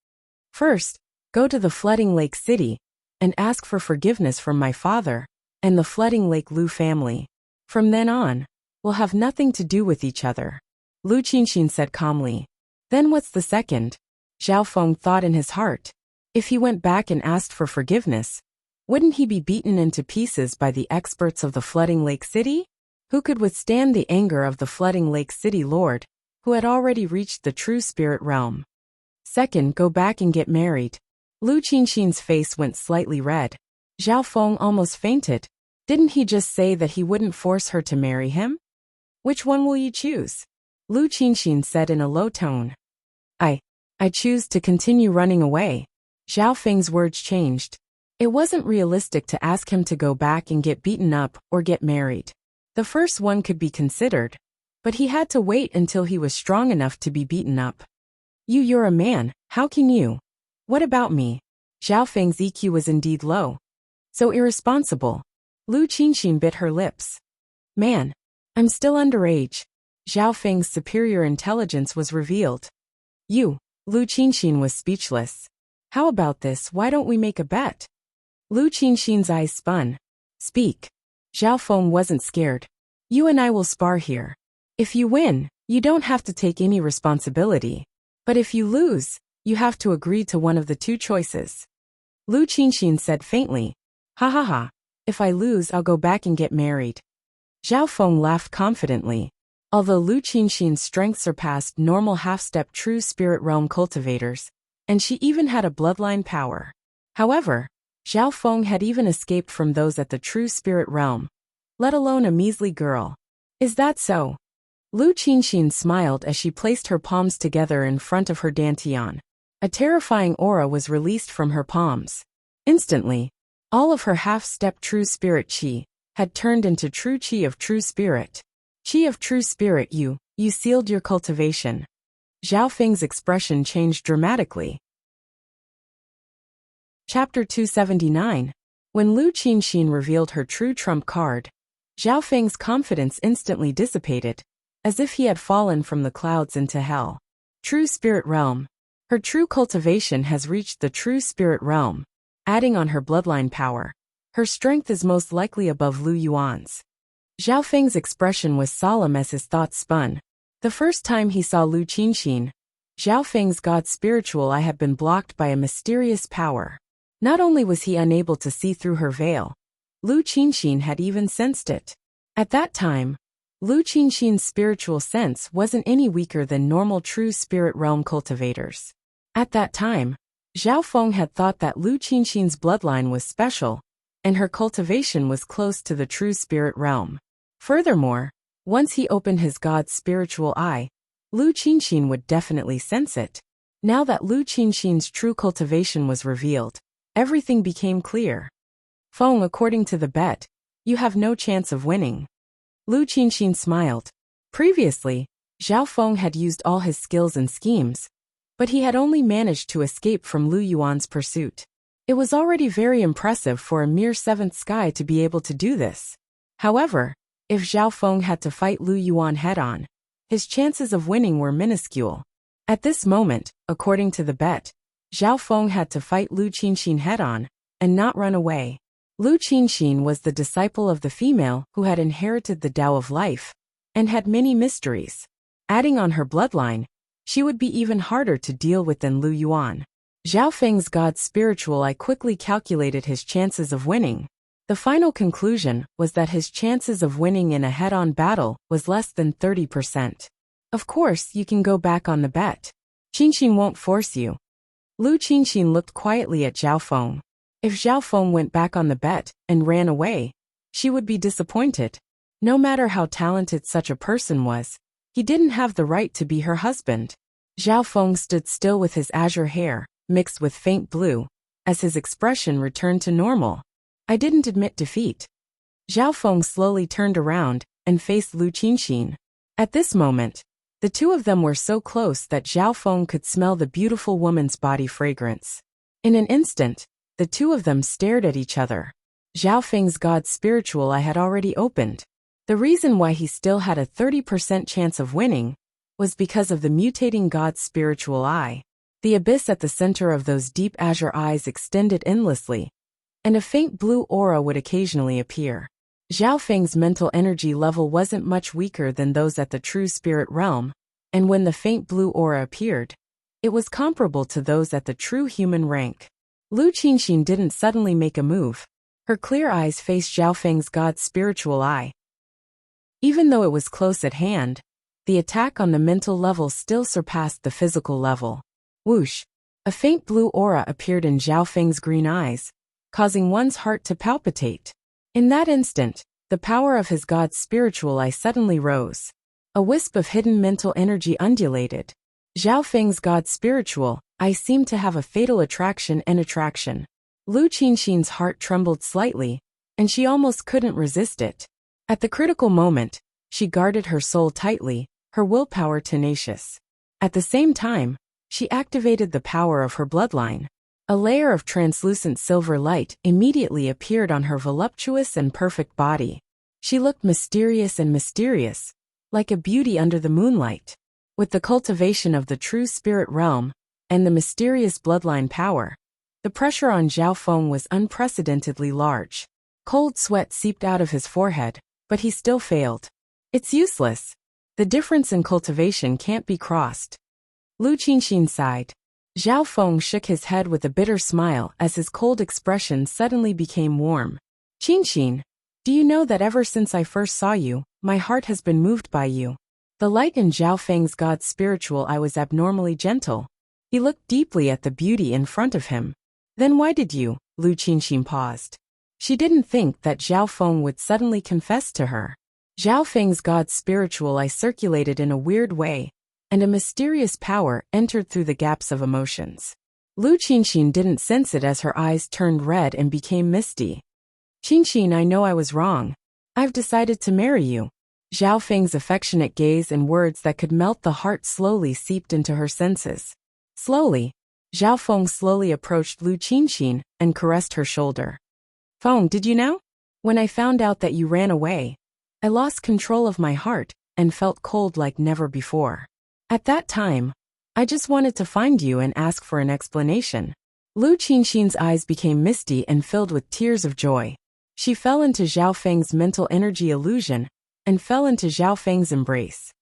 First, go to the Flooding Lake City and ask for forgiveness from my father and the Flooding Lake Lu family. From then on, we'll have nothing to do with each other. Lu Qinxin said calmly. Then what's the second? Zhao Feng thought in his heart. If he went back and asked for forgiveness, wouldn't he be beaten into pieces by the experts of the Flooding Lake City? Who could withstand the anger of the Flooding Lake City Lord, who had already reached the true spirit realm? Second, go back and get married. Lu Qinxin's face went slightly red. Zhao Feng almost fainted. Didn't he just say that he wouldn't force her to marry him? Which one will you choose? Lu Qinxin said in a low tone. I choose to continue running away. Zhao Feng's words changed. It wasn't realistic to ask him to go back and get beaten up or get married. The first one could be considered, but he had to wait until he was strong enough to be beaten up. You're a man, how can you? What about me? Zhao Feng's EQ was indeed low. So irresponsible. Lu Qinxin bit her lips. Man, I'm still underage. Zhao Feng's superior intelligence was revealed. Lu Qinxin was speechless. How about this, why don't we make a bet? Lu Qinxin's eyes spun. Speak. Zhao Feng wasn't scared. You and I will spar here. If you win, you don't have to take any responsibility. But if you lose, you have to agree to one of the 2 choices. Lu Qinxin said faintly. Ha ha ha. If I lose, I'll go back and get married. Zhao Feng laughed confidently. Although Lu Qinxin's strength surpassed normal half-step true spirit realm cultivators, and she even had a bloodline power. However, Zhao Feng had even escaped from those at the true spirit realm, let alone a measly girl. Is that so? Lu Qinxin smiled as she placed her palms together in front of her dantian. A terrifying aura was released from her palms. Instantly, all of her half-step true spirit chi had turned into true chi of true spirit. Chi of true spirit, you sealed your cultivation. Zhao Feng's expression changed dramatically. Chapter 279. When Lu Qinxin revealed her true trump card, Zhao Feng's confidence instantly dissipated, as if he had fallen from the clouds into hell. True spirit realm. Her true cultivation has reached the true spirit realm, adding on her bloodline power. Her strength is most likely above Lu Yuan's. Zhao Feng's expression was solemn as his thoughts spun. The first time he saw Lu Qinxin, Zhao Feng's god spiritual eye had been blocked by a mysterious power. Not only was he unable to see through her veil, Lu Qinxin had even sensed it. At that time, Lu Qinxin's spiritual sense wasn't any weaker than normal true spirit realm cultivators. At that time, Zhao Feng had thought that Lu Qinxin's bloodline was special, and her cultivation was close to the true spirit realm. Furthermore, once he opened his god's spiritual eye, Lu Qinxin would definitely sense it. Now that Lu Qinxin's true cultivation was revealed, everything became clear. Feng, according to the bet, you have no chance of winning. Lu Qinxin smiled. Previously, Zhao Feng had used all his skills and schemes, but he had only managed to escape from Lu Yuan's pursuit. It was already very impressive for a mere seventh sky to be able to do this. However, if Zhao Feng had to fight Lu Yuan head-on, his chances of winning were minuscule. At this moment, according to the bet, Zhao Feng had to fight Lu Qinxin head-on, and not run away. Lu Qinxin was the disciple of the female who had inherited the Tao of life, and had many mysteries. Adding on her bloodline, she would be even harder to deal with than Lu Yuan. Zhao Feng's god spiritual eye quickly calculated his chances of winning. The final conclusion was that his chances of winning in a head-on battle was less than 30%. Of course, you can go back on the bet. Qinxin won't force you. Lu Qinxin looked quietly at Zhao Feng. If Zhao Feng went back on the bet and ran away, she would be disappointed. No matter how talented such a person was, he didn't have the right to be her husband. Zhao Feng stood still with his azure hair, mixed with faint blue, as his expression returned to normal. I didn't admit defeat. Zhao Feng slowly turned around and faced Lu Qinxin. At this moment, the two of them were so close that Zhao Feng could smell the beautiful woman's body fragrance. In an instant, the two of them stared at each other. Zhao Feng's god spiritual eye had already opened. The reason why he still had a 30% chance of winning was because of the mutating god's spiritual eye. The abyss at the center of those deep azure eyes extended endlessly, and a faint blue aura would occasionally appear. Zhao Feng's mental energy level wasn't much weaker than those at the true spirit realm, and when the faint blue aura appeared, it was comparable to those at the true human rank. Lu Qinxin didn't suddenly make a move. Her clear eyes faced Zhao Feng's god's spiritual eye. Even though it was close at hand, the attack on the mental level still surpassed the physical level. Whoosh! A faint blue aura appeared in Zhao Feng's green eyes, causing one's heart to palpitate. In that instant, the power of his god's spiritual eye suddenly rose. A wisp of hidden mental energy undulated. Zhao Feng's god spiritual eye seemed to have a fatal attraction. Lu Qinxin's heart trembled slightly, and she almost couldn't resist it. At the critical moment, she guarded her soul tightly, her willpower tenacious. At the same time, she activated the power of her bloodline. A layer of translucent silver light immediately appeared on her voluptuous and perfect body. She looked mysterious, like a beauty under the moonlight. With the cultivation of the true spirit realm, and the mysterious bloodline power, the pressure on Zhao Feng was unprecedentedly large. Cold sweat seeped out of his forehead, but he still failed. It's useless. The difference in cultivation can't be crossed. Lu Qinxin sighed. Zhao Feng shook his head with a bitter smile as his cold expression suddenly became warm. Qinxin, do you know that ever since I first saw you, my heart has been moved by you? The light in Zhao Feng's god's spiritual eye was abnormally gentle. He looked deeply at the beauty in front of him. Then why did you? Lu Qinxin paused. She didn't think that Zhao Feng would suddenly confess to her. Zhao Feng's god's spiritual eye circulated in a weird way, and a mysterious power entered through the gaps of emotions. Lu Qinxin didn't sense it as her eyes turned red and became misty. Qinxin, I know I was wrong. I've decided to marry you. Zhao Feng's affectionate gaze and words that could melt the heart slowly seeped into her senses. Slowly, Zhao Feng slowly approached Lu Qinxin and caressed her shoulder. Feng, did you know? When I found out that you ran away, I lost control of my heart and felt cold like never before. At that time, I just wanted to find you and ask for an explanation. Lu Qinxin's eyes became misty and filled with tears of joy. She fell into Zhao Feng's mental energy illusion and fell into Zhao Feng's embrace.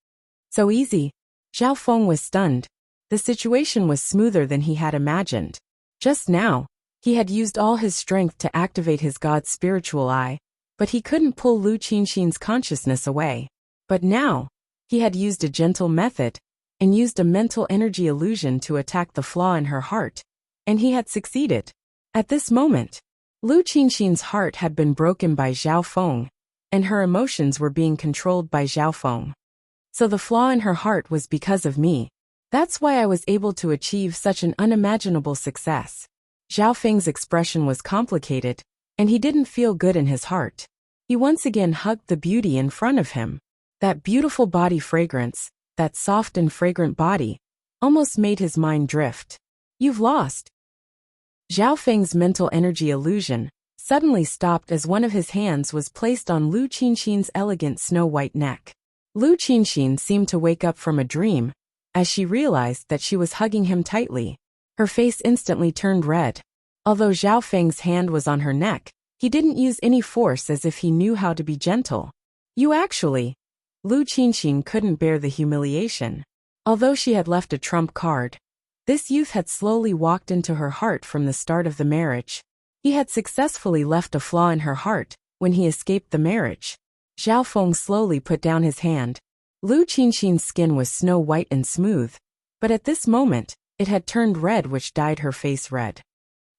So easy. Zhao Feng was stunned. The situation was smoother than he had imagined. Just now, he had used all his strength to activate his god's spiritual eye, but he couldn't pull Lu Qinxin's consciousness away. But now, he had used a gentle method and used a mental energy illusion to attack the flaw in her heart, and he had succeeded. At this moment, Lu Qinxin's heart had been broken by Zhao Feng, and her emotions were being controlled by Zhao Feng. So the flaw in her heart was because of me. That's why I was able to achieve such an unimaginable success. Zhao Feng's expression was complicated, and he didn't feel good in his heart. He once again hugged the beauty in front of him. That beautiful body fragrance, that soft and fragrant body, almost made his mind drift. You've lost. Zhao Feng's mental energy illusion suddenly stopped as one of his hands was placed on Lu Qinxin's elegant snow-white neck. Lu Qinxin seemed to wake up from a dream, as she realized that she was hugging him tightly. Her face instantly turned red. Although Zhao Feng's hand was on her neck, he didn't use any force as if he knew how to be gentle. You actually... Lu Qinxin couldn't bear the humiliation. Although she had left a trump card, this youth had slowly walked into her heart from the start of the marriage. He had successfully left a flaw in her heart when he escaped the marriage. Zhao Feng slowly put down his hand. Lu Qinxin's skin was snow-white and smooth, but at this moment, it had turned red, which dyed her face red.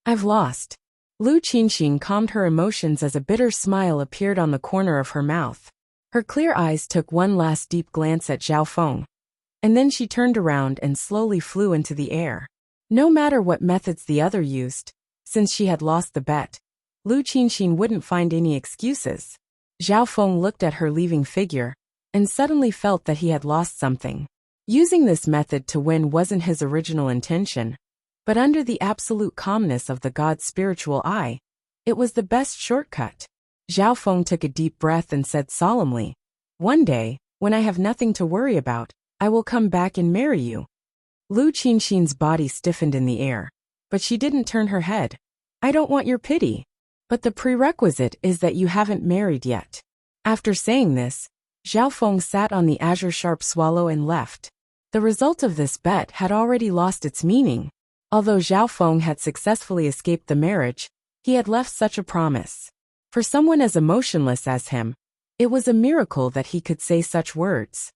I've lost. Lu Qinxin calmed her emotions as a bitter smile appeared on the corner of her mouth. Her clear eyes took one last deep glance at Zhao Feng, and then she turned around and slowly flew into the air. No matter what methods the other used, since she had lost the bet, Lu Qinxin wouldn't find any excuses. Zhao Feng looked at her leaving figure, and suddenly felt that he had lost something. Using this method to win wasn't his original intention, but under the absolute calmness of the god's spiritual eye, it was the best shortcut. Zhao Feng took a deep breath and said solemnly, one day, when I have nothing to worry about, I will come back and marry you. Lu Qinxin's body stiffened in the air, but she didn't turn her head. I don't want your pity. But the prerequisite is that you haven't married yet. After saying this, Zhao Feng sat on the azure sharp swallow and left. The result of this bet had already lost its meaning. Although Zhao Feng had successfully escaped the marriage, he had left such a promise. For someone as emotionless as him, it was a miracle that he could say such words.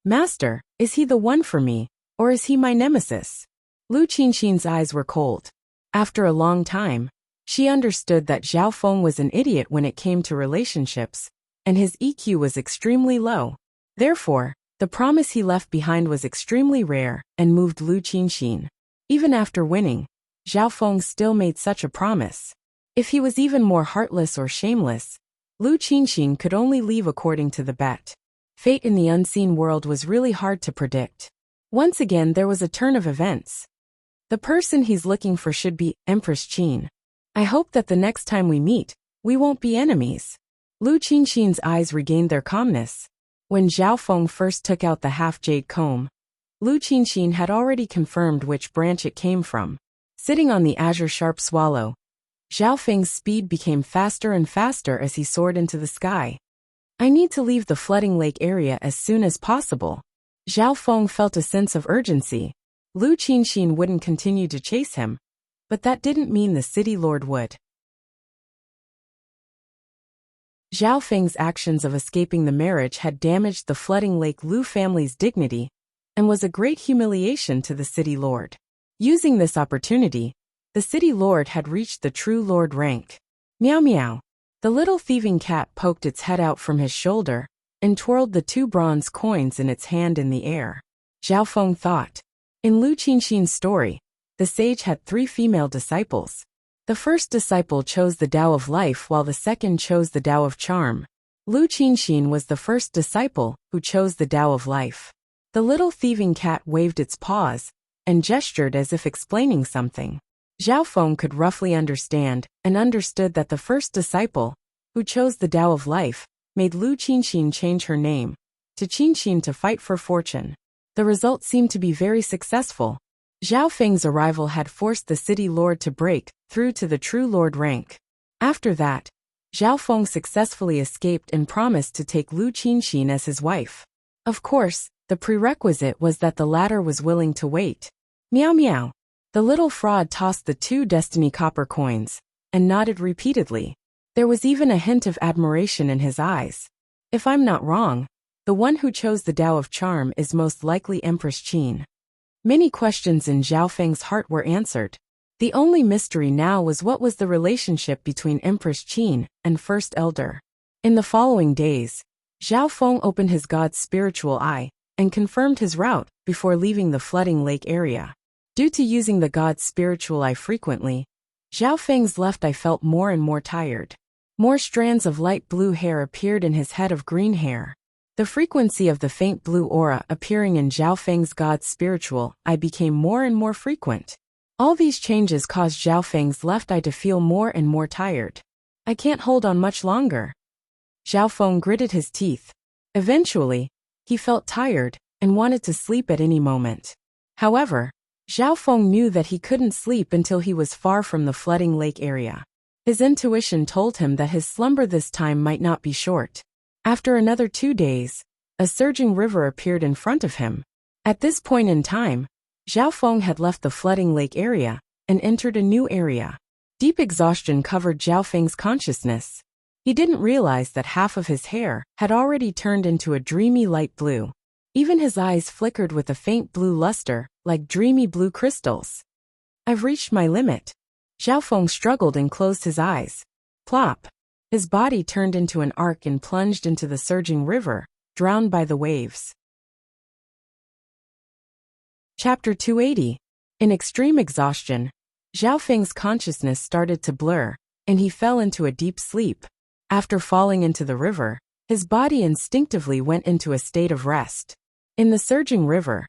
Master, is he the one for me, or is he my nemesis? Lu Qinxin's eyes were cold. After a long time, she understood that Zhao Feng was an idiot when it came to relationships, and his EQ was extremely low. Therefore, the promise he left behind was extremely rare and moved Lu Qinxin. Even after winning, Zhao Feng still made such a promise. If he was even more heartless or shameless, Lu Qinxin could only leave according to the bet. Fate in the unseen world was really hard to predict. Once again there was a turn of events. The person he's looking for should be Empress Qin. I hope that the next time we meet, we won't be enemies. Lu Qinxin's eyes regained their calmness. When Zhao Feng first took out the half-jade comb, Lu Qinxin had already confirmed which branch it came from. Sitting on the azure sharp swallow, Zhao Feng's speed became faster and faster as he soared into the sky. I need to leave the flooding lake area as soon as possible. Zhao Feng felt a sense of urgency. Lu Qinxin wouldn't continue to chase him, but that didn't mean the city lord would. Zhao Feng's actions of escaping the marriage had damaged the flooding lake Lu family's dignity, and was a great humiliation to the city lord. Using this opportunity, the city lord had reached the true lord rank. Meow meow. The little thieving cat poked its head out from his shoulder, and twirled the 2 bronze coins in its hand in the air. Zhao Feng thought. In Lu Qinxin's story, The sage had 3 female disciples. The first disciple chose the Tao of life while the second chose the Tao of charm. Lu Qinxin was the first disciple who chose the Tao of life. The little thieving cat waved its paws and gestured as if explaining something. Zhao Feng could roughly understand and understood that the first disciple, who chose the Tao of life, made Lu Qinxin change her name to Qinxin to fight for fortune. The result seemed to be very successful. Zhao Feng's arrival had forced the city lord to break through to the true lord rank. After that, Zhao Feng successfully escaped and promised to take Lu Qinxin as his wife. Of course, the prerequisite was that the latter was willing to wait. Meow meow. The little fraud tossed the 2 destiny copper coins and nodded repeatedly. There was even a hint of admiration in his eyes. If I'm not wrong, the one who chose the Tao of charm is most likely Empress Qin. Many questions in Zhao Feng's heart were answered. The only mystery now was what was the relationship between Empress Qin and First Elder. In the following days, Zhao Feng opened his god's spiritual eye and confirmed his route before leaving the flooding lake area. Due to using the god's spiritual eye frequently, Zhao Feng's left eye felt more and more tired. More strands of light blue hair appeared in his head of green hair. The frequency of the faint blue aura appearing in Zhao Feng's god's spiritual eye became more and more frequent. All these changes caused Zhao Feng's left eye to feel more and more tired. I can't hold on much longer. Zhao Feng gritted his teeth. Eventually, he felt tired and wanted to sleep at any moment. However, Zhao Feng knew that he couldn't sleep until he was far from the flooding lake area. His intuition told him that his slumber this time might not be short. After another 2 days, a surging river appeared in front of him. At this point in time, Zhao Feng had left the flooding lake area and entered a new area. Deep exhaustion covered Zhao Feng's consciousness. He didn't realize that half of his hair had already turned into a dreamy light blue. Even his eyes flickered with a faint blue luster, like dreamy blue crystals. I've reached my limit. Zhao Feng struggled and closed his eyes. Plop! His body turned into an arc and plunged into the surging river, drowned by the waves. Chapter 280. In extreme exhaustion, Zhao Feng's consciousness started to blur, and he fell into a deep sleep. After falling into the river, his body instinctively went into a state of rest. In the surging river,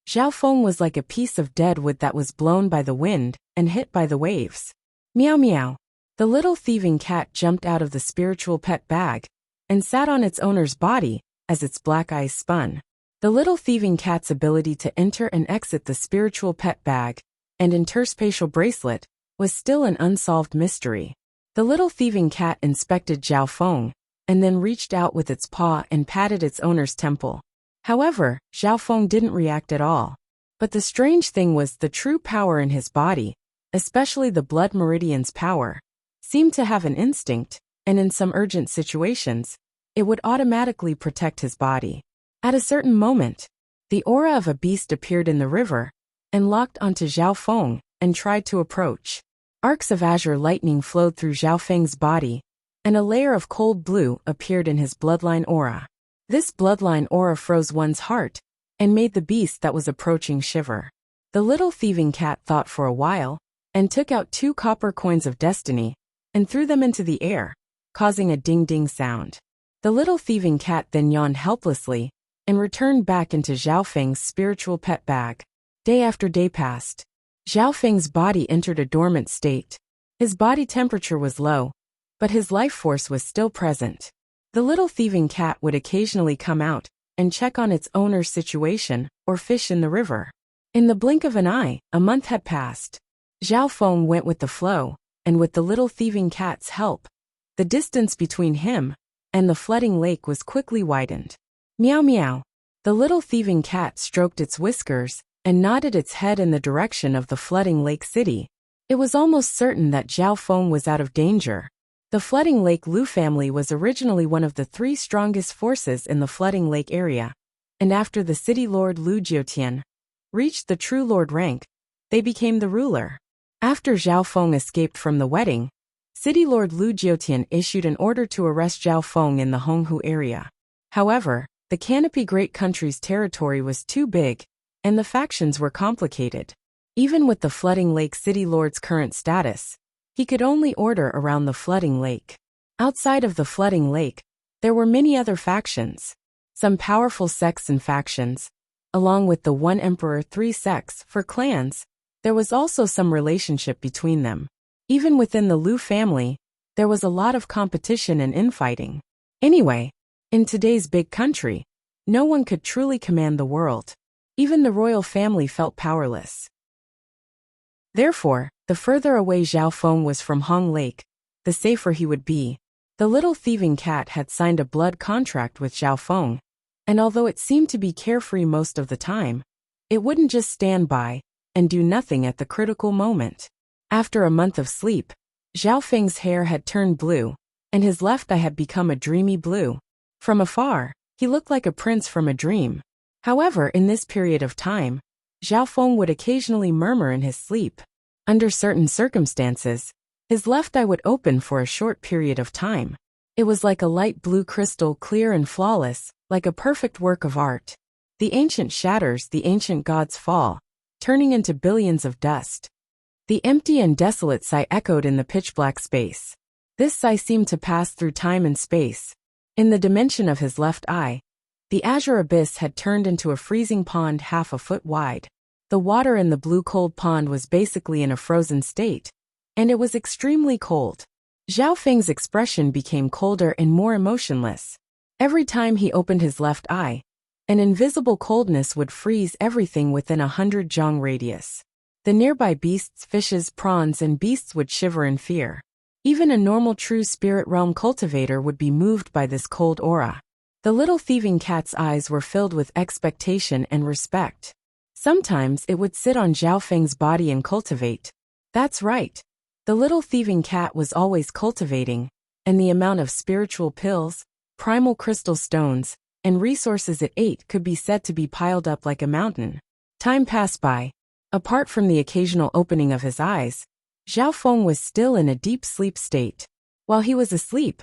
Zhao Feng was like a piece of dead wood that was blown by the wind and hit by the waves. Meow meow. The little thieving cat jumped out of the spiritual pet bag and sat on its owner's body as its black eyes spun. The little thieving cat's ability to enter and exit the spiritual pet bag and interspatial bracelet was still an unsolved mystery. The little thieving cat inspected Zhao Feng and then reached out with its paw and patted its owner's temple. However, Zhao Feng didn't react at all. But the strange thing was the true power in his body, especially the blood meridian's power, seemed to have an instinct, and in some urgent situations, it would automatically protect his body. At a certain moment, the aura of a beast appeared in the river and locked onto Zhao Feng and tried to approach. Arcs of azure lightning flowed through Zhao Feng's body, and a layer of cold blue appeared in his bloodline aura. This bloodline aura froze one's heart and made the beast that was approaching shiver. The little thieving cat thought for a while and took out 2 copper coins of destiny and threw them into the air, causing a ding-ding sound. The little thieving cat then yawned helplessly and returned back into Zhao Feng's spiritual pet bag. Day after day passed. Zhao Feng's body entered a dormant state. His body temperature was low, but his life force was still present. The little thieving cat would occasionally come out and check on its owner's situation or fish in the river. In the blink of an eye, a month had passed. Zhao Feng went with the flow, and with the little thieving cat's help, the distance between him and the flooding lake was quickly widened. Meow meow. The little thieving cat stroked its whiskers and nodded its head in the direction of the flooding lake city. It was almost certain that Zhao Feng was out of danger. The flooding lake Lu family was originally one of the 3 strongest forces in the flooding lake area, and after the city lord Lu Jiotian reached the true lord rank, they became the ruler. After Zhao Feng escaped from the wedding, city lord Lu Jiotian issued an order to arrest Zhao Feng in the Honghu area. However, the Canopy Great Country's territory was too big, and the factions were complicated. Even with the flooding lake city lord's current status, he could only order around the flooding lake. Outside of the flooding lake, there were many other factions. Some powerful sects and factions, along with the one emperor, three sects for clans. There was also some relationship between them. Even within the Liu family, there was a lot of competition and infighting. Anyway, in today's big country, no one could truly command the world. Even the royal family felt powerless. Therefore, the further away Zhao Feng was from Hong Lake, the safer he would be. The little thieving cat had signed a blood contract with Zhao Feng, and although it seemed to be carefree most of the time, it wouldn't just stand by and do nothing at the critical moment. After a month of sleep, Zhao Feng's hair had turned blue, and his left eye had become a dreamy blue. From afar, he looked like a prince from a dream. However, in this period of time, Zhao Feng would occasionally murmur in his sleep. Under certain circumstances, his left eye would open for a short period of time. It was like a light blue crystal, clear and flawless, like a perfect work of art. The ancient shatters, the ancient gods fall, turning into billions of dust. The empty and desolate sigh echoed in the pitch-black space. This sigh seemed to pass through time and space. In the dimension of his left eye, the azure abyss had turned into a freezing pond half a foot wide. The water in the blue cold pond was basically in a frozen state, and it was extremely cold. Zhao Feng's expression became colder and more emotionless. Every time he opened his left eye, an invisible coldness would freeze everything within 100 zhang radius. The nearby beasts, fishes, prawns, and beasts would shiver in fear. Even a normal true spirit realm cultivator would be moved by this cold aura. The little thieving cat's eyes were filled with expectation and respect. Sometimes it would sit on Zhao Feng's body and cultivate. That's right. The little thieving cat was always cultivating, and the amount of spiritual pills, primal crystal stones, and resources it ate could be said to be piled up like a mountain. Time passed by. Apart from the occasional opening of his eyes, Zhao Feng was still in a deep sleep state. While he was asleep,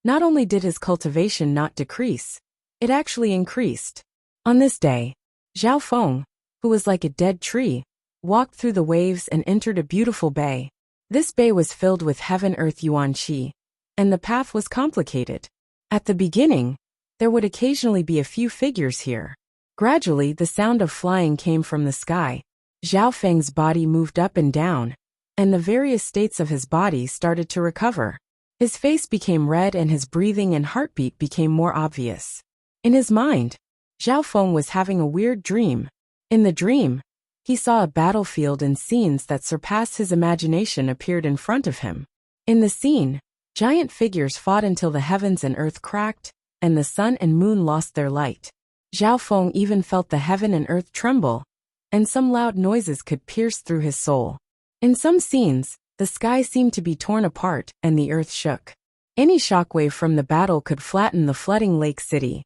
not only did his cultivation not decrease, it actually increased. On this day, Zhao Feng, who was like a dead tree, walked through the waves and entered a beautiful bay. This bay was filled with heaven-earth yuan qi, and the path was complicated. At the beginning, there would occasionally be a few figures here. Gradually, the sound of flying came from the sky. Zhao Feng's body moved up and down, and the various states of his body started to recover. His face became red and his breathing and heartbeat became more obvious. In his mind, Zhao Feng was having a weird dream. In the dream, he saw a battlefield and scenes that surpassed his imagination appeared in front of him. In the scene, giant figures fought until the heavens and earth cracked, and the sun and moon lost their light. Zhao Feng even felt the heaven and earth tremble, and some loud noises could pierce through his soul. In some scenes, the sky seemed to be torn apart and the earth shook. Any shockwave from the battle could flatten the flooding lake city.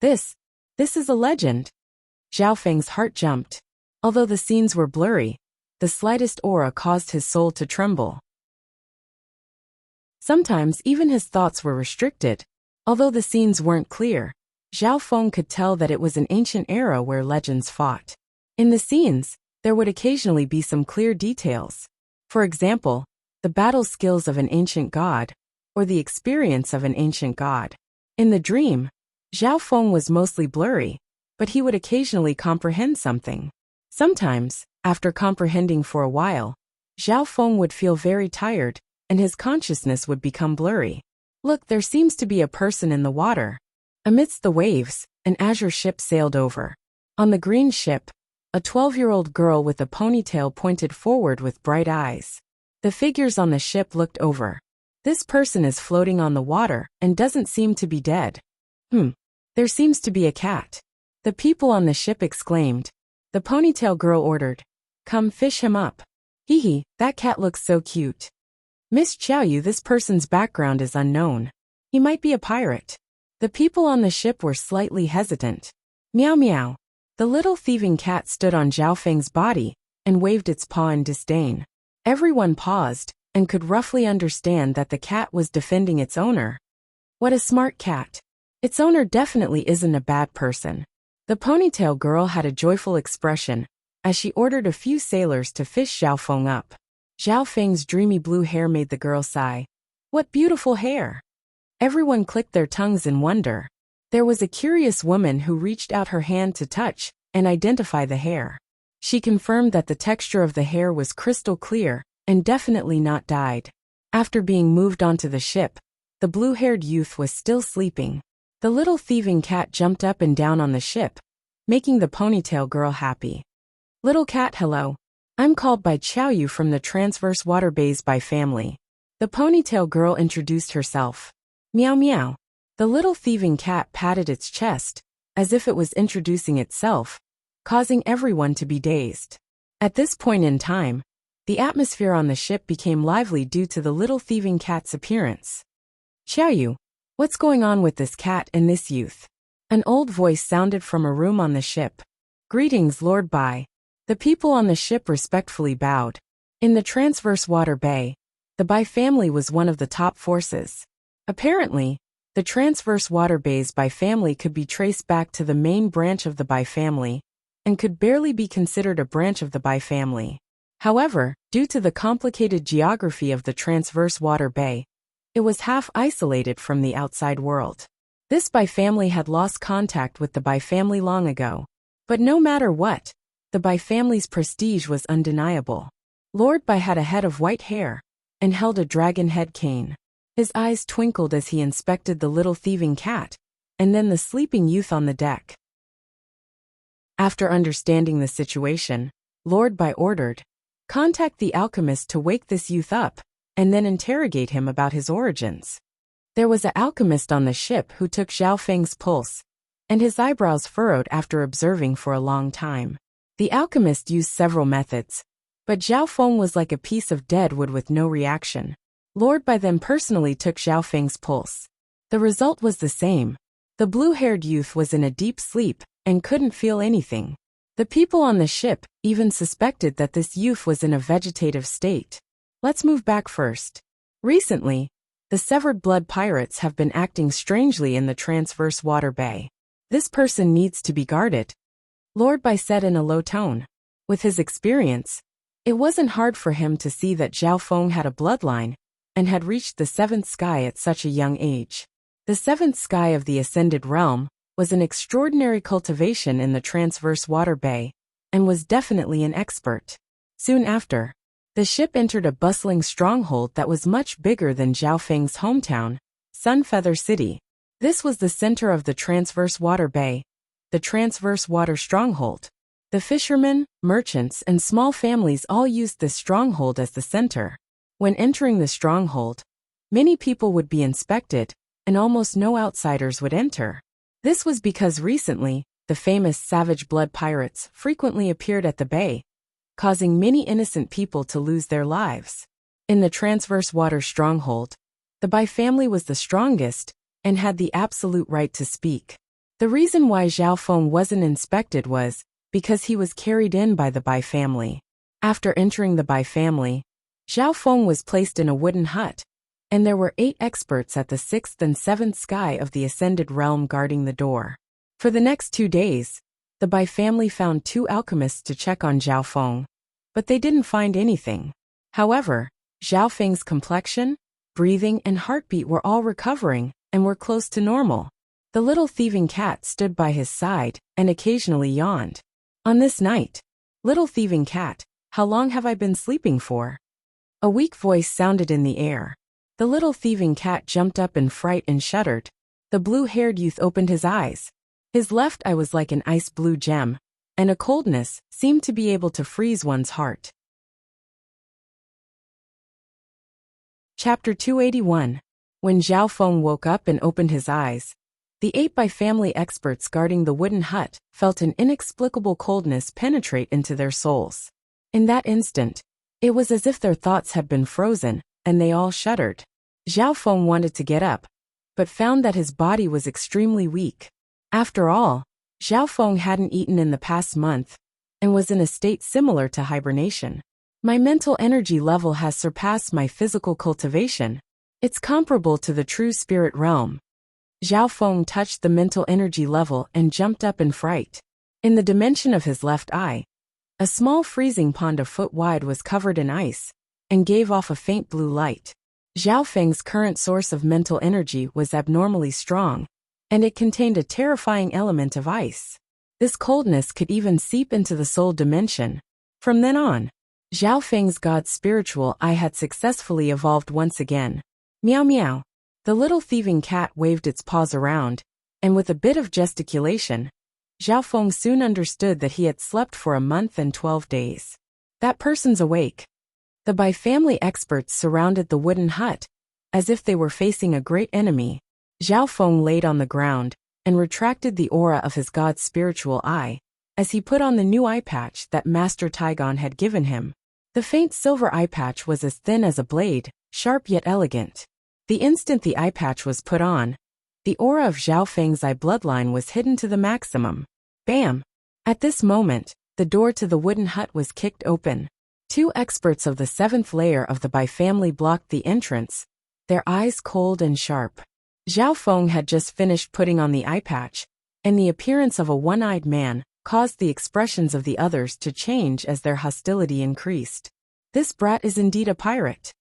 This is a legend. Zhao Feng's heart jumped. Although the scenes were blurry, the slightest aura caused his soul to tremble. Sometimes even his thoughts were restricted. Although the scenes weren't clear, Zhao Feng could tell that it was an ancient era where legends fought. In the scenes, there would occasionally be some clear details. For example, the battle skills of an ancient god, or the experience of an ancient god. In the dream, Zhao Feng was mostly blurry, but he would occasionally comprehend something. Sometimes, after comprehending for a while, Zhao Feng would feel very tired, and his consciousness would become blurry. Look, there seems to be a person in the water. Amidst the waves, an azure ship sailed over. On the green ship, a 12-year-old girl with a ponytail pointed forward with bright eyes. The figures on the ship looked over. This person is floating on the water and doesn't seem to be dead. There seems to be a cat. The people on the ship exclaimed. The ponytail girl ordered, "Come fish him up." Hee, that cat looks so cute. Miss Xiaoyu, this person's background is unknown. He might be a pirate. The people on the ship were slightly hesitant. Meow meow. The little thieving cat stood on Zhao Feng's body and waved its paw in disdain. Everyone paused and could roughly understand that the cat was defending its owner. What a smart cat. Its owner definitely isn't a bad person. The ponytail girl had a joyful expression, as she ordered a few sailors to fish Zhao Feng up. Zhao Feng's dreamy blue hair made the girl sigh. What beautiful hair! Everyone clicked their tongues in wonder. There was a curious woman who reached out her hand to touch and identify the hair. She confirmed that the texture of the hair was crystal clear and definitely not dyed. After being moved onto the ship, the blue-haired youth was still sleeping. The little thieving cat jumped up and down on the ship, making the ponytail girl happy. Little cat, hello. I'm called by Xiaoyu from the Transverse Water Bays by family. The ponytail girl introduced herself. Meow meow. The little thieving cat patted its chest, as if it was introducing itself, causing everyone to be dazed. At this point in time, the atmosphere on the ship became lively due to the little thieving cat's appearance. Xiaoyu, what's going on with this cat and this youth? An old voice sounded from a room on the ship. Greetings, Lord Bai. The people on the ship respectfully bowed. In the Transverse Water Bay, the Bai family was one of the top forces. Apparently, the Transverse Water Bays Bai family could be traced back to the main branch of the Bai family, and could barely be considered a branch of the Bai family. However, due to the complicated geography of the Transverse Water Bay, it was half isolated from the outside world. This Bai family had lost contact with the Bai family long ago. But no matter what, the Bai family's prestige was undeniable. Lord Bai had a head of white hair and held a dragon head cane. His eyes twinkled as he inspected the little thieving cat, and then the sleeping youth on the deck. After understanding the situation, Lord Bai ordered, contact the alchemist to wake this youth up, and then interrogate him about his origins. There was an alchemist on the ship who took Zhao Feng's pulse, and his eyebrows furrowed after observing for a long time. The alchemist used several methods, but Zhao Feng was like a piece of dead wood with no reaction. Lord Bai then personally took Zhao Feng's pulse. The result was the same. The blue-haired youth was in a deep sleep and couldn't feel anything. The people on the ship even suspected that this youth was in a vegetative state. Let's move back first. Recently, the severed blood pirates have been acting strangely in the Transverse Water Bay. This person needs to be guarded, Lord Bai said in a low tone. With his experience, it wasn't hard for him to see that Zhao Feng had a bloodline and had reached the seventh sky at such a young age. The seventh sky of the Ascended Realm was an extraordinary cultivation in the Transverse Water Bay and was definitely an expert. Soon after, the ship entered a bustling stronghold that was much bigger than Zhao Feng's hometown, Sunfeather City. This was the center of the Transverse Water Bay, the Transverse Water Stronghold. The fishermen, merchants, and small families all used this stronghold as the center. When entering the stronghold, many people would be inspected, and almost no outsiders would enter. This was because recently, the famous savage blood pirates frequently appeared at the bay, causing many innocent people to lose their lives. In the Transverse Water Stronghold, the Bai family was the strongest and had the absolute right to speak. The reason why Zhao Feng wasn't inspected was because he was carried in by the Bai family. After entering the Bai family, Zhao Feng was placed in a wooden hut, and there were 8 experts at the 6th and 7th sky of the Ascended Realm guarding the door. For the next 2 days, the Bai family found 2 alchemists to check on Zhao Feng, but they didn't find anything. However, Zhao Feng's complexion, breathing, and heartbeat were all recovering and were close to normal. The little thieving cat stood by his side and occasionally yawned. On this night, little thieving cat, how long have I been sleeping for? A weak voice sounded in the air. The little thieving cat jumped up in fright and shuddered. The blue-haired youth opened his eyes. His left eye was like an ice-blue gem, and a coldness seemed to be able to freeze one's heart. Chapter 281. When Zhao Feng woke up and opened his eyes, the 8 Bai family experts guarding the wooden hut felt an inexplicable coldness penetrate into their souls. In that instant, it was as if their thoughts had been frozen, and they all shuddered. Zhao Feng wanted to get up, but found that his body was extremely weak. After all, Zhao Feng hadn't eaten in the past month, and was in a state similar to hibernation. My mental energy level has surpassed my physical cultivation. It's comparable to the true spirit realm. Zhao Feng touched the mental energy level and jumped up in fright. In the dimension of his left eye, A small freezing pond a foot wide was covered in ice and gave off a faint blue light. Zhao Feng's current source of mental energy was abnormally strong, and it contained a terrifying element of ice. This coldness could even seep into the soul dimension. From then on, Zhao Feng's god's spiritual eye had successfully evolved once again. Meow meow. The little thieving cat waved its paws around, and with a bit of gesticulation, Zhao Feng soon understood that he had slept for a month and 12 days. That person's awake. The Bai family experts surrounded the wooden hut, as if they were facing a great enemy. Zhao Feng laid on the ground and retracted the aura of his god's spiritual eye, as he put on the new eye patch that Master Taigon had given him. The faint silver eye patch was as thin as a blade, sharp yet elegant. The instant the eye patch was put on, the aura of Zhao Feng's eye bloodline was hidden to the maximum. Bam! At this moment, the door to the wooden hut was kicked open. 2 experts of the 7th layer of the Bai family blocked the entrance, their eyes cold and sharp. Zhao Feng had just finished putting on the eye patch, and the appearance of a one-eyed man caused the expressions of the others to change as their hostility increased. This brat is indeed a pirate.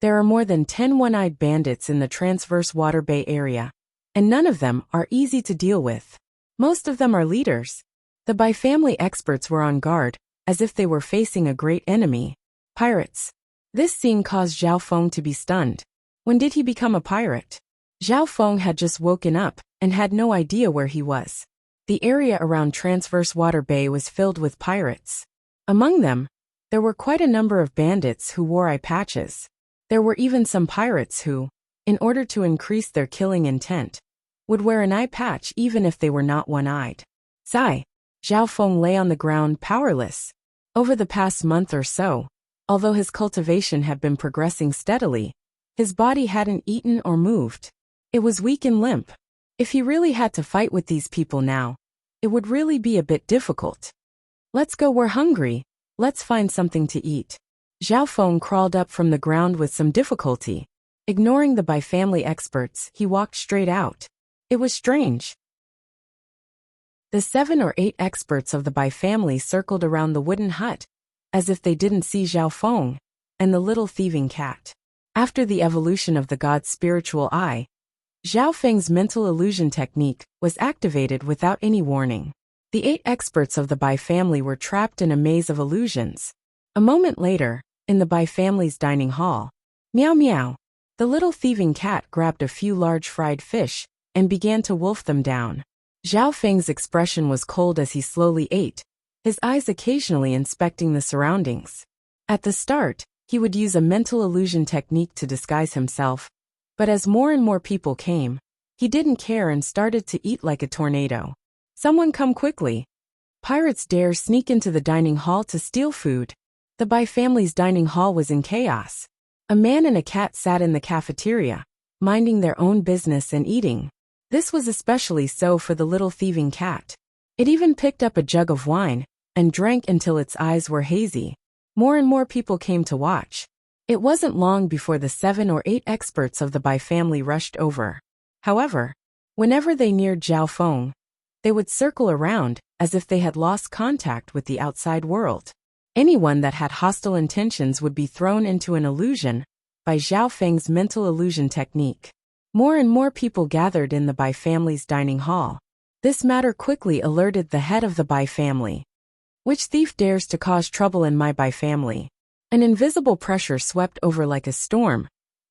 There are more than 10 one-eyed bandits in the Transverse Water Bay area, and none of them are easy to deal with. Most of them are leaders. The Bai family experts were on guard, as if they were facing a great enemy. Pirates. This scene caused Zhao Feng to be stunned. When did he become a pirate? Zhao Feng had just woken up and had no idea where he was. The area around Transverse Water Bay was filled with pirates. Among them, there were quite a number of bandits who wore eye patches. There were even some pirates who, in order to increase their killing intent, would wear an eye patch even if they were not one-eyed. Sigh. Zhao Feng lay on the ground powerless. Over the past month or so, although his cultivation had been progressing steadily, his body hadn't eaten or moved. It was weak and limp. If he really had to fight with these people now, it would really be a bit difficult. Let's go, we're hungry. Let's find something to eat. Zhao Feng crawled up from the ground with some difficulty. Ignoring the Bai family experts, he walked straight out. It was strange. The 7 or 8 experts of the Bai family circled around the wooden hut, as if they didn't see Zhao Feng and the little thieving cat. After the evolution of the god's spiritual eye, Zhao Feng's mental illusion technique was activated without any warning. The 8 experts of the Bai family were trapped in a maze of illusions. A moment later, in the Bai family's dining hall, meow meow, the little thieving cat grabbed a few large fried fish and began to wolf them down. Zhao Feng's expression was cold as he slowly ate, his eyes occasionally inspecting the surroundings. At the start, he would use a mental illusion technique to disguise himself, but as more and more people came, he didn't care and started to eat like a tornado. Someone come quickly. Pirates dare sneak into the dining hall to steal food. The Bai family's dining hall was in chaos. A man and a cat sat in the cafeteria, minding their own business and eating. This was especially so for the little thieving cat. It even picked up a jug of wine and drank until its eyes were hazy. More and more people came to watch. It wasn't long before the 7 or 8 experts of the Bai family rushed over. However, whenever they neared Zhao Feng, they would circle around as if they had lost contact with the outside world. Anyone that had hostile intentions would be thrown into an illusion by Zhao Feng's mental illusion technique. More and more people gathered in the Bai family's dining hall. This matter quickly alerted the head of the Bai family. Which thief dares to cause trouble in my Bai family? An invisible pressure swept over like a storm,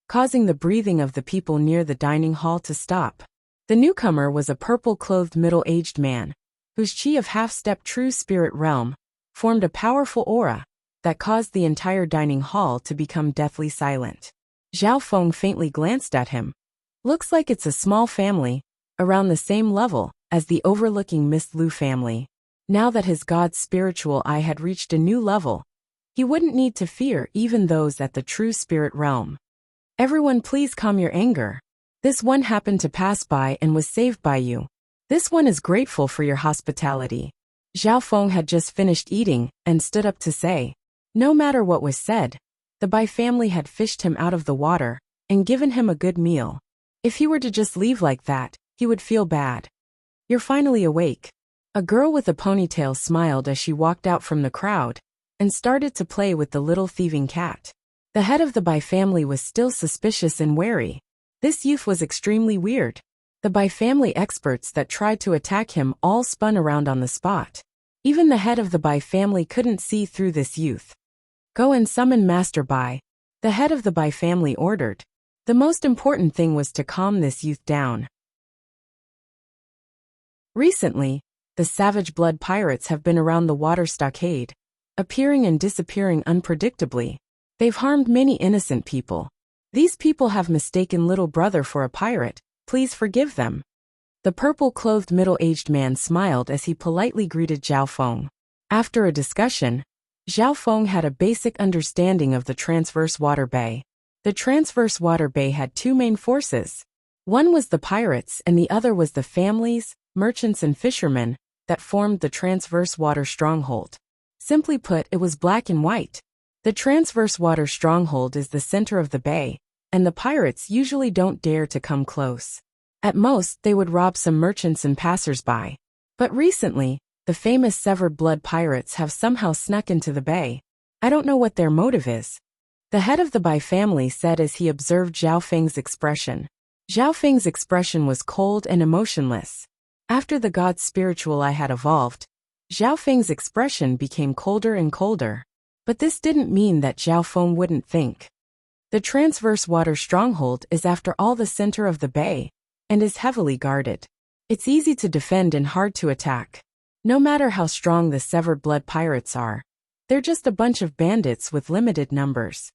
causing the breathing of the people near the dining hall to stop. The newcomer was a purple-clothed middle-aged man, whose chi of half-step true spirit realm formed a powerful aura that caused the entire dining hall to become deathly silent. Zhao Feng faintly glanced at him. Looks like it's a small family, around the same level as the overlooking Miss Lu family. Now that his god's spiritual eye had reached a new level, he wouldn't need to fear even those at the true spirit realm. Everyone please calm your anger. This one happened to pass by and was saved by you. This one is grateful for your hospitality. Zhao Feng had just finished eating and stood up to say, no matter what was said, the Bai family had fished him out of the water and given him a good meal. If he were to just leave like that, he would feel bad. You're finally awake. A girl with a ponytail smiled as she walked out from the crowd and started to play with the little thieving cat. The head of the Bai family was still suspicious and wary. This youth was extremely weird. The Bai family experts that tried to attack him all spun around on the spot. Even the head of the Bai family couldn't see through this youth. Go and summon Master Bai, the head of the Bai family ordered. The most important thing was to calm this youth down. Recently, the savage blood pirates have been around the water stockade, appearing and disappearing unpredictably. They've harmed many innocent people. These people have mistaken little brother for a pirate. Please forgive them. The purple-clothed middle-aged man smiled as he politely greeted Zhao Feng. After a discussion, Zhao Feng had a basic understanding of the Transverse Water Bay. The Transverse Water Bay had two main forces. One was the pirates and the other was the families, merchants and fishermen that formed the Transverse Water Stronghold. Simply put, it was black and white. The Transverse Water Stronghold is the center of the bay, and the pirates usually don't dare to come close. At most, they would rob some merchants and passers-by. But recently, the famous severed blood pirates have somehow snuck into the bay. I don't know what their motive is. The head of the Bai family said as he observed Zhao Feng's expression. Zhao Feng's expression was cold and emotionless. After the god's spiritual eye had evolved, Zhao Feng's expression became colder and colder. But this didn't mean that Zhao Feng wouldn't think. The Transverse Water Stronghold is after all the center of the bay, and is heavily guarded. It's easy to defend and hard to attack. No matter how strong the severed blood pirates are, they're just a bunch of bandits with limited numbers.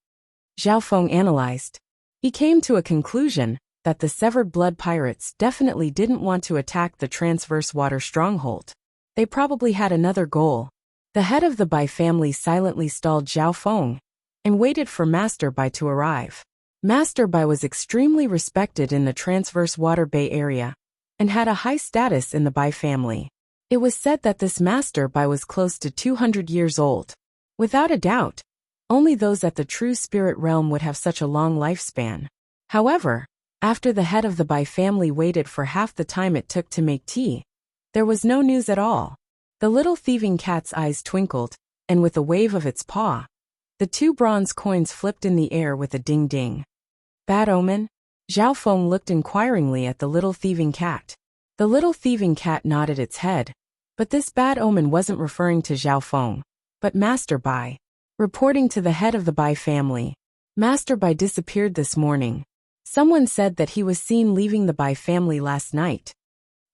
Zhao Feng analyzed. He came to a conclusion that the severed blood pirates definitely didn't want to attack the Transverse Water Stronghold. They probably had another goal. The head of the Bai family silently stalled Zhao Feng and waited for Master Bai to arrive. Master Bai was extremely respected in the Transverse Water Bay area and had a high status in the Bai family. It was said that this Master Bai was close to 200 years old. Without a doubt, only those at the true spirit realm would have such a long lifespan. However, after the head of the Bai family waited for half the time it took to make tea, there was no news at all. The little thieving cat's eyes twinkled, and with a wave of its paw, the two bronze coins flipped in the air with a ding-ding. Bad omen? Zhao Feng looked inquiringly at the little thieving cat. The little thieving cat nodded its head, but this bad omen wasn't referring to Zhao Feng, but Master Bai. Reporting to the head of the Bai family, Master Bai disappeared this morning. Someone said that he was seen leaving the Bai family last night.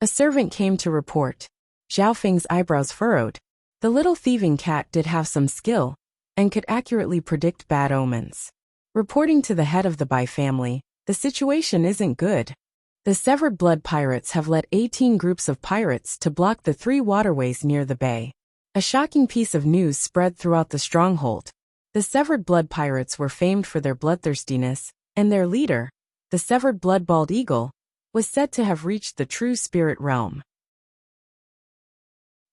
A servant came to report. Zhao Feng's eyebrows furrowed. The little thieving cat did have some skill and could accurately predict bad omens. Reporting to the head of the Bai family, the situation isn't good. The severed blood pirates have led 18 groups of pirates to block the 3 waterways near the bay. A shocking piece of news spread throughout the stronghold. The severed blood pirates were famed for their bloodthirstiness, and their leader, the severed blood bald eagle, was said to have reached the true spirit realm.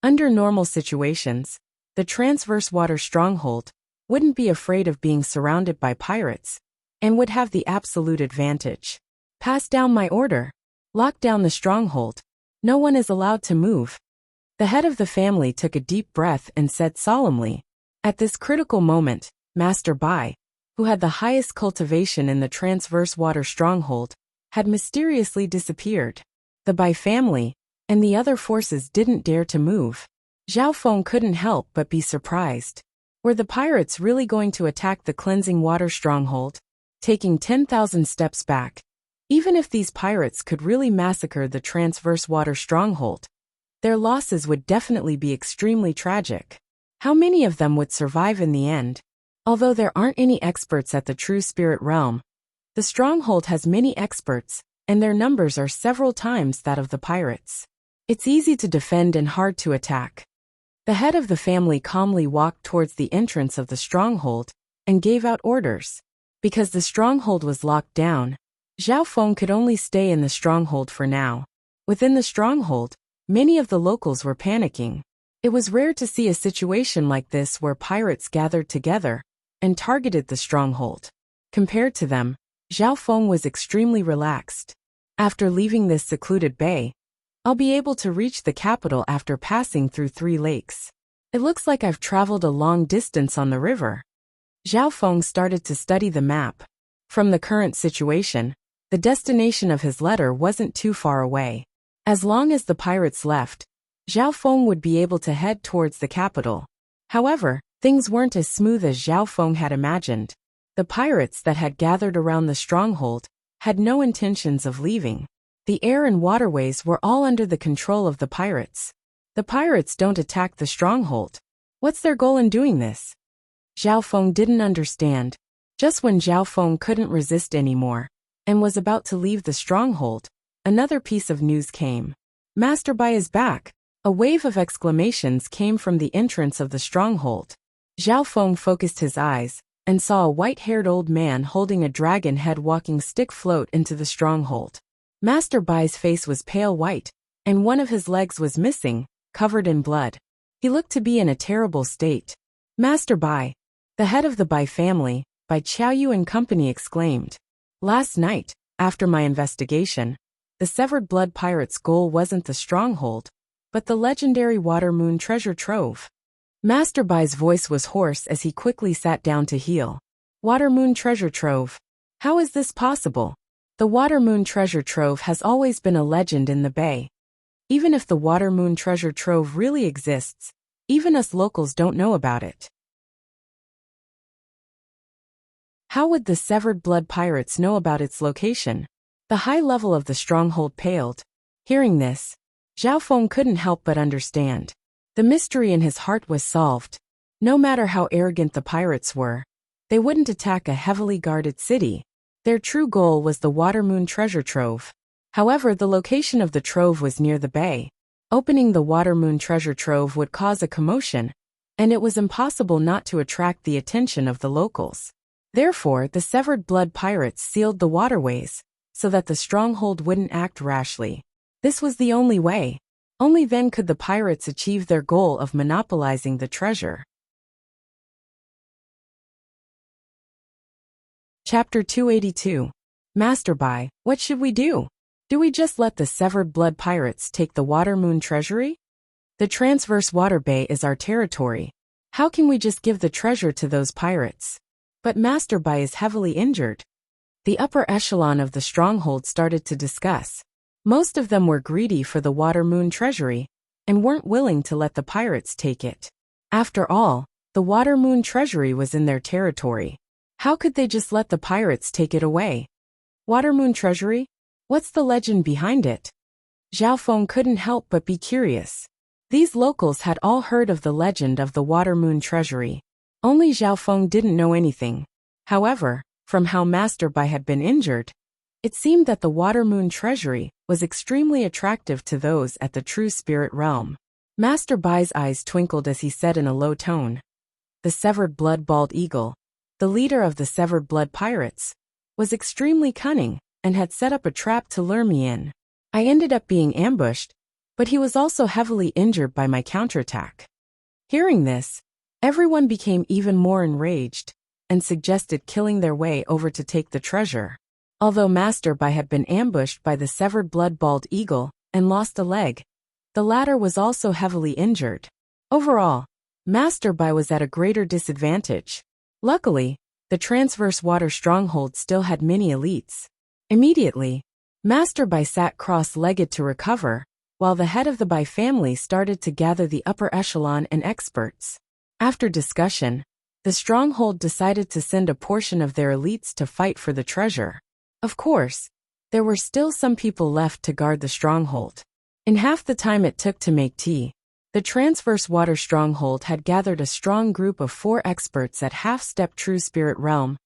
Under normal situations, the Transverse Water Stronghold wouldn't be afraid of being surrounded by pirates and would have the absolute advantage. Pass down my order. Lock down the stronghold. No one is allowed to move. The head of the family took a deep breath and said solemnly. At this critical moment, Master Bai, who had the highest cultivation in the Transverse Water Stronghold, had mysteriously disappeared. The Bai family and the other forces didn't dare to move. Zhao Feng couldn't help but be surprised. Were the pirates really going to attack the cleansing water stronghold? Taking 10,000 steps back, even if these pirates could really massacre the Transverse Water Stronghold, their losses would definitely be extremely tragic. How many of them would survive in the end? Although there aren't any experts at the true spirit realm, the stronghold has many experts, and their numbers are several times that of the pirates. It's easy to defend and hard to attack. The head of the family calmly walked towards the entrance of the stronghold and gave out orders. Because the stronghold was locked down, Zhao Feng could only stay in the stronghold for now. Within the stronghold, many of the locals were panicking. It was rare to see a situation like this where pirates gathered together and targeted the stronghold. Compared to them, Zhao Feng was extremely relaxed. After leaving this secluded bay, I'll be able to reach the capital after passing through 3 lakes. It looks like I've traveled a long distance on the river. Zhao Feng started to study the map. From the current situation, the destination of his letter wasn't too far away. As long as the pirates left, Zhao Feng would be able to head towards the capital. However, things weren't as smooth as Zhao Feng had imagined. The pirates that had gathered around the stronghold had no intentions of leaving. The air and waterways were all under the control of the pirates. The pirates don't attack the stronghold. What's their goal in doing this? Zhao Feng didn't understand. Just when Zhao Feng couldn't resist anymore and was about to leave the stronghold, another piece of news came. Master Bai is back. A wave of exclamations came from the entrance of the stronghold. Zhao Feng focused his eyes and saw a white-haired old man holding a dragon head walking stick float into the stronghold. Master Bai's face was pale white, and one of his legs was missing, covered in blood. He looked to be in a terrible state. Master Bai, the head of the Bai family, Bai Qiaoyu and company exclaimed. Last night, after my investigation, the severed blood pirate's goal wasn't the stronghold, but the legendary Water Moon treasure trove. Master Bai's voice was hoarse as he quickly sat down to heal. Water Moon treasure trove. How is this possible? The Water Moon treasure trove has always been a legend in the bay. Even if the Water Moon treasure trove really exists, even us locals don't know about it. How would the severed blood pirates know about its location? The high level of the stronghold paled. Hearing this, Zhao Feng couldn't help but understand. The mystery in his heart was solved. No matter how arrogant the pirates were, they wouldn't attack a heavily guarded city. Their true goal was the Water Moon treasure trove. However, the location of the trove was near the bay. Opening the Water Moon treasure trove would cause a commotion, and it was impossible not to attract the attention of the locals. Therefore, the severed blood pirates sealed the waterways, so that the stronghold wouldn't act rashly. This was the only way. Only then could the pirates achieve their goal of monopolizing the treasure. Chapter 282. Master Bai, what should we do? Do we just let the severed blood pirates take the Water Moon treasury? The transverse water bay is our territory. How can we just give the treasure to those pirates? But Master Bai is heavily injured. The upper echelon of the stronghold started to discuss. Most of them were greedy for the Water Moon treasury and weren't willing to let the pirates take it. After all, the Water Moon treasury was in their territory. How could they just let the pirates take it away? Water Moon treasury? What's the legend behind it? Zhao Feng couldn't help but be curious. These locals had all heard of the legend of the Water Moon treasury. Only Zhao Feng didn't know anything. However, from how Master Bai had been injured, it seemed that the Water Moon treasury was extremely attractive to those at the true spirit realm. Master Bai's eyes twinkled as he said in a low tone. The severed blood bald eagle, the leader of the severed blood pirates, was extremely cunning and had set up a trap to lure me in. I ended up being ambushed, but he was also heavily injured by my counterattack. Hearing this, everyone became even more enraged and suggested killing their way over to take the treasure. Although Master Bai had been ambushed by the severed blood bald eagle and lost a leg, the latter was also heavily injured. Overall, Master Bai was at a greater disadvantage. Luckily, the transverse water stronghold still had many elites. Immediately, Master Bai sat cross-legged to recover, while the head of the Bai family started to gather the upper echelon and experts. After discussion, the stronghold decided to send a portion of their elites to fight for the treasure. Of course, there were still some people left to guard the stronghold. In half the time it took to make tea, the transverse water stronghold had gathered a strong group of 4 experts at half-step true spirit realm,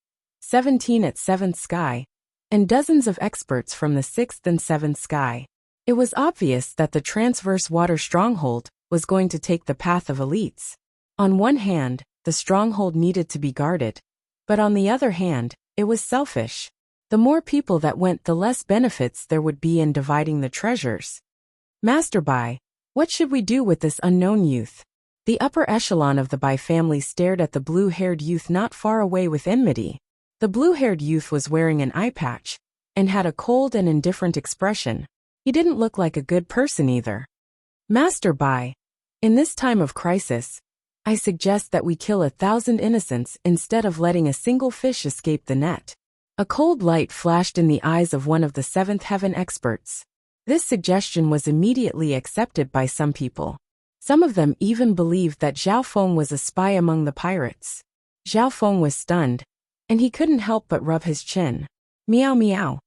17 at 7th sky, and dozens of experts from the 6th and 7th sky. It was obvious that the transverse water stronghold was going to take the path of elites. On one hand, the stronghold needed to be guarded, but on the other hand, it was selfish. The more people that went, the less benefits there would be in dividing the treasures. Master Bai, what should we do with this unknown youth? The upper echelon of the Bai family stared at the blue-haired youth not far away with enmity. The blue-haired youth was wearing an eye patch and had a cold and indifferent expression. He didn't look like a good person either. Master Bai, in this time of crisis, I suggest that we kill 1,000 innocents instead of letting a single fish escape the net. A cold light flashed in the eyes of one of the seventh heaven experts. This suggestion was immediately accepted by some people. Some of them even believed that Zhao Feng was a spy among the pirates. Zhao Feng was stunned, and he couldn't help but rub his chin. Meow meow.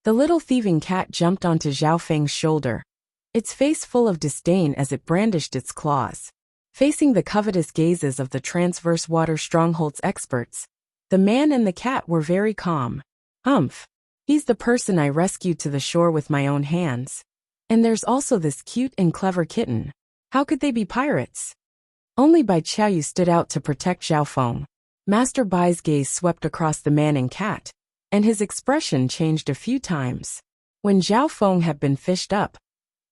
The little thieving cat jumped onto Zhao Feng's shoulder, its face full of disdain as it brandished its claws. Facing the covetous gazes of the Transverse Water Stronghold's experts, the man and the cat were very calm. Humph. He's the person I rescued to the shore with my own hands. And there's also this cute and clever kitten. How could they be pirates? Only Bai Qiaoyu stood out to protect Zhao Feng. Master Bai's gaze swept across the man and cat, and his expression changed a few times. When Zhao Feng had been fished up,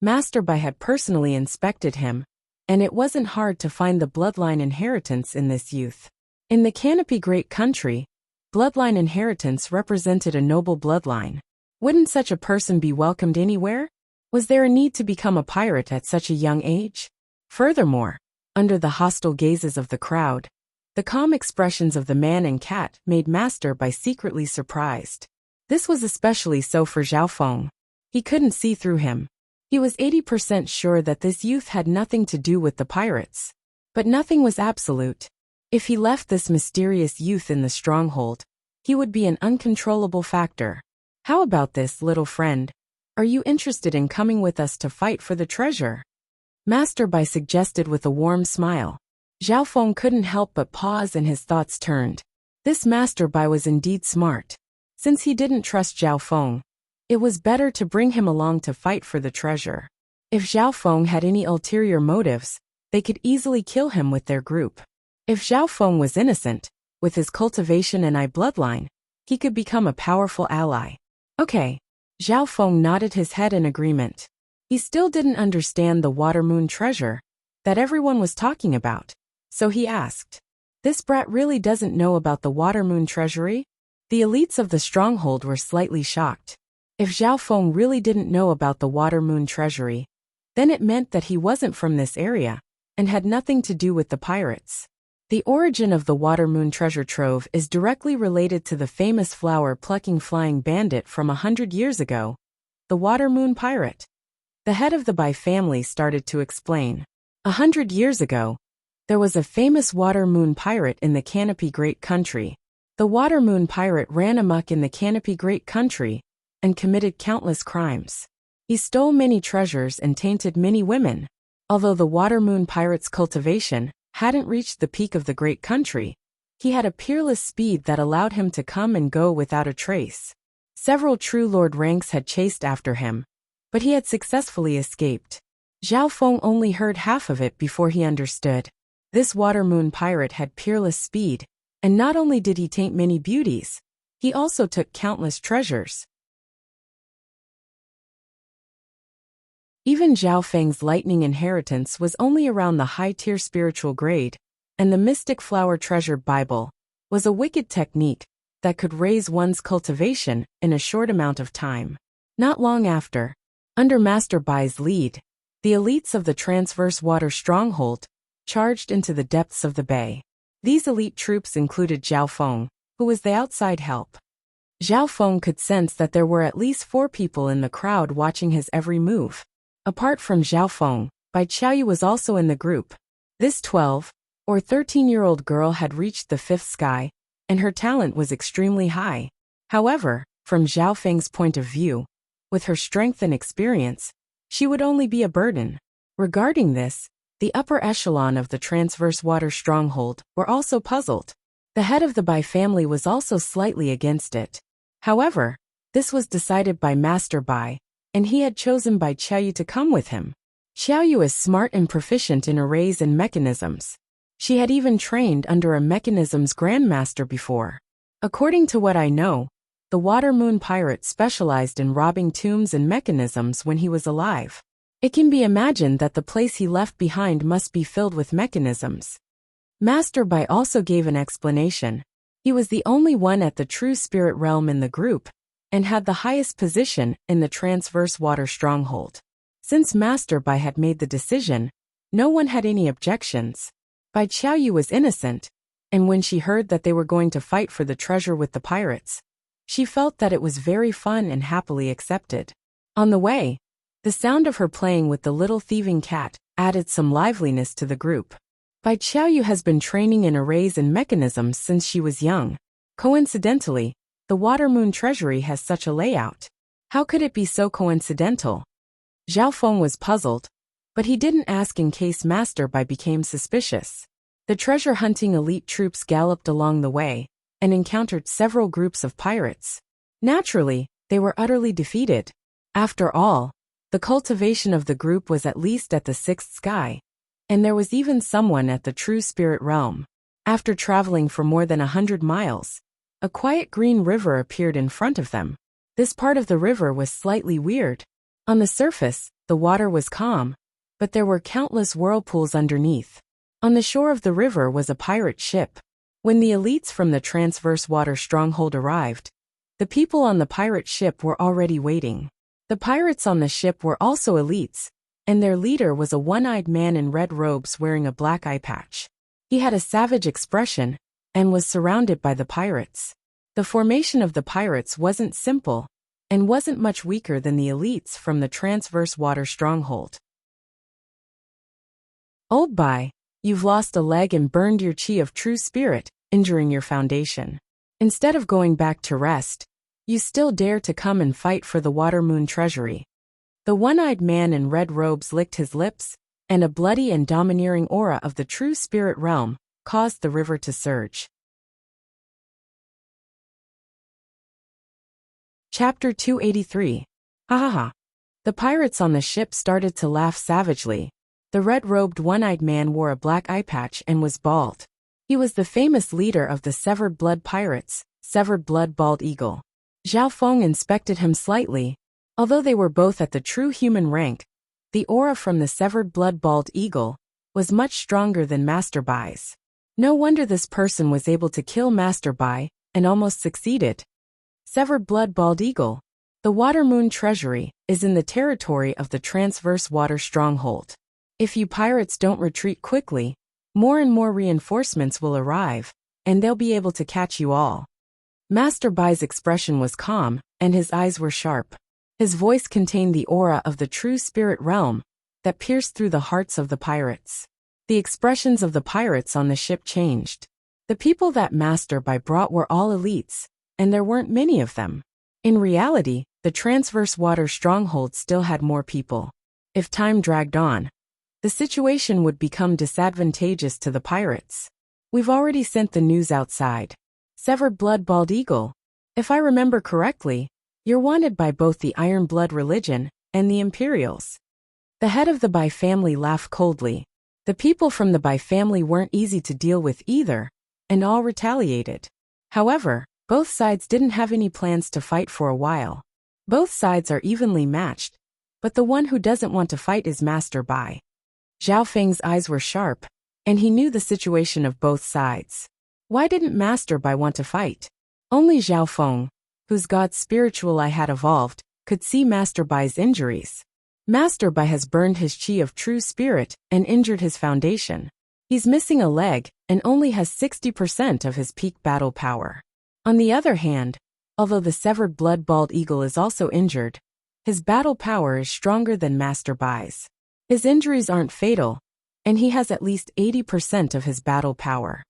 Master Bai had personally inspected him, and it wasn't hard to find the bloodline inheritance in this youth. In the Canopy Great Country, bloodline inheritance represented a noble bloodline. Wouldn't such a person be welcomed anywhere? Was there a need to become a pirate at such a young age? Furthermore, under the hostile gazes of the crowd, the calm expressions of the man and cat made Master Bai secretly surprised. This was especially so for Zhao Feng. He couldn't see through him. He was 80% sure that this youth had nothing to do with the pirates. But nothing was absolute. If he left this mysterious youth in the stronghold, he would be an uncontrollable factor. How about this, little friend? Are you interested in coming with us to fight for the treasure? Master Bai suggested with a warm smile. Zhao Feng couldn't help but pause and his thoughts turned. This Master Bai was indeed smart. Since he didn't trust Zhao Feng, it was better to bring him along to fight for the treasure. If Zhao Feng had any ulterior motives, they could easily kill him with their group. If Zhao Feng was innocent, with his cultivation and eye bloodline, he could become a powerful ally. Okay. Zhao Feng nodded his head in agreement. He still didn't understand the water moon treasure that everyone was talking about, so he asked, "This brat really doesn't know about the water moon treasury?" The elites of the stronghold were slightly shocked. If Zhao Feng really didn't know about the water moon treasury, then it meant that he wasn't from this area and had nothing to do with the pirates. The origin of the water moon treasure trove is directly related to the famous flower-plucking flying bandit from 100 years ago, the water moon pirate. The head of the Bai family started to explain. 100 years ago, there was a famous water moon pirate in the Canopy Great Country. The water moon pirate ran amok in the Canopy Great Country and committed countless crimes. He stole many treasures and tainted many women. Although the water moon pirate's cultivation hadn't reached the peak of the Great Country, he had a peerless speed that allowed him to come and go without a trace. Several true lord ranks had chased after him, but he had successfully escaped. Zhao Feng only heard half of it before he understood. This water moon pirate had peerless speed, and not only did he taint many beauties, he also took countless treasures. Even Zhao Feng's lightning inheritance was only around the high-tier spiritual grade, and the Mystic Flower Treasure Bible was a wicked technique that could raise one's cultivation in a short amount of time. Not long after, under Master Bai's lead, the elites of the Transverse Water Stronghold charged into the depths of the bay. These elite troops included Zhao Feng, who was the outside help. Zhao Feng could sense that there were at least 4 people in the crowd watching his every move. Apart from Zhao Feng, Bai Qiaoyu was also in the group. This 12 or 13-year-old girl had reached the 5th sky, and her talent was extremely high. However, from Zhao Feng's point of view, with her strength and experience, she would only be a burden. Regarding this, the upper echelon of the Transverse Water Stronghold were also puzzled. The head of the Bai family was also slightly against it. However, this was decided by Master Bai, and he had chosen Bai Qiaoyu to come with him. Qiaoyu is smart and proficient in arrays and mechanisms. She had even trained under a mechanisms grandmaster before. According to what I know, the Water Moon Pirate specialized in robbing tombs and mechanisms when he was alive. It can be imagined that the place he left behind must be filled with mechanisms. Master Bai also gave an explanation. He was the only one at the true spirit realm in the group, and had the highest position in the transverse water stronghold. Since Master Bai had made the decision, no one had any objections. Bai Qiaoyu was innocent, and when she heard that they were going to fight for the treasure with the pirates, she felt that it was very fun and happily accepted. On the way, the sound of her playing with the little thieving cat added some liveliness to the group. Bai Qiaoyu has been training in arrays and mechanisms since she was young. Coincidentally, the Water Moon Treasury has such a layout. How could it be so coincidental? Zhao Feng was puzzled, but he didn't ask in case Master Bai became suspicious. The treasure-hunting elite troops galloped along the way and encountered several groups of pirates. Naturally, they were utterly defeated. After all, the cultivation of the group was at least at the sixth sky, and there was even someone at the true spirit realm. After traveling for more than 100 miles, a quiet green river appeared in front of them. This part of the river was slightly weird. On the surface, the water was calm, but there were countless whirlpools underneath. On the shore of the river was a pirate ship. When the elites from the transverse water stronghold arrived, the people on the pirate ship were already waiting. The pirates on the ship were also elites, and their leader was a one-eyed man in red robes wearing a black eye patch. He had a savage expression and was surrounded by the pirates. The formation of the pirates wasn't simple and wasn't much weaker than the elites from the transverse water stronghold. Old Bai, you've lost a leg and burned your chi of true spirit, injuring your foundation. Instead of going back to rest, you still dare to come and fight for the Water Moon Treasury. The one-eyed man in red robes licked his lips, and a bloody and domineering aura of the true spirit realm caused the river to surge. Chapter 283. Ha ha ha. The pirates on the ship started to laugh savagely. The red-robed one-eyed man wore a black eye patch and was bald. He was the famous leader of the Severed Blood Pirates, Severed Blood Bald Eagle. Zhao Feng inspected him slightly. Although they were both at the true human rank, the aura from the Severed Blood Bald Eagle was much stronger than Master Bai's. No wonder this person was able to kill Master Bai and almost succeeded. Severed Blood Bald Eagle. The Water Moon Treasury is in the territory of the Transverse Water Stronghold. If you pirates don't retreat quickly, more and more reinforcements will arrive, and they'll be able to catch you all. Master Bai's expression was calm, and his eyes were sharp. His voice contained the aura of the true spirit realm that pierced through the hearts of the pirates. The expressions of the pirates on the ship changed. The people that Master Bai brought were all elites, and there weren't many of them. In reality, the Transverse Water Stronghold still had more people. If time dragged on, the situation would become disadvantageous to the pirates. We've already sent the news outside. Severed Blood Bald Eagle. If I remember correctly, you're wanted by both the Iron Blood religion and the Imperials. The head of the Bai family laughed coldly. The people from the Bai family weren't easy to deal with either, and all retaliated. However, both sides didn't have any plans to fight for a while. Both sides are evenly matched, but the one who doesn't want to fight is Master Bai. Zhao Feng's eyes were sharp, and he knew the situation of both sides. Why didn't Master Bai want to fight? Only Zhao Feng, whose God's spiritual eye had evolved, could see Master Bai's injuries. Master Bai has burned his chi of true spirit and injured his foundation. He's missing a leg and only has 60% of his peak battle power. On the other hand, although the Severed Blood Bald Eagle is also injured, his battle power is stronger than Master Bai's. His injuries aren't fatal, and he has at least 80% of his battle power.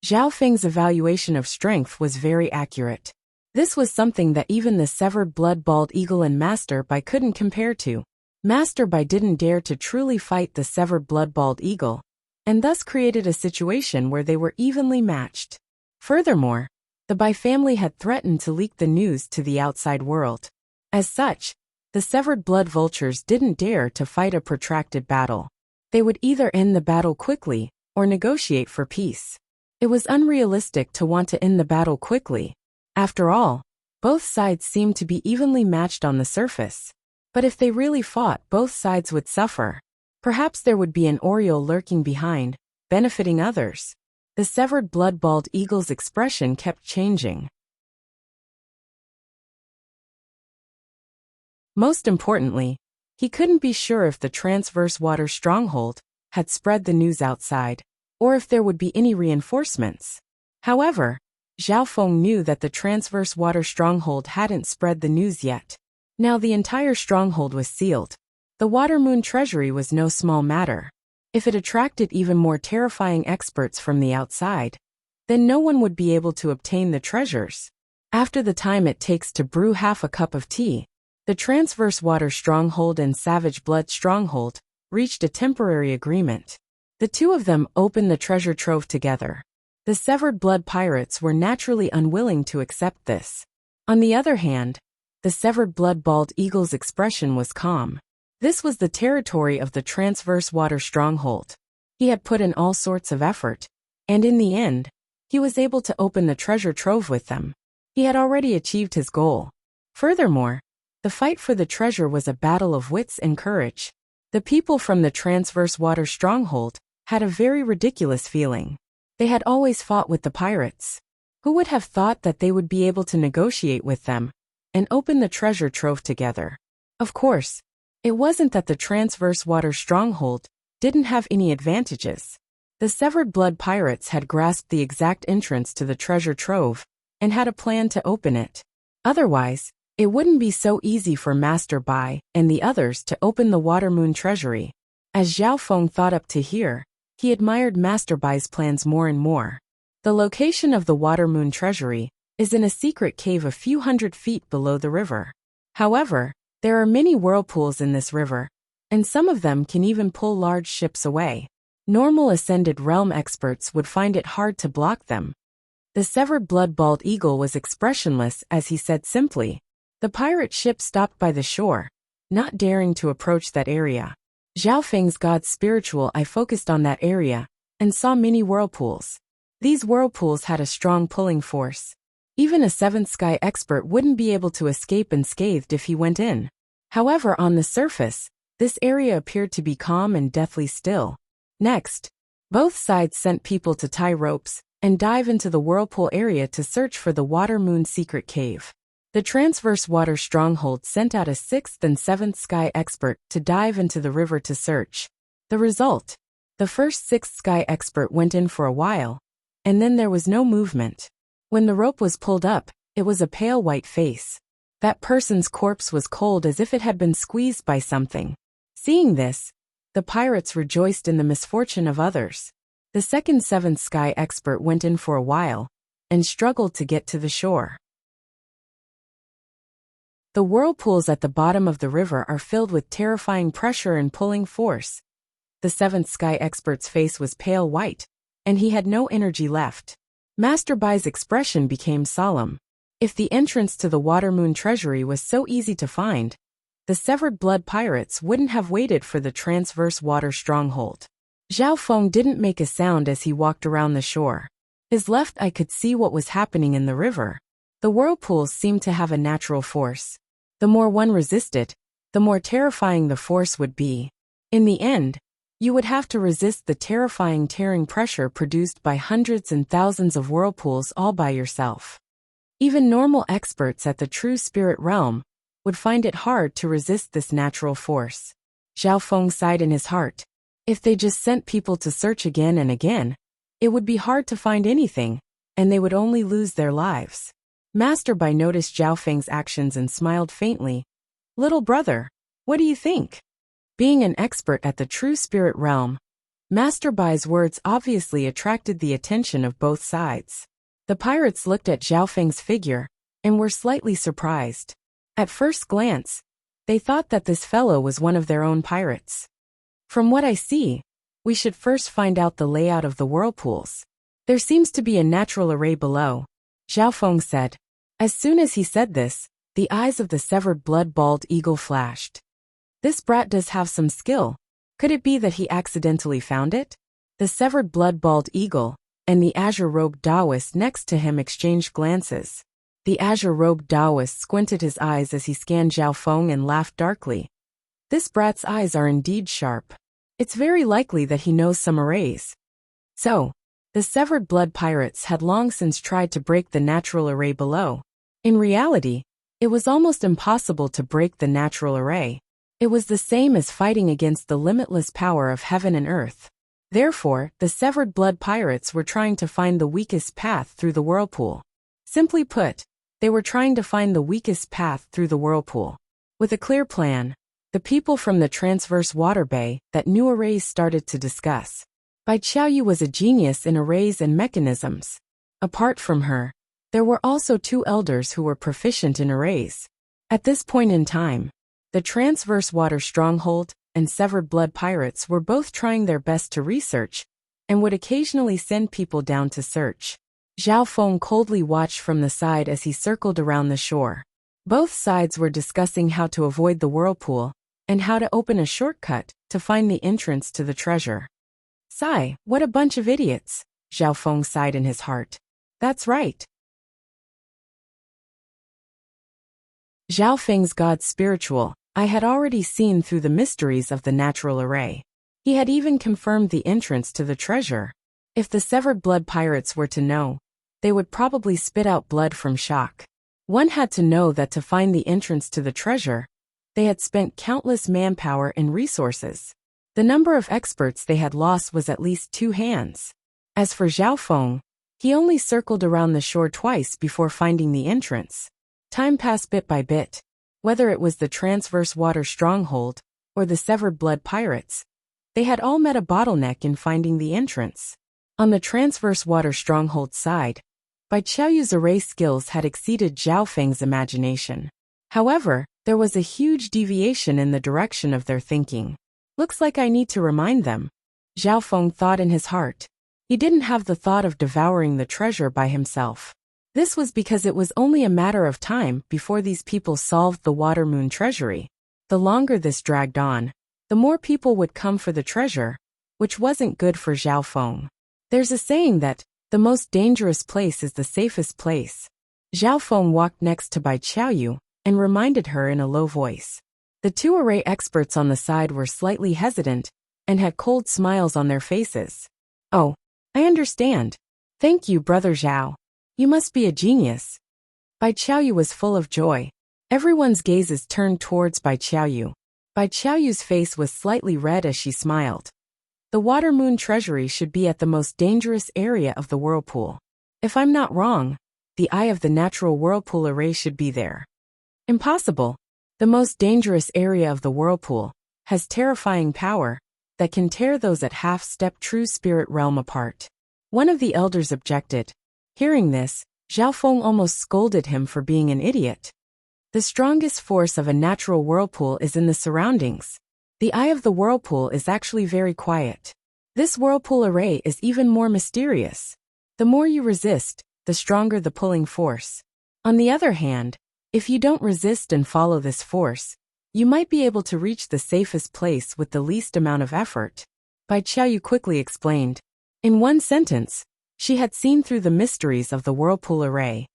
Zhao Feng's evaluation of strength was very accurate. This was something that even the Severed Blood Bald Eagle and Master Bai couldn't compare to. Master Bai didn't dare to truly fight the Severed Blood Bald Eagle, and thus created a situation where they were evenly matched. Furthermore, the Bai family had threatened to leak the news to the outside world. As such, the Severed Blood Vultures didn't dare to fight a protracted battle. They would either end the battle quickly or negotiate for peace. It was unrealistic to want to end the battle quickly. After all, both sides seemed to be evenly matched on the surface. But if they really fought, both sides would suffer. Perhaps there would be an Oriole lurking behind, benefiting others. The Severed Blood Bald Eagle's expression kept changing. Most importantly, he couldn't be sure if the transverse water stronghold had spread the news outside, or if there would be any reinforcements. However, Zhao Feng knew that the transverse water stronghold hadn't spread the news yet. Now the entire stronghold was sealed. The Water Moon treasury was no small matter. If it attracted even more terrifying experts from the outside, then no one would be able to obtain the treasures. After the time it takes to brew half a cup of tea, the Transverse Water Stronghold and Savage Blood Stronghold reached a temporary agreement. The two of them opened the treasure trove together. The Severed Blood Pirates were naturally unwilling to accept this. On the other hand, the Severed Blood Bald Eagle's expression was calm. This was the territory of the Transverse Water Stronghold. He had put in all sorts of effort, and in the end, he was able to open the treasure trove with them. He had already achieved his goal. Furthermore, the fight for the treasure was a battle of wits and courage. The people from the Transverse Water Stronghold had a very ridiculous feeling. They had always fought with the pirates. Who would have thought that they would be able to negotiate with them and open the treasure trove together? Of course, it wasn't that the Transverse Water Stronghold didn't have any advantages. The Severed Blood Pirates had grasped the exact entrance to the treasure trove and had a plan to open it. Otherwise, it wouldn't be so easy for Master Bai and the others to open the Water Moon treasury. As Zhao Feng thought up to here, he admired Master Bai's plans more and more. The location of the Water Moon treasury is in a secret cave a few hundred feet below the river. However, there are many whirlpools in this river, and some of them can even pull large ships away. Normal Ascended Realm experts would find it hard to block them. The Severed Blood Bald Eagle was expressionless as he said simply. The pirate ship stopped by the shore, not daring to approach that area. Zhao Feng's God's spiritual eye focused on that area and saw many whirlpools. These whirlpools had a strong pulling force. Even a seventh sky expert wouldn't be able to escape unscathed if he went in. However, on the surface, this area appeared to be calm and deathly still. Next, both sides sent people to tie ropes and dive into the whirlpool area to search for the Water Moon secret cave. The Transverse Water Stronghold sent out a 6th and 7th Sky Expert to dive into the river to search. The result? The first 6th Sky Expert went in for a while, and then there was no movement. When the rope was pulled up, it was a pale white face. That person's corpse was cold as if it had been squeezed by something. Seeing this, the pirates rejoiced in the misfortune of others. The second 7th Sky Expert went in for a while, and struggled to get to the shore. The whirlpools at the bottom of the river are filled with terrifying pressure and pulling force. The 7th Sky Expert's face was pale white, and he had no energy left. Master Bai's expression became solemn. If the entrance to the Water Moon treasury was so easy to find, the Severed Blood Pirates wouldn't have waited for the Transverse Water Stronghold. Zhao Feng didn't make a sound as he walked around the shore. His left eye could see what was happening in the river. The whirlpools seemed to have a natural force. The more one resisted, the more terrifying the force would be. In the end, you would have to resist the terrifying tearing pressure produced by hundreds and thousands of whirlpools all by yourself. Even normal experts at the true spirit realm would find it hard to resist this natural force. Zhao Feng sighed in his heart. If they just sent people to search again and again, it would be hard to find anything, and they would only lose their lives. Master Bai noticed Zhao Feng's actions and smiled faintly. Little brother, what do you think? Being an expert at the true spirit realm, Master Bai's words obviously attracted the attention of both sides. The pirates looked at Zhao Feng's figure and were slightly surprised. At first glance, they thought that this fellow was one of their own pirates. From what I see, we should first find out the layout of the whirlpools. There seems to be a natural array below, Zhao Feng said. As soon as he said this, the eyes of the Severed Blood Bald Eagle flashed. This brat does have some skill. Could it be that he accidentally found it? The Severed Blood Bald Eagle and the azure-robed Taoist next to him exchanged glances. The azure-robed Taoist squinted his eyes as he scanned Zhao Feng and laughed darkly. This brat's eyes are indeed sharp. It's very likely that he knows some arrays. So, the Severed Blood Pirates had long since tried to break the natural array below. In reality, It was almost impossible to break the natural array. It was the same as fighting against the limitless power of heaven and earth. Therefore, the severed blood pirates were trying to find the weakest path through the whirlpool. Simply put, they were trying to find the weakest path through the whirlpool. With a clear plan, the people from the transverse water bay that knew arrays started to discuss. Bai Qiaoyu was a genius in arrays and mechanisms. Apart from her, there were also two elders who were proficient in arrays. At this point in time, the transverse water stronghold and severed blood pirates were both trying their best to research and would occasionally send people down to search. Zhao Feng coldly watched from the side as he circled around the shore. Both sides were discussing how to avoid the whirlpool and how to open a shortcut to find the entrance to the treasure. Sigh, what a bunch of idiots, Zhao Feng sighed in his heart. That's right. Zhao Feng's god spiritual, I had already seen through the mysteries of the natural array. He had even confirmed the entrance to the treasure. If the severed blood pirates were to know, they would probably spit out blood from shock. One had to know that to find the entrance to the treasure, they had spent countless manpower and resources. The number of experts they had lost was at least 2 hands. As for Zhao Feng, he only circled around the shore twice before finding the entrance. Time passed bit by bit. Whether it was the transverse water stronghold or the severed blood pirates, they had all met a bottleneck in finding the entrance. On the transverse water stronghold side, Bai Qiaoyu's array skills had exceeded Zhao Feng's imagination. However, there was a huge deviation in the direction of their thinking. Looks like I need to remind them, Zhao Feng thought in his heart. He didn't have the thought of devouring the treasure by himself. This was because it was only a matter of time before these people solved the Water Moon treasury. The longer this dragged on, the more people would come for the treasure, which wasn't good for Zhao Feng. There's a saying that, the most dangerous place is the safest place. Zhao Feng walked next to Bai Qiaoyu and reminded her in a low voice. The 2 array experts on the side were slightly hesitant and had cold smiles on their faces. Oh, I understand. Thank you, Brother Zhao. You must be a genius. Bai Qiaoyu was full of joy. Everyone's gazes turned towards Bai Qiaoyu. Bai Qiaoyu's face was slightly red as she smiled. The Water Moon treasury should be at the most dangerous area of the whirlpool. If I'm not wrong, the eye of the natural whirlpool array should be there. Impossible. The most dangerous area of the whirlpool has terrifying power that can tear those at half-step true spirit realm apart. One of the elders objected. Hearing this, Zhao Feng almost scolded him for being an idiot. The strongest force of a natural whirlpool is in the surroundings. The eye of the whirlpool is actually very quiet. This whirlpool array is even more mysterious. The more you resist, the stronger the pulling force. On the other hand, if you don't resist and follow this force, you might be able to reach the safest place with the least amount of effort. Bai Qiaoyu quickly explained. In one sentence, she had seen through the mysteries of the whirlpool array.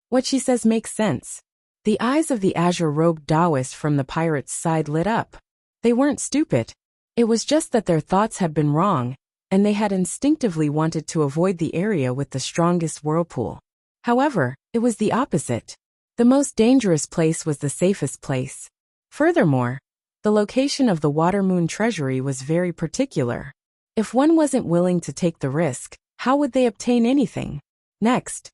What she says makes sense. The eyes of the azure-robed Taoist from the pirates' side lit up. They weren't stupid. It was just that their thoughts had been wrong, and they had instinctively wanted to avoid the area with the strongest whirlpool. However, it was the opposite. The most dangerous place was the safest place. Furthermore, the location of the Water Moon treasury was very particular. If one wasn't willing to take the risk, how would they obtain anything? Next.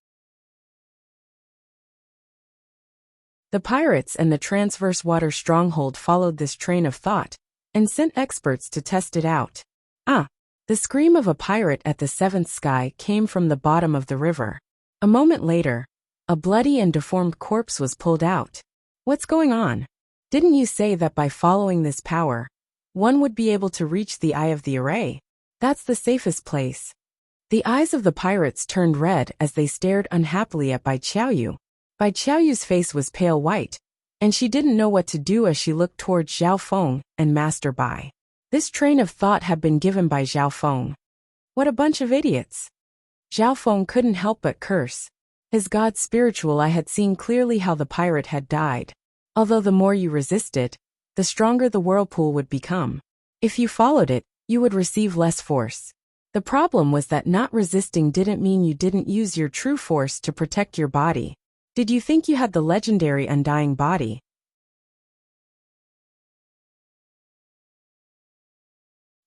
The pirates and the transverse water stronghold followed this train of thought and sent experts to test it out. The scream of a pirate at the 7th sky came from the bottom of the river. A moment later, a bloody and deformed corpse was pulled out. What's going on? Didn't you say that by following this power, one would be able to reach the eye of the array? That's the safest place. The eyes of the pirates turned red as they stared unhappily at Bai Qiaoyu. Bai Qiaoyu's face was pale white, and she didn't know what to do as she looked towards Zhao Feng and Master Bai. This train of thought had been given by Zhao Feng. What a bunch of idiots. Zhao Feng couldn't help but curse. His god spiritual eye had seen clearly how the pirate had died. Although the more you resisted, the stronger the whirlpool would become. If you followed it, you would receive less force. The problem was that not resisting didn't mean you didn't use your true force to protect your body. Did you think you had the legendary undying body?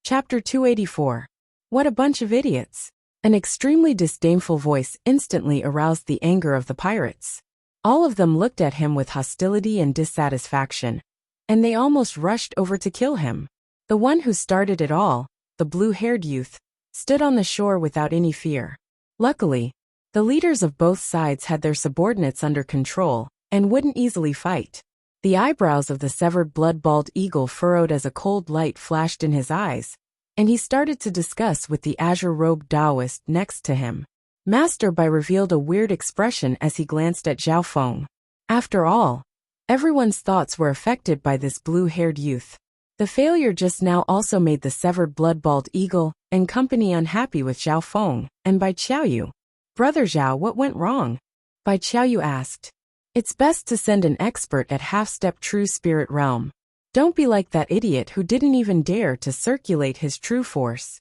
Chapter 284. What a bunch of idiots. An extremely disdainful voice instantly aroused the anger of the pirates. All of them looked at him with hostility and dissatisfaction, and they almost rushed over to kill him. The one who started it all, the blue-haired youth, stood on the shore without any fear. Luckily, the leaders of both sides had their subordinates under control and wouldn't easily fight. The eyebrows of the severed blood-bald eagle furrowed as a cold light flashed in his eyes, and he started to discuss with the azure-robed Taoist next to him. Master Bai revealed a weird expression as he glanced at Zhao Feng. After all, everyone's thoughts were affected by this blue-haired youth. The failure just now also made the severed blood-bald eagle and company unhappy with Zhao Feng and Bai Qiaoyu. Brother Zhao, what went wrong? Bai Qiaoyu asked. It's best to send an expert at half-step true spirit realm. Don't be like that idiot who didn't even dare to circulate his true force.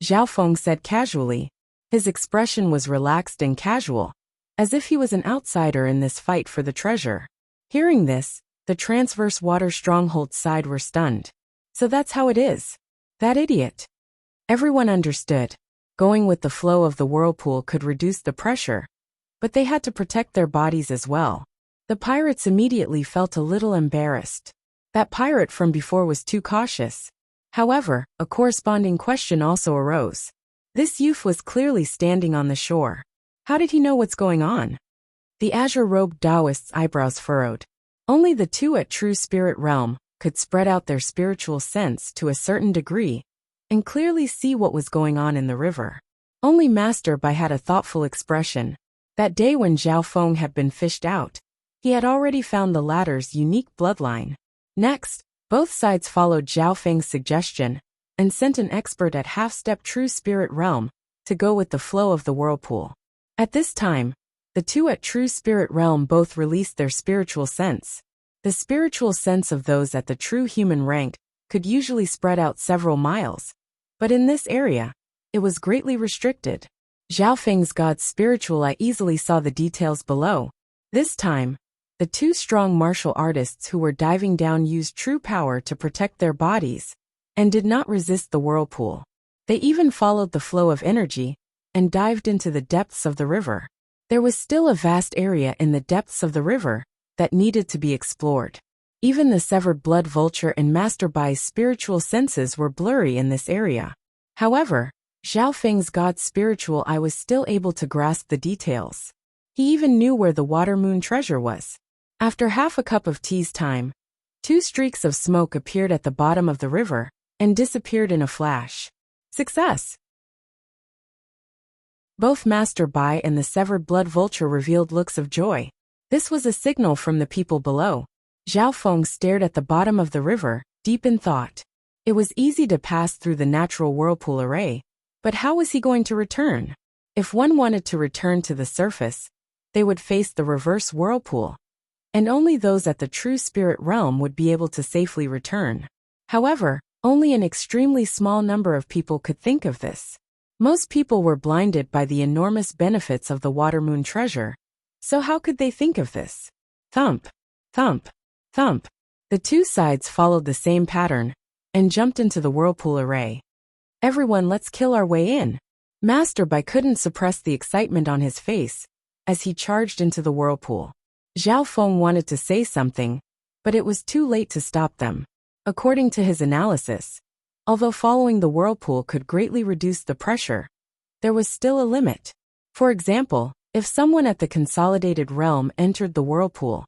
Zhao Feng said casually. His expression was relaxed and casual, as if he was an outsider in this fight for the treasure. Hearing this, the transverse water stronghold side were stunned. So that's how it is. That idiot. Everyone understood. Going with the flow of the whirlpool could reduce the pressure, but they had to protect their bodies as well. The pirates immediately felt a little embarrassed. That pirate from before was too cautious. However, a corresponding question also arose. This youth was clearly standing on the shore. How did he know what's going on? The azure-robed Taoist's eyebrows furrowed. Only the two at true spirit realm could spread out their spiritual sense to a certain degree and clearly see what was going on in the river. Only Master Bai had a thoughtful expression. That day when Zhao Feng had been fished out, he had already found the latter's unique bloodline. Next, both sides followed Zhao Feng's suggestion and sent an expert at half-step true spirit realm to go with the flow of the whirlpool. At this time, the two at true spirit realm both released their spiritual sense. The spiritual sense of those at the true human rank could usually spread out several miles, but in this area, it was greatly restricted. Zhao Feng's God's spiritual eye easily saw the details below. This time, the two strong martial artists who were diving down used true power to protect their bodies and did not resist the whirlpool. They even followed the flow of energy and dived into the depths of the river. There was still a vast area in the depths of the river that needed to be explored. Even the severed blood vulture and Master Bai's spiritual senses were blurry in this area. However, Zhao Feng's God's spiritual eye was still able to grasp the details. He even knew where the water moon treasure was. After half a cup of tea's time, two streaks of smoke appeared at the bottom of the river and disappeared in a flash. Success! Both Master Bai and the severed blood vulture revealed looks of joy. This was a signal from the people below. Zhao Feng stared at the bottom of the river, deep in thought. It was easy to pass through the natural whirlpool array, but how was he going to return? If one wanted to return to the surface, they would face the reverse whirlpool, and only those at the true spirit realm would be able to safely return. However, only an extremely small number of people could think of this. Most people were blinded by the enormous benefits of the water moon treasure, so how could they think of this? Thump, thump, thump. The two sides followed the same pattern and jumped into the whirlpool array. Everyone, let's kill our way in. Master Bai couldn't suppress the excitement on his face as he charged into the whirlpool. Zhao Feng wanted to say something, but it was too late to stop them. According to his analysis, although following the whirlpool could greatly reduce the pressure, there was still a limit. For example, if someone at the consolidated realm entered the whirlpool,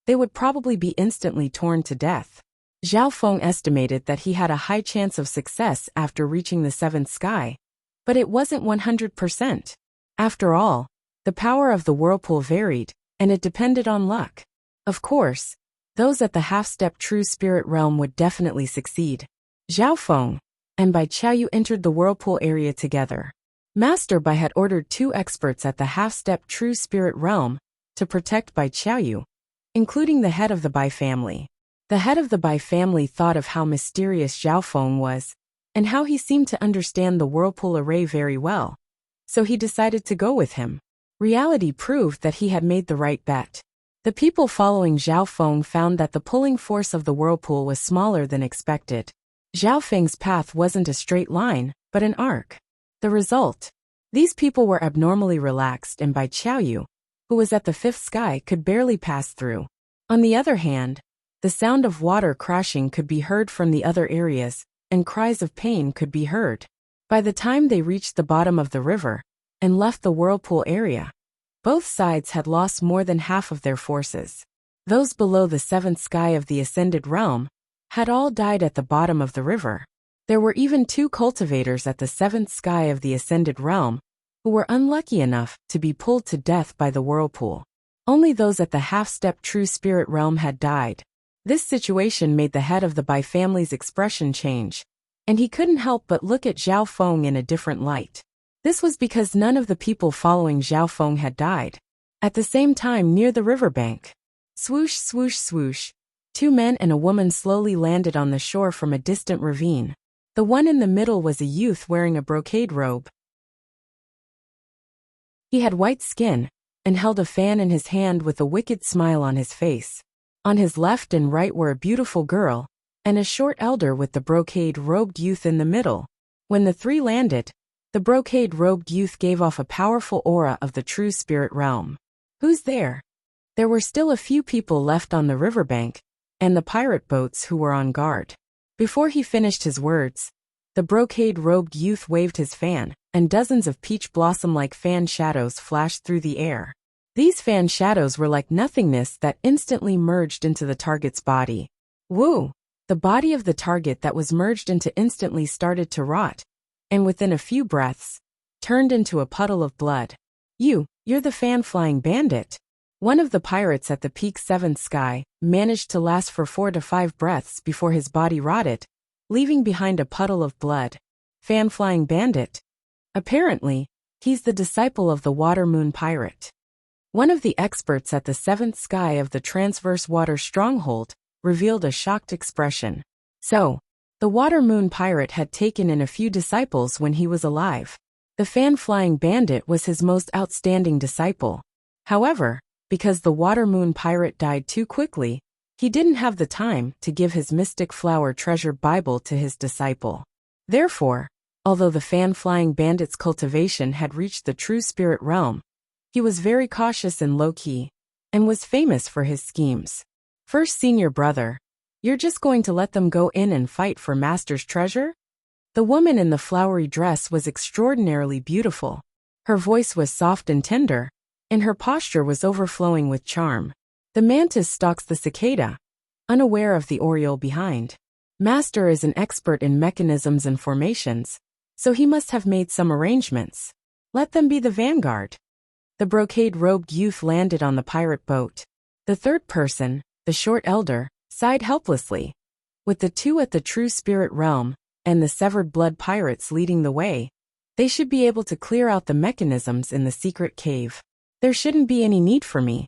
they would probably be instantly torn to death. Zhao Feng estimated that he had a high chance of success after reaching the seventh sky, but it wasn't 100%. After all, the power of the whirlpool varied, and it depended on luck. Of course, those at the half-step true spirit realm would definitely succeed. Zhao Feng and Bai Qiaoyu entered the whirlpool area together. Master Bai had ordered two experts at the half-step true spirit realm to protect Bai Qiaoyu, including the head of the Bai family. The head of the Bai family thought of how mysterious Zhao Feng was and how he seemed to understand the whirlpool array very well, so he decided to go with him. Reality proved that he had made the right bet. The people following Zhao Feng found that the pulling force of the whirlpool was smaller than expected. Zhao Feng's path wasn't a straight line, but an arc. The result? These people were abnormally relaxed, and Bai Qiaoyu, who was at the fifth sky, could barely pass through. On the other hand, the sound of water crashing could be heard from the other areas, and cries of pain could be heard. By the time they reached the bottom of the river and left the whirlpool area, both sides had lost more than half of their forces. Those below the seventh sky of the ascended realm had all died at the bottom of the river. There were even 2 cultivators at the seventh sky of the ascended realm who were unlucky enough to be pulled to death by the whirlpool. Only those at the half-step true spirit realm had died. This situation made the head of the Bai family's expression change, and he couldn't help but look at Zhao Feng in a different light. This was because none of the people following Zhao Feng had died. At the same time, near the riverbank, swoosh, swoosh, swoosh, 2 men and a woman slowly landed on the shore from a distant ravine. The one in the middle was a youth wearing a brocade robe. He had white skin and held a fan in his hand with a wicked smile on his face. On his left and right were a beautiful girl and a short elder with the brocade-robed youth in the middle. When the 3 landed, the brocade-robed youth gave off a powerful aura of the true spirit realm. Who's there? There were still a few people left on the riverbank, and the pirate boats who were on guard. Before he finished his words, the brocade-robed youth waved his fan, and dozens of peach blossom-like fan shadows flashed through the air. These fan shadows were like nothingness that instantly merged into the target's body. Woo! The body of the target that was merged into instantly started to rot, and within a few breaths, turned into a puddle of blood. You're the fan-flying bandit. One of the pirates at the peak 7th sky managed to last for 4 to 5 breaths before his body rotted, leaving behind a puddle of blood. Fan-flying bandit. Apparently, he's the disciple of the Water Moon Pirate. One of the experts at the 7th sky of the Transverse Water Stronghold revealed a shocked expression. So, the Water Moon Pirate had taken in a few disciples when he was alive. The fan-flying bandit was his most outstanding disciple. However, because the Water Moon Pirate died too quickly, he didn't have the time to give his Mystic Flower Treasure Bible to his disciple. Therefore, although the fan-flying bandit's cultivation had reached the true spirit realm, he was very cautious and low-key, and was famous for his schemes. First senior brother, you're just going to let them go in and fight for Master's treasure? The woman in the flowery dress was extraordinarily beautiful. Her voice was soft and tender, and her posture was overflowing with charm. The mantis stalks the cicada, unaware of the oriole behind. Master is an expert in mechanisms and formations, so he must have made some arrangements. Let them be the vanguard. The brocade-robed youth landed on the pirate boat. The third person, the short elder, sighed helplessly. With the 2 at the true spirit realm, and the severed blood pirates leading the way, they should be able to clear out the mechanisms in the secret cave. There shouldn't be any need for me.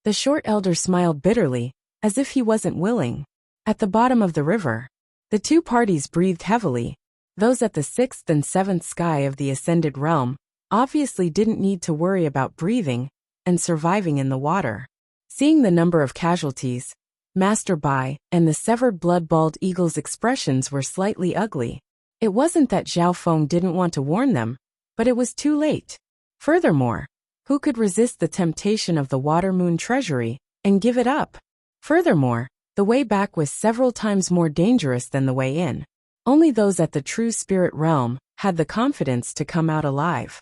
The short elder smiled bitterly, as if he wasn't willing. At the bottom of the river, the 2 parties breathed heavily. Those at the 6th and 7th sky of the ascended realm obviously didn't need to worry about breathing and surviving in the water. Seeing the number of casualties, Master Bai and the severed blood-bald eagle's expressions were slightly ugly. It wasn't that Zhao Feng didn't want to warn them, but it was too late. Furthermore, who could resist the temptation of the Water Moon treasury and give it up? Furthermore, the way back was several times more dangerous than the way in. Only those at the true spirit realm had the confidence to come out alive.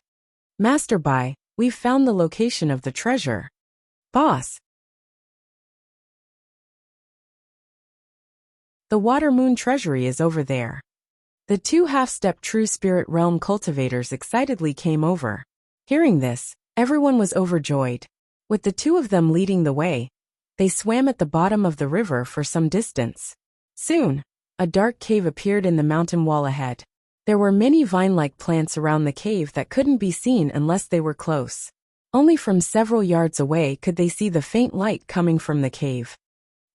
Master Bai, we've found the location of the treasure. Boss. The Water Moon treasury is over there. The 2 half-step true spirit realm cultivators excitedly came over. Hearing this, everyone was overjoyed. With the 2 of them leading the way, they swam at the bottom of the river for some distance. Soon, a dark cave appeared in the mountain wall ahead. There were many vine-like plants around the cave that couldn't be seen unless they were close. Only from several yards away could they see the faint light coming from the cave.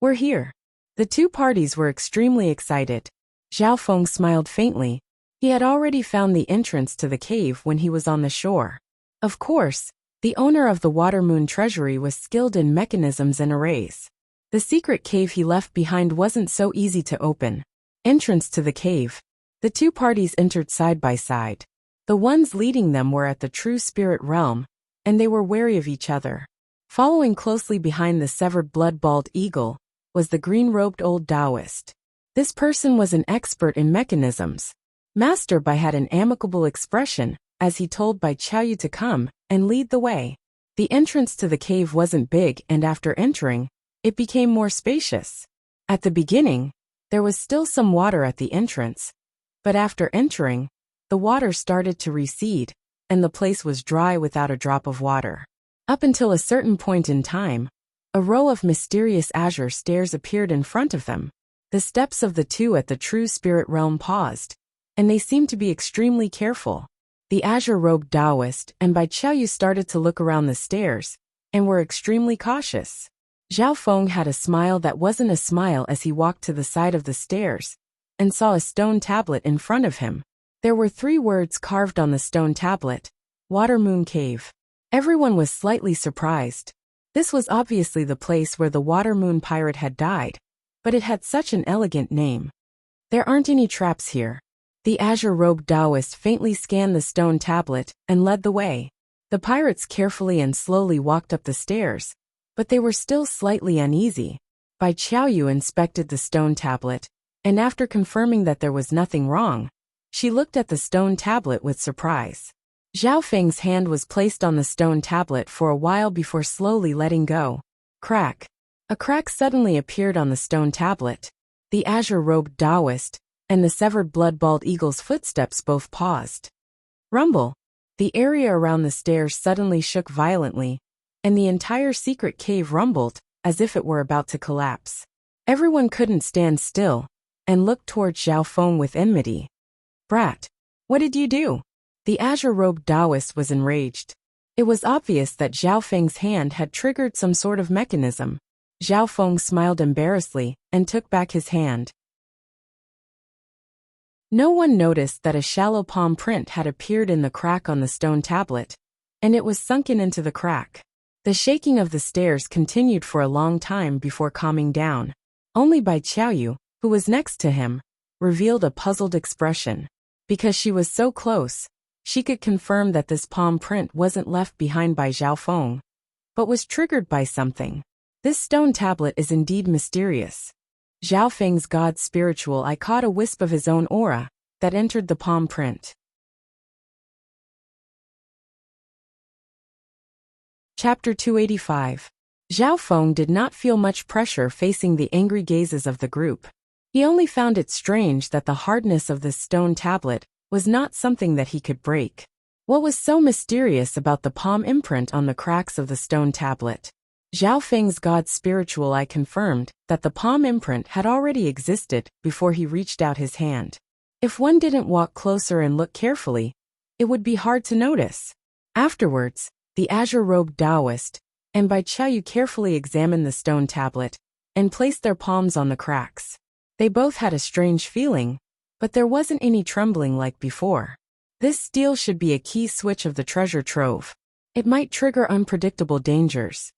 We're here. The 2 parties were extremely excited. Zhao Feng smiled faintly. He had already found the entrance to the cave when he was on the shore. Of course, The owner of the Water Moon treasury was skilled in mechanisms and arrays. The secret cave he left behind wasn't so easy to open. Entrance to the cave. The two parties entered side by side. The ones leading them were at the true spirit realm, and they were wary of each other. Following closely behind the severed blood-balled eagle was the green-robed old Taoist. This person was an expert in mechanisms. Master Bai had an amicable expression as he told Bai Qiaoyu to come and lead the way. The entrance to the cave wasn't big, and after entering, it became more spacious. At the beginning, there was still some water at the entrance, but after entering, the water started to recede, and the place was dry without a drop of water. Up until a certain point in time, a row of mysterious azure stairs appeared in front of them. The steps of the two at the true spirit realm paused, and they seemed to be extremely careful. The azure-robed Taoist and Bai Qiaoyu started to look around the stairs, and were extremely cautious. Zhao Feng had a smile that wasn't a smile as he walked to the side of the stairs, and saw a stone tablet in front of him. There were 3 words carved on the stone tablet: Water Moon Cave. Everyone was slightly surprised. This was obviously the place where the Water Moon pirate had died, but it had such an elegant name. There aren't any traps here. The azure-robed Taoist faintly scanned the stone tablet and led the way. The pirates carefully and slowly walked up the stairs, but they were still slightly uneasy. Bai Qiaoyu inspected the stone tablet, and after confirming that there was nothing wrong, she looked at the stone tablet with surprise. Zhao Feng's hand was placed on the stone tablet for a while before slowly letting go. Crack. A crack suddenly appeared on the stone tablet. The azure-robed Taoist and the severed blood-balled eagle's footsteps both paused. Rumble. The area around the stairs suddenly shook violently, and the entire secret cave rumbled, as if it were about to collapse. Everyone couldn't stand still, and looked toward Zhao Feng with enmity. Brat, what did you do? The azure-robed Taoist was enraged. It was obvious that Zhao Feng's hand had triggered some sort of mechanism. Zhao Feng smiled embarrassedly and took back his hand. No one noticed that a shallow palm print had appeared in the crack on the stone tablet, and it was sunken into the crack. The shaking of the stairs continued for a long time before calming down. Only Bai Qiaoyu, who was next to him, revealed a puzzled expression. Because she was so close, she could confirm that this palm print wasn't left behind by Zhao Feng, but was triggered by something. This stone tablet is indeed mysterious. Zhao Feng's god spiritual eye caught a wisp of his own aura that entered the palm print. Chapter 285. Zhao Feng did not feel much pressure facing the angry gazes of the group. He only found it strange that the hardness of this stone tablet was not something that he could break. What was so mysterious about the palm imprint on the cracks of the stone tablet? Zhao Feng's god spiritual eye confirmed that the palm imprint had already existed before he reached out his hand. If one didn't walk closer and look carefully, it would be hard to notice. Afterwards, the azure-robed Taoist and Bai Qiaoyu carefully examined the stone tablet and placed their palms on the cracks. They both had a strange feeling, but there wasn't any trembling like before. This steel should be a key switch of the treasure trove. It might trigger unpredictable dangers.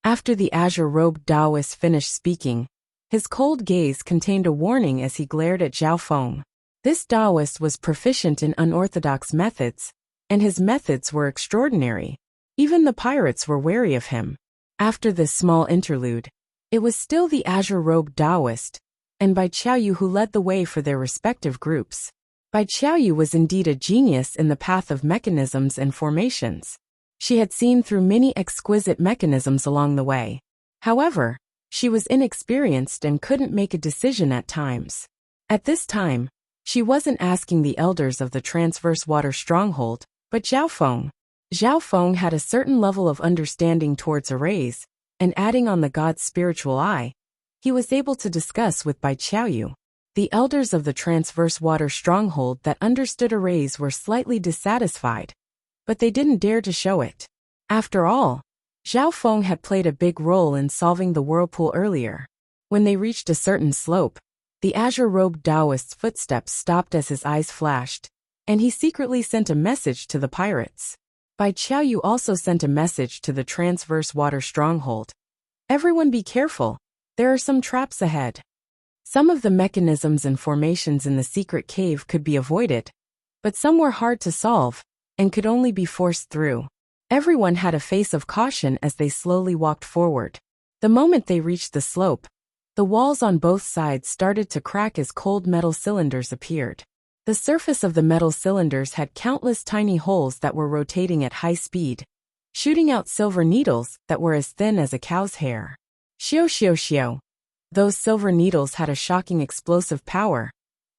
After the azure-robed Taoist finished speaking, his cold gaze contained a warning as he glared at Zhao Feng. This Taoist was proficient in unorthodox methods, and his methods were extraordinary. Even the pirates were wary of him. After this small interlude, it was still the azure-robed Taoist and Bai Qiaoyu who led the way for their respective groups. Bai Qiaoyu was indeed a genius in the path of mechanisms and formations. She had seen through many exquisite mechanisms along the way. However, she was inexperienced and couldn't make a decision at times. At this time, she wasn't asking the elders of the Transverse Water Stronghold, but Zhao Feng. Zhao Feng had a certain level of understanding towards arrays, and adding on the god's spiritual eye, he was able to discuss with Bai Qiaoyu. The elders of the Transverse Water Stronghold that understood arrays were slightly dissatisfied, but they didn't dare to show it. After all, Zhao Feng had played a big role in solving the whirlpool earlier. When they reached a certain slope, the azure-robed Taoist's footsteps stopped as his eyes flashed, and he secretly sent a message to the pirates. Bai Qiaoyu also sent a message to the transverse water stronghold. Everyone be careful, there are some traps ahead. Some of the mechanisms and formations in the secret cave could be avoided, but some were hard to solve, and could only be forced through. Everyone had a face of caution as they slowly walked forward. The moment they reached the slope, the walls on both sides started to crack as cold metal cylinders appeared. The surface of the metal cylinders had countless tiny holes that were rotating at high speed, shooting out silver needles that were as thin as a cow's hair. Xiao xiao xiao. Those silver needles had a shocking explosive power.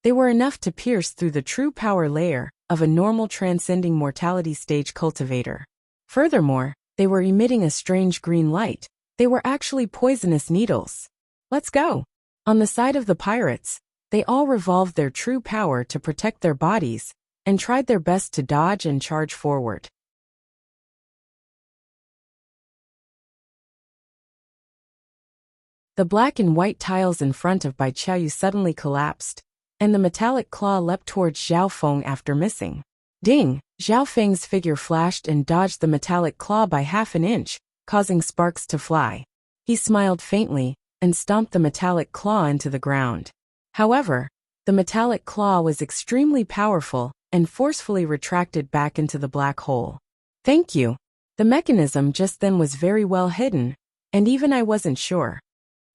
They were enough to pierce through the true power layer of a normal transcending mortality stage cultivator. Furthermore, they were emitting a strange green light. They were actually poisonous needles. Let's go. On the side of the pirates, they all revolved their true power to protect their bodies, and tried their best to dodge and charge forward. The black and white tiles in front of Bai Qiaoyu suddenly collapsed, and the metallic claw leapt towards Zhao Feng after missing. Ding! Zhao Feng's figure flashed and dodged the metallic claw by half an inch, causing sparks to fly. He smiled faintly, and stomped the metallic claw into the ground. However, the metallic claw was extremely powerful, and forcefully retracted back into the black hole. Thank you. The mechanism just then was very well hidden, and even I wasn't sure.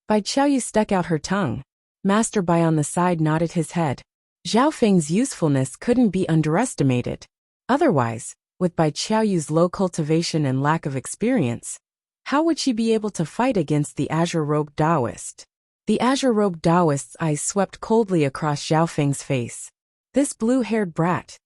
Bai Qiaoyu stuck out her tongue. Master Bai on the side nodded his head. Zhao Feng's usefulness couldn't be underestimated. Otherwise, with Bai Qiaoyu's low cultivation and lack of experience, how would she be able to fight against the azure-robed Taoist? The azure-robed Taoist's eyes swept coldly across Zhao Feng's face. This blue-haired brat.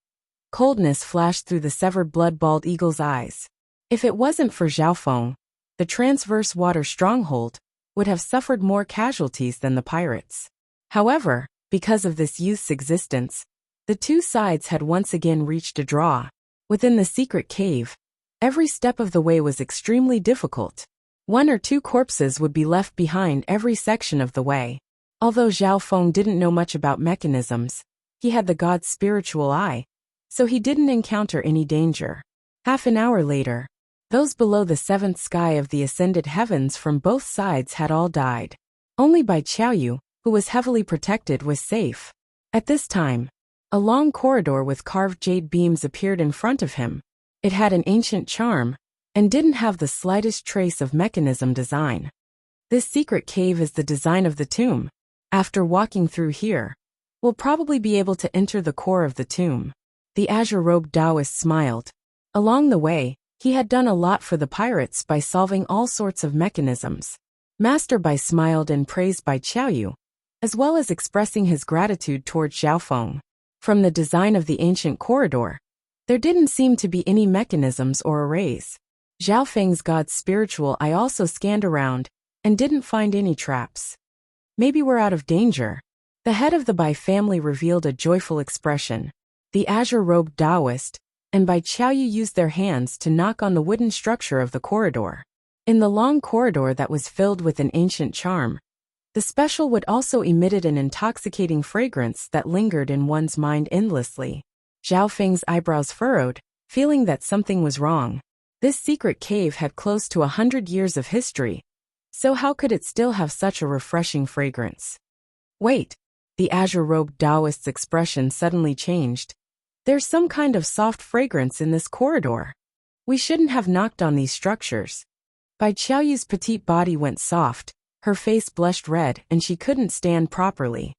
Coldness flashed through the severed blood-bald eagle's eyes. If it wasn't for Zhao Feng, the transverse water stronghold would have suffered more casualties than the pirates. However, because of this youth's existence, the two sides had once again reached a draw. Within the secret cave, every step of the way was extremely difficult. One or two corpses would be left behind every section of the way. Although Zhao Feng didn't know much about mechanisms, he had the god's spiritual eye, so he didn't encounter any danger. Half an hour later, those below the seventh sky of the ascended heavens from both sides had all died. Only Bai Qiaoyu, who was heavily protected, was safe. At this time, a long corridor with carved jade beams appeared in front of him. It had an ancient charm, and didn't have the slightest trace of mechanism design. This secret cave is the design of the tomb. After walking through here, we'll probably be able to enter the core of the tomb. The azure-robed Taoist smiled. Along the way, he had done a lot for the pirates by solving all sorts of mechanisms. Master Bai smiled and praised Bai Qiaoyu, as well as expressing his gratitude towards Zhao Feng. From the design of the ancient corridor, there didn't seem to be any mechanisms or arrays. Zhao Feng's god's spiritual eye also scanned around, and didn't find any traps. Maybe we're out of danger. The head of the Bai family revealed a joyful expression. The azure-robed Taoist and Bai Qiaoyu used their hands to knock on the wooden structure of the corridor. In the long corridor that was filled with an ancient charm, the special wood also emitted an intoxicating fragrance that lingered in one's mind endlessly. Zhao Feng's eyebrows furrowed, feeling that something was wrong. This secret cave had close to 100 years of history, so how could it still have such a refreshing fragrance? Wait, the azure-robed Taoist's expression suddenly changed. There's some kind of soft fragrance in this corridor. We shouldn't have knocked on these structures. Bai Qiaoyu's petite body went soft, her face blushed red, and she couldn't stand properly.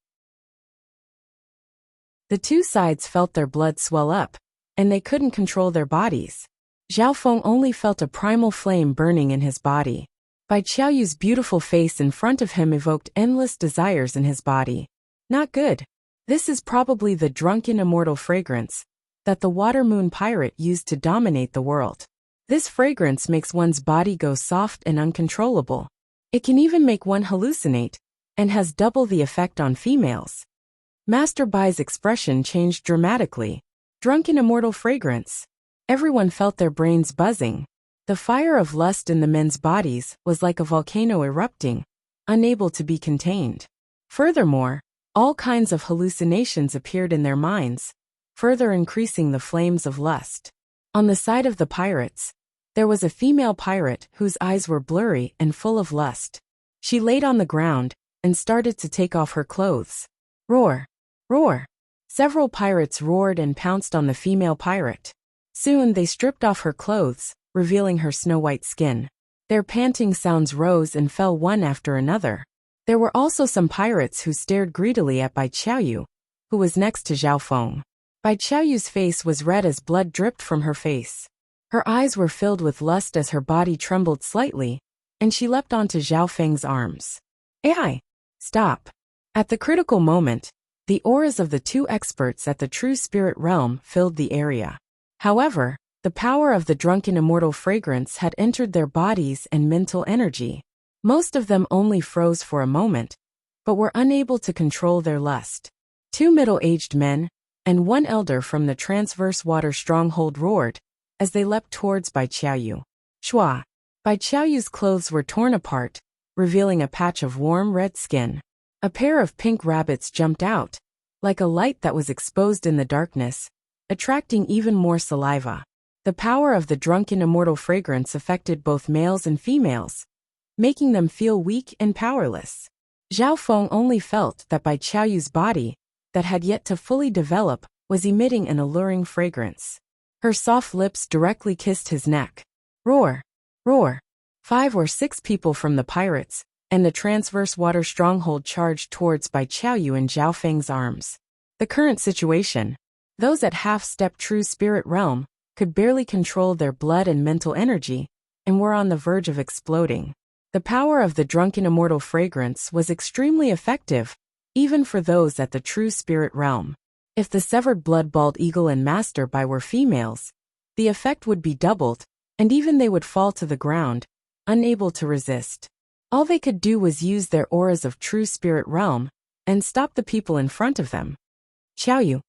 The two sides felt their blood swell up, and they couldn't control their bodies. Zhao Feng only felt a primal flame burning in his body. Bai Qiaoyu's beautiful face in front of him evoked endless desires in his body. Not good. This is probably the drunken immortal fragrance that the water moon pirate used to dominate the world. This fragrance makes one's body go soft and uncontrollable. It can even make one hallucinate, and has double the effect on females. Master Bai's expression changed dramatically. Drunken immortal fragrance. Everyone felt their brains buzzing. The fire of lust in the men's bodies was like a volcano erupting, unable to be contained. Furthermore, all kinds of hallucinations appeared in their minds, further increasing the flames of lust. On the side of the pirates, there was a female pirate whose eyes were blurry and full of lust. She laid on the ground and started to take off her clothes. Roar! Roar! Several pirates roared and pounced on the female pirate. Soon they stripped off her clothes, revealing her snow-white skin. Their panting sounds rose and fell one after another. There were also some pirates who stared greedily at Bai Qiaoyu, who was next to Zhao Feng. Bai Qiaoyu's face was red as blood dripped from her face. Her eyes were filled with lust as her body trembled slightly, and she leapt onto Zhao Feng's arms. "Ai! Stop!" At the critical moment, the auras of the two experts at the true spirit realm filled the area. However, the power of the drunken immortal fragrance had entered their bodies and mental energy. Most of them only froze for a moment, but were unable to control their lust. Two middle-aged men and one elder from the transverse water stronghold roared as they leapt towards Bai Qiaoyu. Shua! Bai Qiaoyu's clothes were torn apart, revealing a patch of warm red skin. A pair of pink rabbits jumped out, like a light that was exposed in the darkness, attracting even more saliva. The power of the drunken immortal fragrance affected both males and females, making them feel weak and powerless. Zhao Feng only felt that Bai Qiaoyu's body, that had yet to fully develop, was emitting an alluring fragrance. Her soft lips directly kissed his neck. Roar! Roar! 5 or 6 people from the pirates and the transverse water stronghold charged towards Bai Qiaoyu and Zhao Feng's arms. The current situation. Those at half-step true spirit realm could barely control their blood and mental energy, and were on the verge of exploding. The power of the drunken immortal fragrance was extremely effective, even for those at the true spirit realm. If the severed blood-bald eagle and Master Bai were females, the effect would be doubled, and even they would fall to the ground, unable to resist. All they could do was use their auras of true spirit realm and stop the people in front of them. Qiaoyu,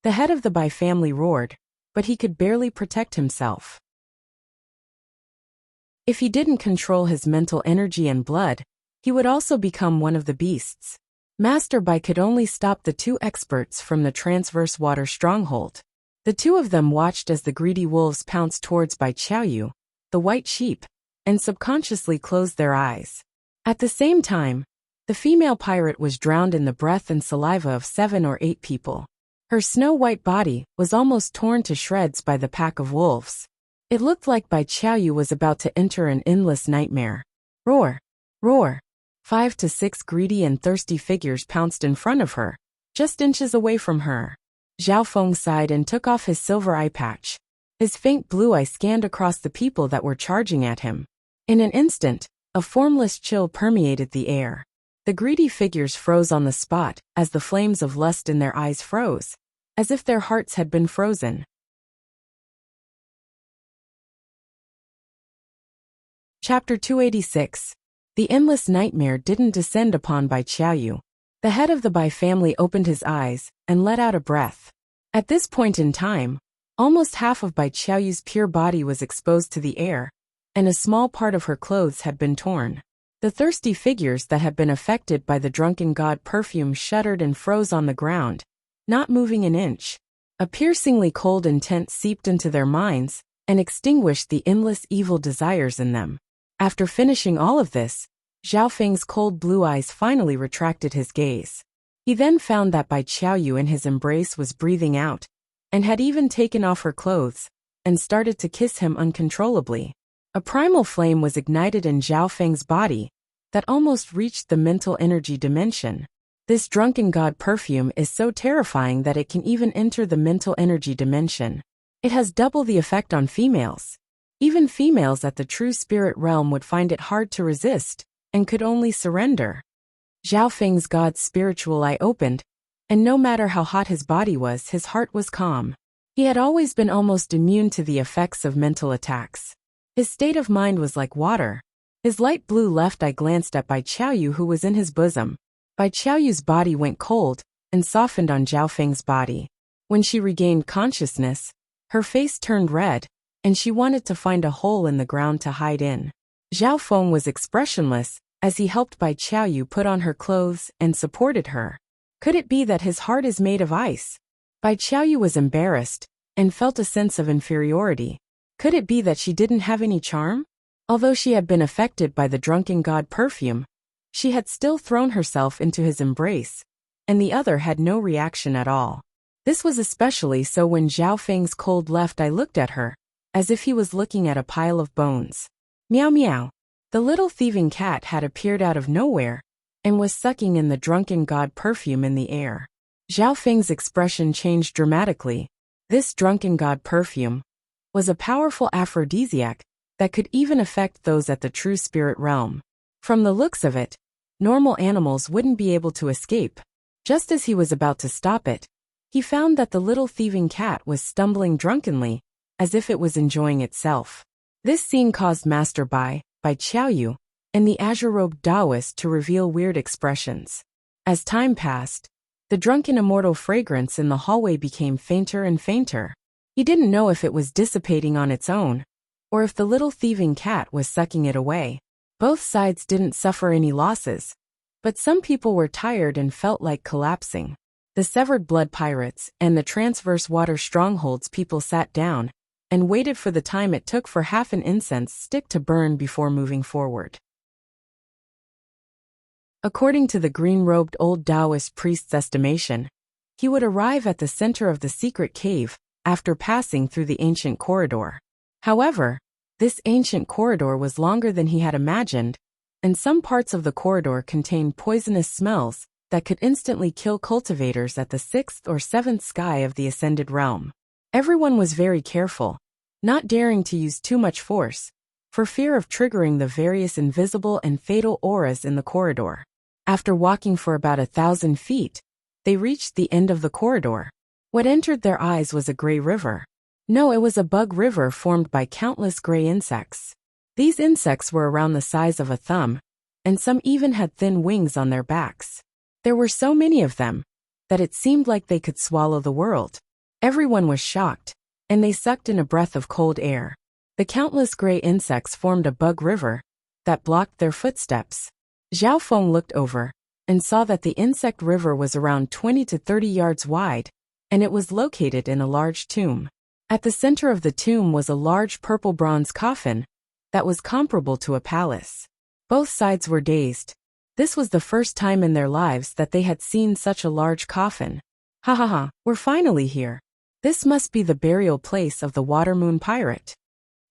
the head of the Bai family, roared, but he could barely protect himself. If he didn't control his mental energy and blood, he would also become one of the beasts. Master Bai could only stop the two experts from the transverse water stronghold. The two of them watched as the greedy wolves pounced towards Bai Qiaoyu, the white sheep, and subconsciously closed their eyes. At the same time, the female pirate was drowned in the breath and saliva of 7 or 8 people. Her snow-white body was almost torn to shreds by the pack of wolves. It looked like Bai Qiaoyu was about to enter an endless nightmare. Roar! Roar! 5 to 6 greedy and thirsty figures pounced in front of her, just inches away from her. Zhao Feng sighed and took off his silver eye patch. His faint blue eye scanned across the people that were charging at him. In an instant, a formless chill permeated the air. The greedy figures froze on the spot as the flames of lust in their eyes froze, as if their hearts had been frozen. Chapter 286. The endless nightmare didn't descend upon Bai Qiaoyu. The head of the Bai family opened his eyes and let out a breath. At this point in time, almost half of Bai Qiaoyu's pure body was exposed to the air, and a small part of her clothes had been torn. The thirsty figures that had been affected by the drunken god perfume shuddered and froze on the ground, not moving an inch. A piercingly cold intent seeped into their minds and extinguished the endless evil desires in them. After finishing all of this, Zhao Feng's cold blue eyes finally retracted his gaze. He then found that Bai Qiaoyu in his embrace was breathing out, and had even taken off her clothes, and started to kiss him uncontrollably. A primal flame was ignited in Zhao Feng's body that almost reached the mental energy dimension. This drunken god perfume is so terrifying that it can even enter the mental energy dimension. It has double the effect on females. Even females at the true spirit realm would find it hard to resist, and could only surrender. Zhao Feng's god's spiritual eye opened, and no matter how hot his body was, his heart was calm. He had always been almost immune to the effects of mental attacks. His state of mind was like water. His light blue left eye glanced at Bai Qiaoyu, who was in his bosom. Bai Qiaoyu's body went cold and softened on Zhao Feng's body. When she regained consciousness, her face turned red, and she wanted to find a hole in the ground to hide in. Zhao Feng was expressionless as he helped Bai Qiaoyu put on her clothes and supported her. Could it be that his heart is made of ice? Bai Qiaoyu was embarrassed, and felt a sense of inferiority. Could it be that she didn't have any charm? Although she had been affected by the drunken god perfume, she had still thrown herself into his embrace, and the other had no reaction at all. This was especially so when Zhao Feng's cold left eye looked at her, as if he was looking at a pile of bones. Meow meow. The little thieving cat had appeared out of nowhere, and was sucking in the drunken god perfume in the air. Zhao Feng's expression changed dramatically. This drunken god perfume was a powerful aphrodisiac that could even affect those at the true spirit realm. From the looks of it, normal animals wouldn't be able to escape. Just as he was about to stop it, he found that the little thieving cat was stumbling drunkenly, as if it was enjoying itself. This scene caused Master Bai Qiaoyu, and the azure-robed Taoist to reveal weird expressions. As time passed, the drunken immortal fragrance in the hallway became fainter and fainter. He didn't know if it was dissipating on its own, or if the little thieving cat was sucking it away. Both sides didn't suffer any losses, but some people were tired and felt like collapsing. The Severed Blood Pirates and the Transverse Water Strongholds people sat down and waited for the time it took for half an incense stick to burn before moving forward. According to the green-robed old Taoist priest's estimation, he would arrive at the center of the secret cave after passing through the ancient corridor. However, this ancient corridor was longer than he had imagined, and some parts of the corridor contained poisonous smells that could instantly kill cultivators at the 6th or 7th sky of the ascended realm. Everyone was very careful, not daring to use too much force, for fear of triggering the various invisible and fatal auras in the corridor. After walking for about 1,000 feet, they reached the end of the corridor. What entered their eyes was a gray river. No, it was a bug river formed by countless gray insects. These insects were around the size of a thumb, and some even had thin wings on their backs. There were so many of them that it seemed like they could swallow the world. Everyone was shocked, and they sucked in a breath of cold air. The countless gray insects formed a bug river that blocked their footsteps. Zhao Feng looked over and saw that the insect river was around 20 to 30 yards wide, and it was located in a large tomb. At the center of the tomb was a large purple bronze coffin that was comparable to a palace. Both sides were dazed. This was the first time in their lives that they had seen such a large coffin. Ha ha ha, we're finally here. This must be the burial place of the Water Moon Pirate.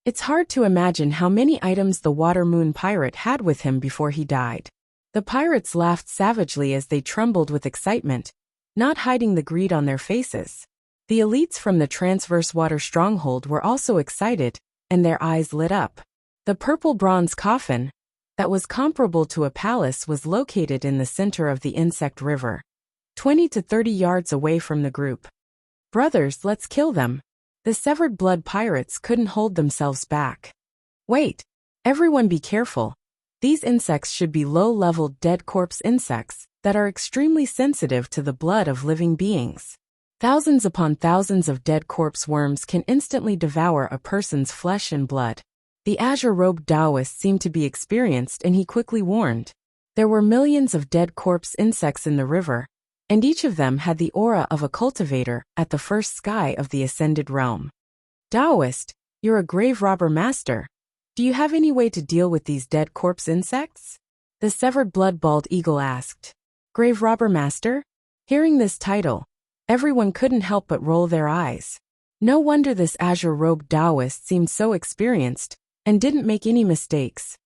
It's hard to imagine how many items the Water Moon Pirate had with him before he died. The pirates laughed savagely as they trembled with excitement, not hiding the greed on their faces. The elites from the Transverse Water Stronghold were also excited, and their eyes lit up. The purple bronze coffin, that was comparable to a palace, was located in the center of the insect river, 20 to 30 yards away from the group. Brothers, let's kill them. The Severed Blood Pirates couldn't hold themselves back. Wait, everyone be careful. These insects should be low-level dead corpse insects that are extremely sensitive to the blood of living beings. Thousands upon thousands of dead corpse worms can instantly devour a person's flesh and blood. The azure-robed Taoist seemed to be experienced, and he quickly warned. There were millions of dead corpse insects in the river, and each of them had the aura of a cultivator at the first sky of the ascended realm. Taoist, you're a grave robber master. Do you have any way to deal with these dead corpse insects? The Severed Blood Bald Eagle asked. Grave robber master? Hearing this title, everyone couldn't help but roll their eyes. No wonder this azure-robed Taoist seemed so experienced and didn't make any mistakes.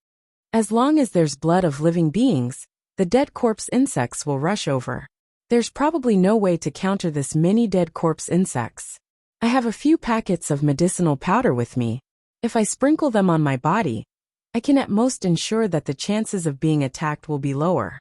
As long as there's blood of living beings, the dead corpse insects will rush over. There's probably no way to counter this many dead corpse insects. I have a few packets of medicinal powder with me. If I sprinkle them on my body, I can at most ensure that the chances of being attacked will be lower.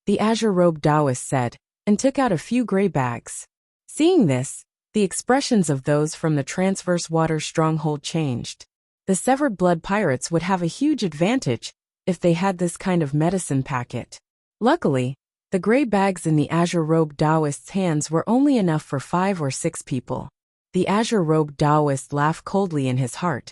The azure-robed Taoist said, and took out a few gray bags. Seeing this, the expressions of those from the Transverse Water Stronghold changed. The Severed Blood Pirates would have a huge advantage if they had this kind of medicine packet. Luckily, the gray bags in the azure-robed Taoist's hands were only enough for 5 or 6 people. The azure-robed Taoist laughed coldly in his heart.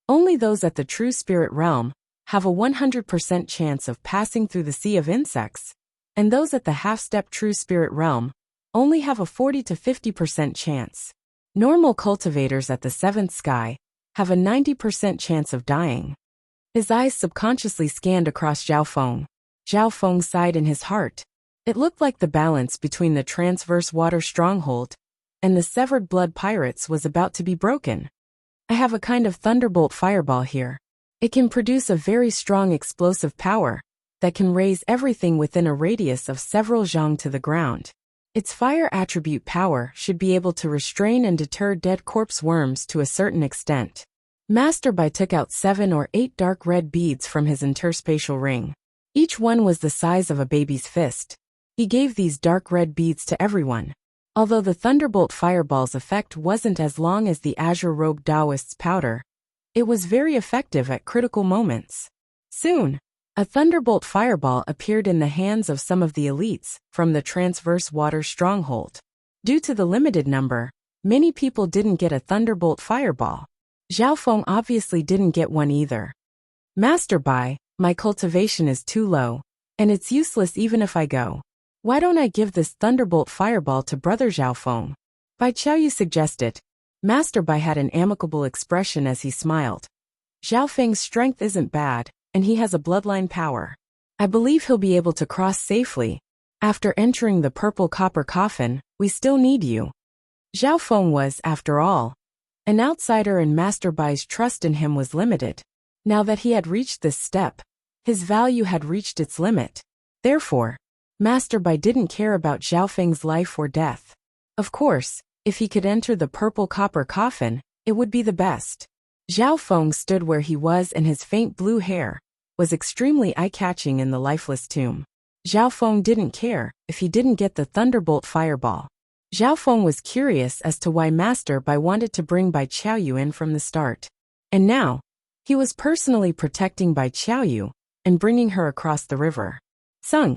Only those at the true spirit realm have a 100% chance of passing through the sea of insects, and those at the half-step true spirit realm only have a 40 to 50% chance. Normal cultivators at the 7th sky have a 90% chance of dying. His eyes subconsciously scanned across Zhao Feng. Zhao Feng sighed in his heart. It looked like the balance between the transverse water stronghold and the severed blood pirates was about to be broken. I have a kind of thunderbolt fireball here. It can produce a very strong explosive power that can raise everything within a radius of several zhang to the ground. Its fire attribute power should be able to restrain and deter dead corpse worms to a certain extent. Master Bai took out 7 or 8 dark red beads from his interspatial ring. Each one was the size of a baby's fist. He gave these dark red beads to everyone. Although the Thunderbolt Fireball's effect wasn't as long as the Azure-robed Taoist's powder, it was very effective at critical moments. Soon, a Thunderbolt Fireball appeared in the hands of some of the elites from the Transverse Water Stronghold. Due to the limited number, many people didn't get a Thunderbolt Fireball. Zhao Feng obviously didn't get one either. Master Bai, my cultivation is too low, and it's useless even if I go. Why don't I give this Thunderbolt Fireball to Brother Zhao Feng? Bai Qiaoyu suggested. Master Bai had an amicable expression as he smiled. Zhao Feng's strength isn't bad, and he has a bloodline power. I believe he'll be able to cross safely. After entering the purple copper coffin, we still need you. Zhao Feng was, after all, an outsider and Master Bai's trust in him was limited. Now that he had reached this step, his value had reached its limit. Therefore, Master Bai didn't care about Zhao Feng's life or death. Of course, if he could enter the purple copper coffin, it would be the best. Zhao Feng stood where he was and his faint blue hair was extremely eye-catching in the lifeless tomb. Zhao Feng didn't care if he didn't get the Thunderbolt Fireball. Zhao Feng was curious as to why Master Bai wanted to bring Bai Qiaoyu in from the start. And now, he was personally protecting Bai Qiaoyu and bringing her across the river. So.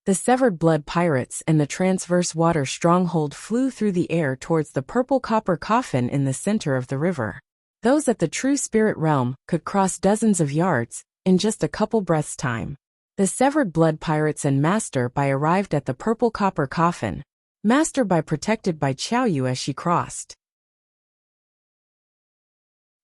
The severed blood pirates and the transverse water stronghold flew through the air towards the purple copper coffin in the center of the river. Those at the true spirit realm could cross dozens of yards in just a couple breaths' time. The severed blood pirates and Master Bai arrived at the purple copper coffin. Master Bai protected Bai Qiaoyu as she crossed.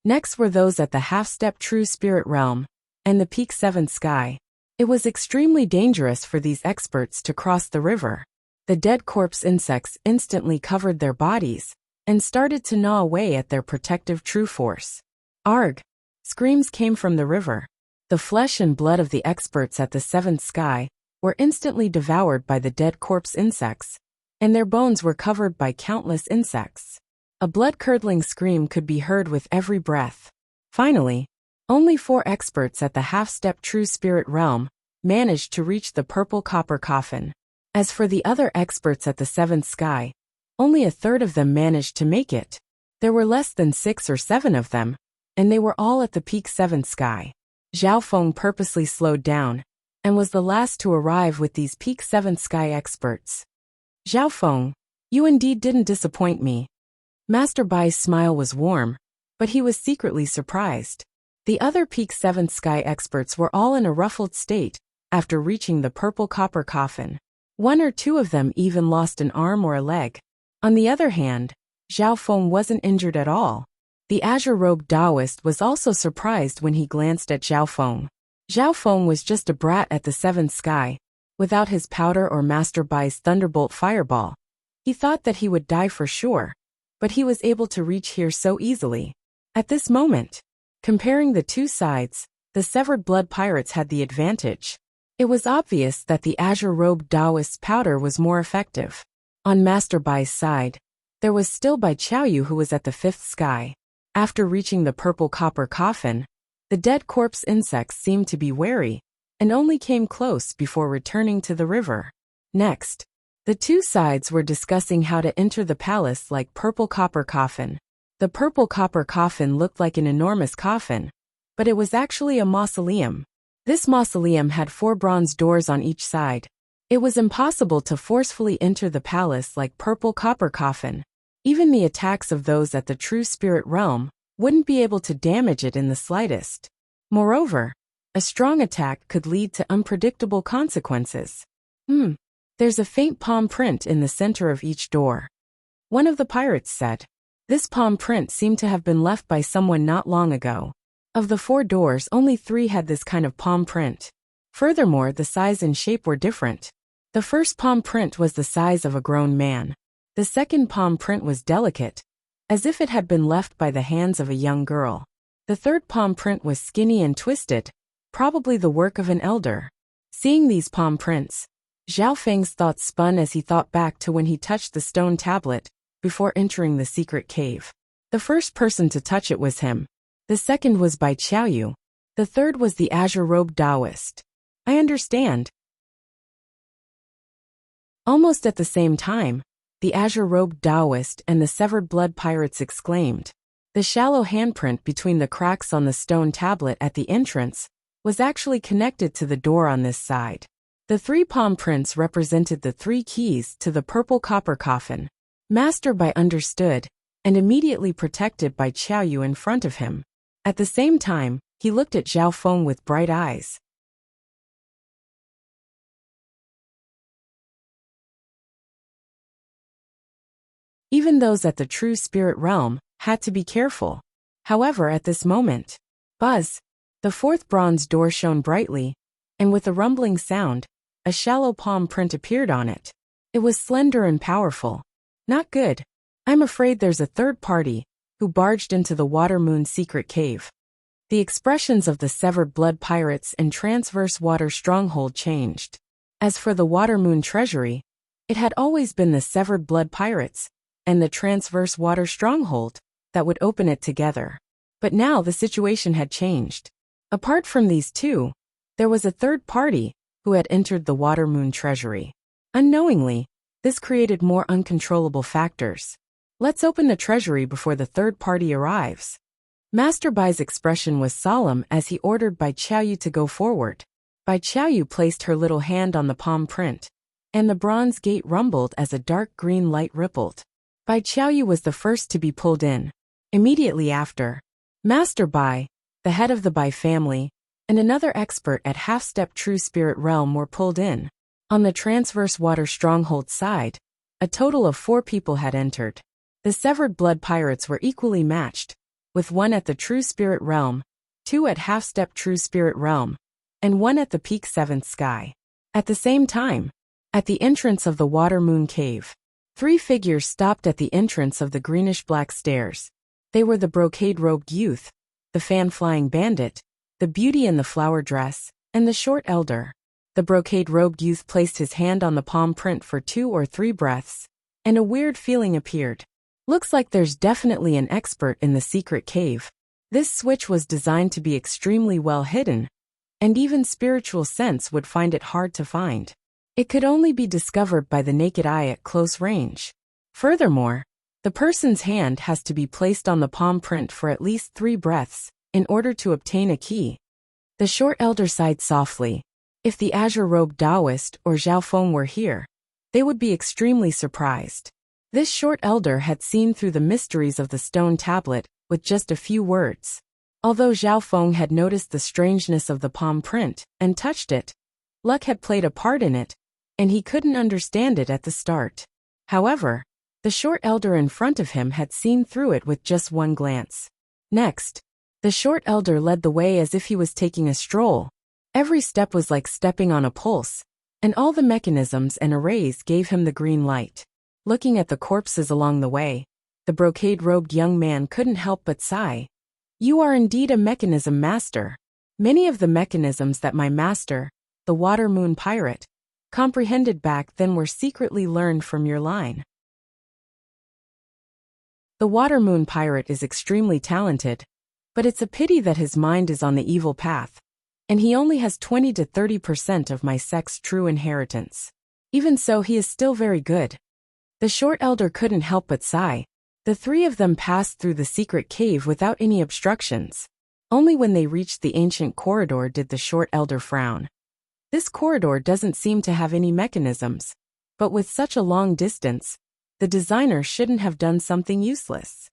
Next were those at the half-step true spirit realm and the peak 7th sky. It was extremely dangerous for these experts to cross the river. The dead corpse insects instantly covered their bodies and started to gnaw away at their protective true force. Arg! Screams came from the river. The flesh and blood of the experts at the 7th sky were instantly devoured by the dead corpse insects, and their bones were covered by countless insects. A blood-curdling scream could be heard with every breath. Finally, only 4 experts at the half-step true spirit realm managed to reach the purple copper coffin. As for the other experts at the 7th sky, only a third of them managed to make it. There were less than 6 or 7 of them, and they were all at the peak 7th sky. Zhao Feng purposely slowed down and was the last to arrive with these peak 7th sky experts. Zhao Feng, you indeed didn't disappoint me. Master Bai's smile was warm, but he was secretly surprised. The other peak 7th sky experts were all in a ruffled state after reaching the purple copper coffin. 1 or 2 of them even lost an arm or a leg. On the other hand, Zhao Feng wasn't injured at all. The azure-robed Taoist was also surprised when he glanced at Zhao Feng. Zhao Feng was just a brat at the 7th sky, without his powder or Master Bai's Thunderbolt Fireball. He thought that he would die for sure, but he was able to reach here so easily. At this moment, comparing the two sides, the severed blood pirates had the advantage. It was obvious that the azure-robed Taoist's powder was more effective. On Master Bai's side, there was still Bai Qiaoyu who was at the 5th sky. After reaching the purple copper coffin, the dead corpse insects seemed to be wary, and only came close before returning to the river. Next, the two sides were discussing how to enter the palace like purple copper coffin. The purple copper coffin looked like an enormous coffin, but it was actually a mausoleum. This mausoleum had 4 bronze doors on each side. It was impossible to forcefully enter the palace like purple copper coffin. Even the attacks of those at the true spirit realm wouldn't be able to damage it in the slightest. Moreover, a strong attack could lead to unpredictable consequences. There's a faint palm print in the center of each door. One of the pirates said. This palm print seemed to have been left by someone not long ago. Of the 4 doors, only 3 had this kind of palm print. Furthermore, the size and shape were different. The first palm print was the size of a grown man. The second palm print was delicate, as if it had been left by the hands of a young girl. The third palm print was skinny and twisted, probably the work of an elder. Seeing these palm prints, Zhao Feng's thoughts spun as he thought back to when he touched the stone tablet before entering the secret cave. The first person to touch it was him. The second was Bai Qiaoyu. The third was the azure-robed Taoist. I understand. Almost at the same time, the azure-robed Taoist and the severed blood pirates exclaimed. The shallow handprint between the cracks on the stone tablet at the entrance was actually connected to the door on this side. The 3 palm prints represented the 3 keys to the purple copper coffin. Master Bai understood, and immediately protected Bai Qiaoyu in front of him. At the same time, he looked at Zhao Feng with bright eyes. Even those at the true spirit realm had to be careful. However, at this moment, buzz! The 4th bronze door shone brightly, and with a rumbling sound, a shallow palm print appeared on it. It was slender and powerful. Not good. I'm afraid there's a third party who barged into the Water Moon secret cave. The expressions of the severed blood pirates and transverse water stronghold changed. As for the Water Moon treasury, it had always been the severed blood pirates and the transverse water stronghold that would open it together. But now the situation had changed. Apart from these 2, there was a third party who had entered the Water Moon treasury. Unknowingly, this created more uncontrollable factors. Let's open the treasury before the third party arrives. Master Bai's expression was solemn as he ordered Bai Qiaoyu to go forward. Bai Qiaoyu placed her little hand on the palm print, and the bronze gate rumbled as a dark green light rippled. Bai Qiaoyu was the first to be pulled in. Immediately after, Master Bai, the head of the Bai family, and another expert at half-step true spirit realm were pulled in. On the transverse water stronghold side, a total of 4 people had entered. The severed blood pirates were equally matched, with 1 at the true spirit realm, 2 at half-step true spirit realm, and 1 at the peak 7th sky. At the same time, at the entrance of the Water Moon cave, 3 figures stopped at the entrance of the greenish-black stairs. They were the brocade-robed youth, the fan-flying bandit, the beauty in the flower dress, and the short elder. The brocade-robed youth placed his hand on the palm print for 2 or 3 breaths, and a weird feeling appeared. Looks like there's definitely an expert in the secret cave. This switch was designed to be extremely well hidden, and even spiritual sense would find it hard to find. It could only be discovered by the naked eye at close range. Furthermore, the person's hand has to be placed on the palm print for at least 3 breaths in order to obtain a key. The short elder sighed softly. If the azure-robed Taoist or Zhao Feng were here, they would be extremely surprised. This short elder had seen through the mysteries of the stone tablet with just a few words. Although Zhao Feng had noticed the strangeness of the palm print and touched it, luck had played a part in it, and he couldn't understand it at the start. However, the short elder in front of him had seen through it with just 1 glance. Next, the short elder led the way as if he was taking a stroll. Every step was like stepping on a pulse, and all the mechanisms and arrays gave him the green light. Looking at the corpses along the way, the brocade-robed young man couldn't help but sigh. You are indeed a mechanism master. Many of the mechanisms that my master, the Water Moon pirate, comprehended back then were secretly learned from your line. The Water Moon pirate is extremely talented, but it's a pity that his mind is on the evil path, and he only has 20 to 30% of my sect's true inheritance. Even so, he is still very good. The short elder couldn't help but sigh. The 3 of them passed through the secret cave without any obstructions. Only when they reached the ancient corridor did the short elder frown. This corridor doesn't seem to have any mechanisms, but with such a long distance, the designer shouldn't have done something useless.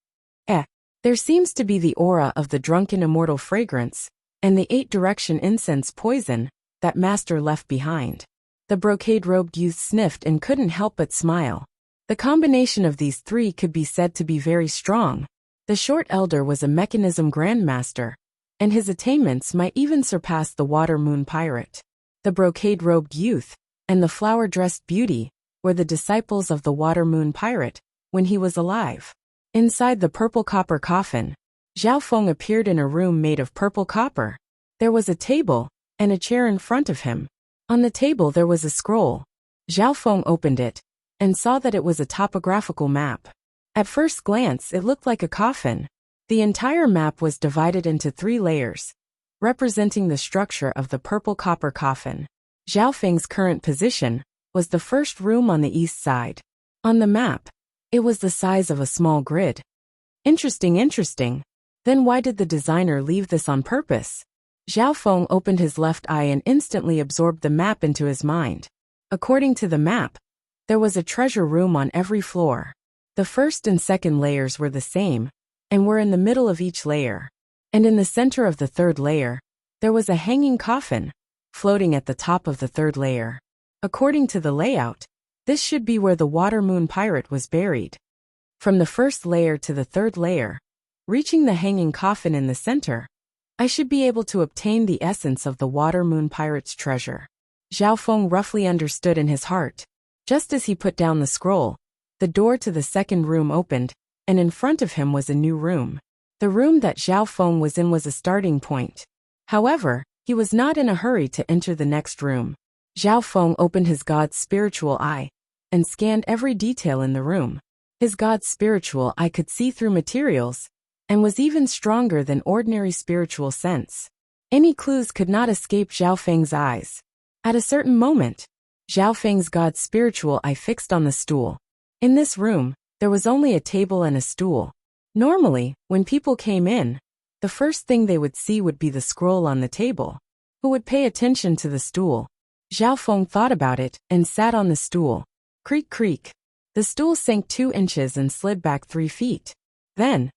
There seems to be the aura of the drunken immortal fragrance, and the 8-direction incense poison that master left behind. The brocade-robed youth sniffed and couldn't help but smile. The combination of these three could be said to be very strong. The short elder was a mechanism grandmaster, and his attainments might even surpass the water moon pirate. The brocade-robed youth and the flower-dressed beauty were the disciples of the water moon pirate when he was alive. Inside the purple copper coffin, Zhao Feng appeared in a room made of purple copper. There was a table and a chair in front of him. On the table there was a scroll. Zhao Feng opened it and saw that it was a topographical map. At first glance it looked like a coffin. The entire map was divided into 3 layers, representing the structure of the purple copper coffin. Zhao Feng's current position was the first room on the east side. On the map, it was the size of a small grid. Interesting. Then why did the designer leave this on purpose? Zhao Feng opened his left eye and instantly absorbed the map into his mind. According to the map, there was a treasure room on every floor. The first and second layers were the same, and were in the middle of each layer. And in the center of the third layer, there was a hanging coffin, floating at the top of the third layer. According to the layout, this should be where the water moon pirate was buried. From the first layer to the third layer, reaching the hanging coffin in the center, I should be able to obtain the essence of the water moon pirate's treasure. Zhao Feng roughly understood in his heart. Just as he put down the scroll, the door to the second room opened, and in front of him was a new room. The room that Zhao Feng was in was a starting point. However, he was not in a hurry to enter the next room. Zhao Feng opened his god's spiritual eye and scanned every detail in the room. His god's spiritual eye could see through materials and was even stronger than ordinary spiritual sense. Any clues could not escape Zhao Feng's eyes. At a certain moment, Zhao Feng's god's spiritual eye fixed on the stool. In this room, there was only a table and a stool. Normally, when people came in, the first thing they would see would be the scroll on the table. Who would pay attention to the stool? Zhao Feng thought about it and sat on the stool. Creak creak. The stool sank 2 inches and slid back 3 feet. Then,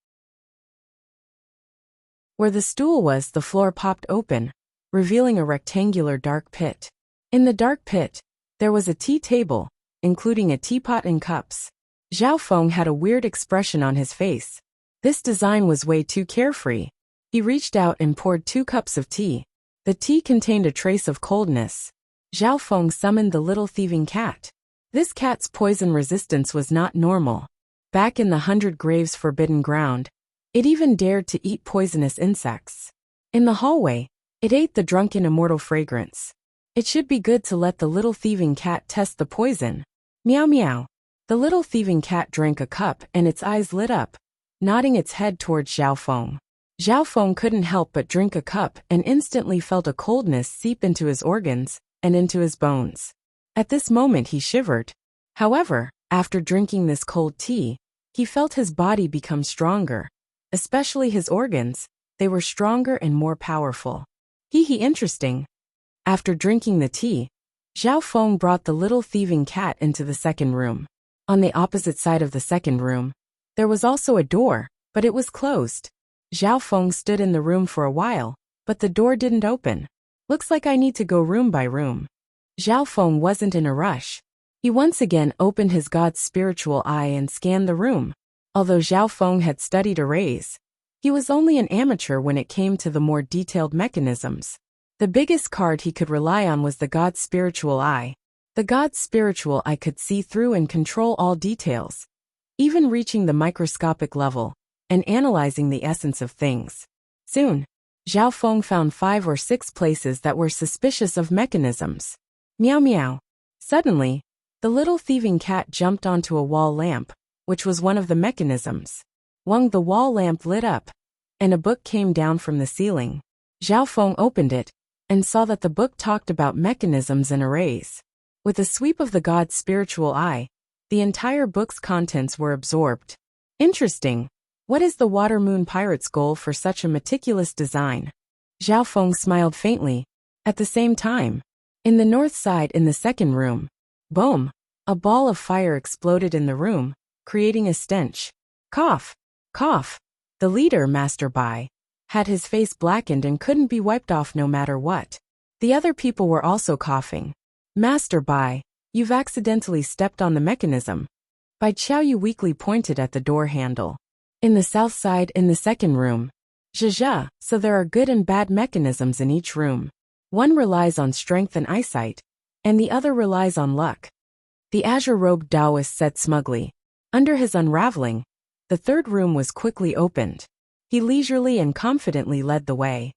where the stool was, the floor popped open, revealing a rectangular dark pit. In the dark pit, there was a tea table, including a teapot and cups. Zhao Feng had a weird expression on his face. This design was way too carefree. He reached out and poured 2 cups of tea. The tea contained a trace of coldness. Zhao Feng summoned the little thieving cat. This cat's poison resistance was not normal. Back in the 100 Graves forbidden ground, it even dared to eat poisonous insects. In the hallway, it ate the drunken immortal fragrance. It should be good to let the little thieving cat test the poison. Meow meow. The little thieving cat drank a cup and its eyes lit up, nodding its head towards Zhao Feng. Zhao Feng couldn't help but drink a cup and instantly felt a coldness seep into his organs and into his bones. At this moment he shivered. However, after drinking this cold tea, he felt his body become stronger. Especially his organs, they were stronger and more powerful. Interesting. After drinking the tea, Zhao Feng brought the little thieving cat into the second room. On the opposite side of the second room, there was also a door, but it was closed. Zhao Feng stood in the room for a while, but the door didn't open. Looks like I need to go room by room. Zhao Feng wasn't in a rush. He once again opened his god's spiritual eye and scanned the room. Although Zhao Feng had studied arrays, he was only an amateur when it came to the more detailed mechanisms. The biggest card he could rely on was the god's spiritual eye. The god's spiritual eye could see through and control all details, even reaching the microscopic level and analyzing the essence of things. Soon, Zhao Feng found 5 or 6 places that were suspicious of mechanisms. Meow meow. Suddenly, the little thieving cat jumped onto a wall lamp, which was one of the mechanisms. Wang, the wall lamp lit up, and a book came down from the ceiling. Zhao Feng opened it and saw that the book talked about mechanisms and arrays. With a sweep of the god's spiritual eye, the entire book's contents were absorbed. Interesting. What is the water moon pirate's goal for such a meticulous design? Zhao Feng smiled faintly. At the same time, in the north side in the second room, boom, a ball of fire exploded in the room, creating a stench. Cough, cough. The leader, Master Bai, had his face blackened and couldn't be wiped off no matter what. The other people were also coughing. Master Bai, you've accidentally stepped on the mechanism. Bai Qiaoyu weakly pointed at the door handle. In the south side, in the second room. Zhezhe, so there are good and bad mechanisms in each room. One relies on strength and eyesight, and the other relies on luck. The azure-robed Taoist said smugly. Under his unraveling, the third room was quickly opened. He leisurely and confidently led the way.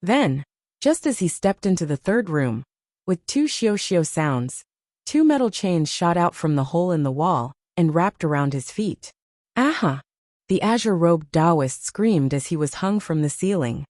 Then, just as he stepped into the third room, with two xiao-xiao sounds, two metal chains shot out from the hole in the wall and wrapped around his feet. Aha! The azure-robed Taoist screamed as he was hung from the ceiling.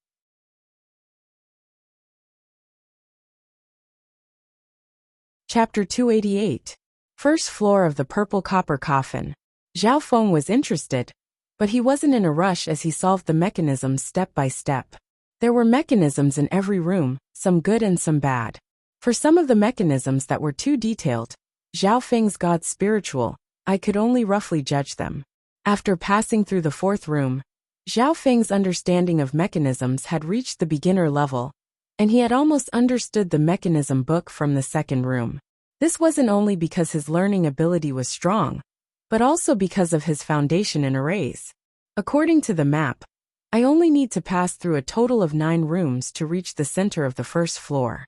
Chapter 288. First floor of the purple copper coffin. Zhao Feng was interested, but he wasn't in a rush as he solved the mechanisms step by step. There were mechanisms in every room, some good and some bad. For some of the mechanisms that were too detailed, Zhao Feng's God's spiritual, I could only roughly judge them. After passing through the fourth room, Zhao Feng's understanding of mechanisms had reached the beginner level, and he had almost understood the mechanism book from the second room. This wasn't only because his learning ability was strong, but also because of his foundation in arrays. According to the map, I only need to pass through a total of 9 rooms to reach the center of the first floor.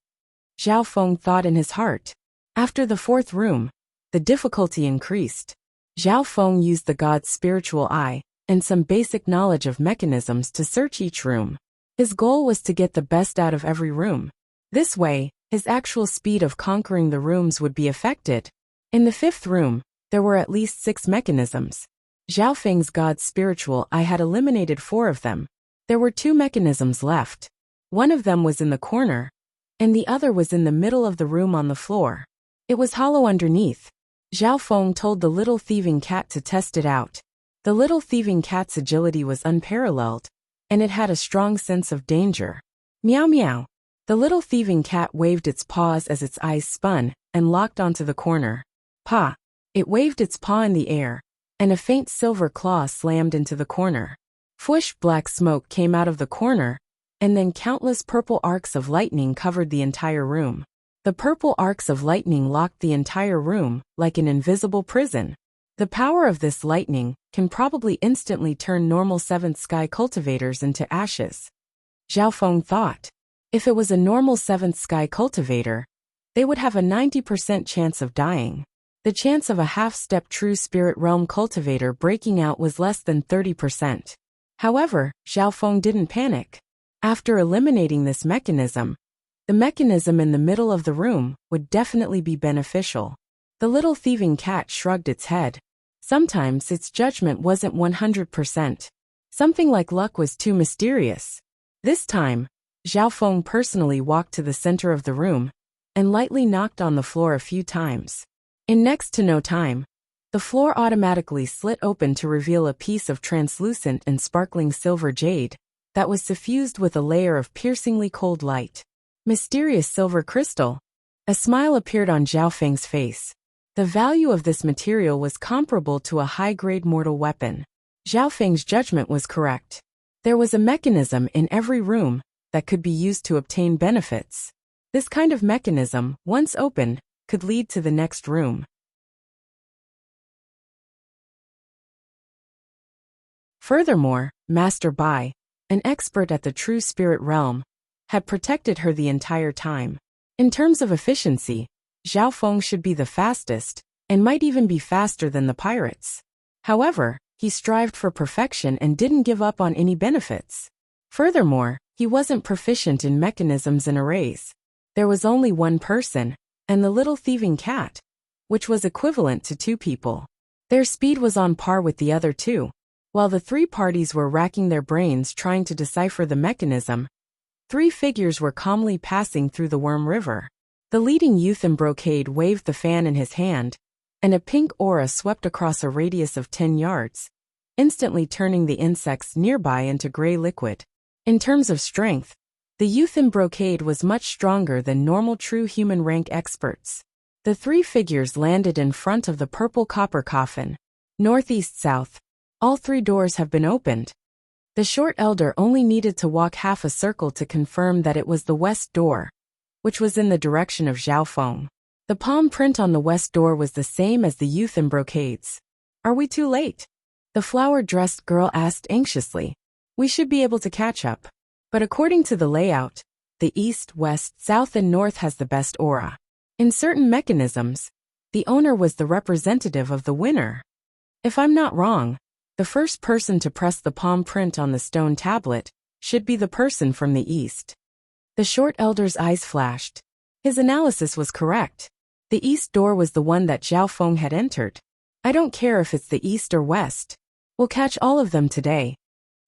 Zhao Feng thought in his heart. After the fourth room, the difficulty increased. Zhao Feng used the God's spiritual eye and some basic knowledge of mechanisms to search each room. His goal was to get the best out of every room. This way, his actual speed of conquering the rooms would be affected. In the fifth room, there were at least 6 mechanisms. Zhao Feng's God's spiritual eye had eliminated 4 of them. There were 2 mechanisms left. One of them was in the corner, and the other was in the middle of the room on the floor. It was hollow underneath. Zhao Feng told the little thieving cat to test it out. The little thieving cat's agility was unparalleled, and it had a strong sense of danger. Meow meow. The little thieving cat waved its paws as its eyes spun and locked onto the corner. Pa! It waved its paw in the air, and a faint silver claw slammed into the corner. Fwish! Black smoke came out of the corner, and then countless purple arcs of lightning covered the entire room. The purple arcs of lightning locked the entire room like an invisible prison. The power of this lightning can probably instantly turn normal 7th sky cultivators into ashes. Zhao Feng thought. If it was a normal 7th sky cultivator, they would have a 90% chance of dying. The chance of a half-step true spirit realm cultivator breaking out was less than 30%. However, Zhao Feng didn't panic. After eliminating this mechanism, the mechanism in the middle of the room would definitely be beneficial. The little thieving cat shrugged its head. Sometimes its judgment wasn't 100%. Something like luck was too mysterious. This time, Zhao Feng personally walked to the center of the room and lightly knocked on the floor a few times. In next to no time, the floor automatically slit open to reveal a piece of translucent and sparkling silver jade that was suffused with a layer of piercingly cold light. Mysterious silver crystal. A smile appeared on Zhao Feng's face. The value of this material was comparable to a high-grade mortal weapon. Zhao Feng's judgment was correct. There was a mechanism in every room that could be used to obtain benefits. This kind of mechanism, once opened, could lead to the next room. Furthermore, Master Bai, an expert at the true spirit realm, had protected her the entire time. In terms of efficiency, Zhao Feng should be the fastest, and might even be faster than the pirates. However, he strived for perfection and didn't give up on any benefits. Furthermore, he wasn't proficient in mechanisms and arrays. There was only one person, and the little thieving cat, which was equivalent to 2 people. Their speed was on par with the other 2. While the 3 parties were racking their brains trying to decipher the mechanism, 3 figures were calmly passing through the Worm River. The leading youth in brocade waved the fan in his hand, and a pink aura swept across a radius of 10 yards, instantly turning the insects nearby into gray liquid. In terms of strength, the youth in brocade was much stronger than normal true human rank experts. The 3 figures landed in front of the purple copper coffin. Northeast-south. All 3 doors have been opened. The short elder only needed to walk half a circle to confirm that it was the west door. which was in the direction of Zhao Feng. The palm print on the west door was the same as the youth in brocades. Are we too late? The flower-dressed girl asked anxiously. We should be able to catch up. But according to the layout, the east, west, south and north has the best aura. In certain mechanisms, the owner was the representative of the winner. If I'm not wrong, the first person to press the palm print on the stone tablet should be the person from the east. The short elder's eyes flashed. His analysis was correct. The east door was the one that Zhao Feng had entered. I don't care if it's the east or west. We'll catch all of them today.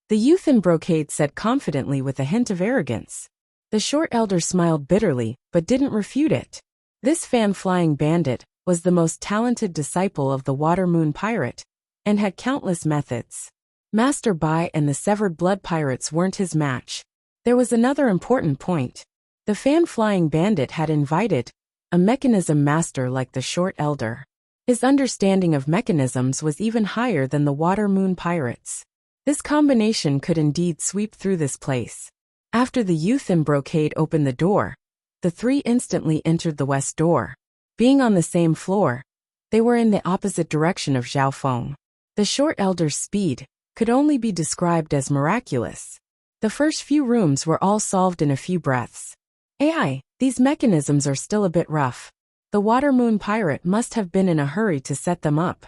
The youth in brocade said confidently with a hint of arrogance. The short elder smiled bitterly, but didn't refute it. This fan-flying bandit was the most talented disciple of the Water Moon Pirate, and had countless methods. Master Bai and the Severed Blood Pirates weren't his match. There was another important point. The fan-flying bandit had invited a mechanism master like the short elder. His understanding of mechanisms was even higher than the Water Moon Pirates. This combination could indeed sweep through this place. After the youth in brocade opened the door, the three instantly entered the west door. Being on the same floor, they were in the opposite direction of Zhao Feng. The short elder's speed could only be described as miraculous. The first few rooms were all solved in a few breaths. AI, these mechanisms are still a bit rough. The Water Moon Pirate must have been in a hurry to set them up.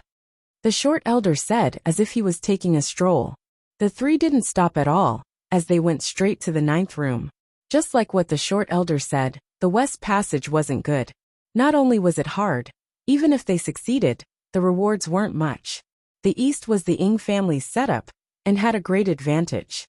The short elder said as if he was taking a stroll. The three didn't stop at all, as they went straight to the 9th room. Just like what the short elder said, the west passage wasn't good. Not only was it hard, even if they succeeded, the rewards weren't much. The east was the Ying family's setup, and had a great advantage.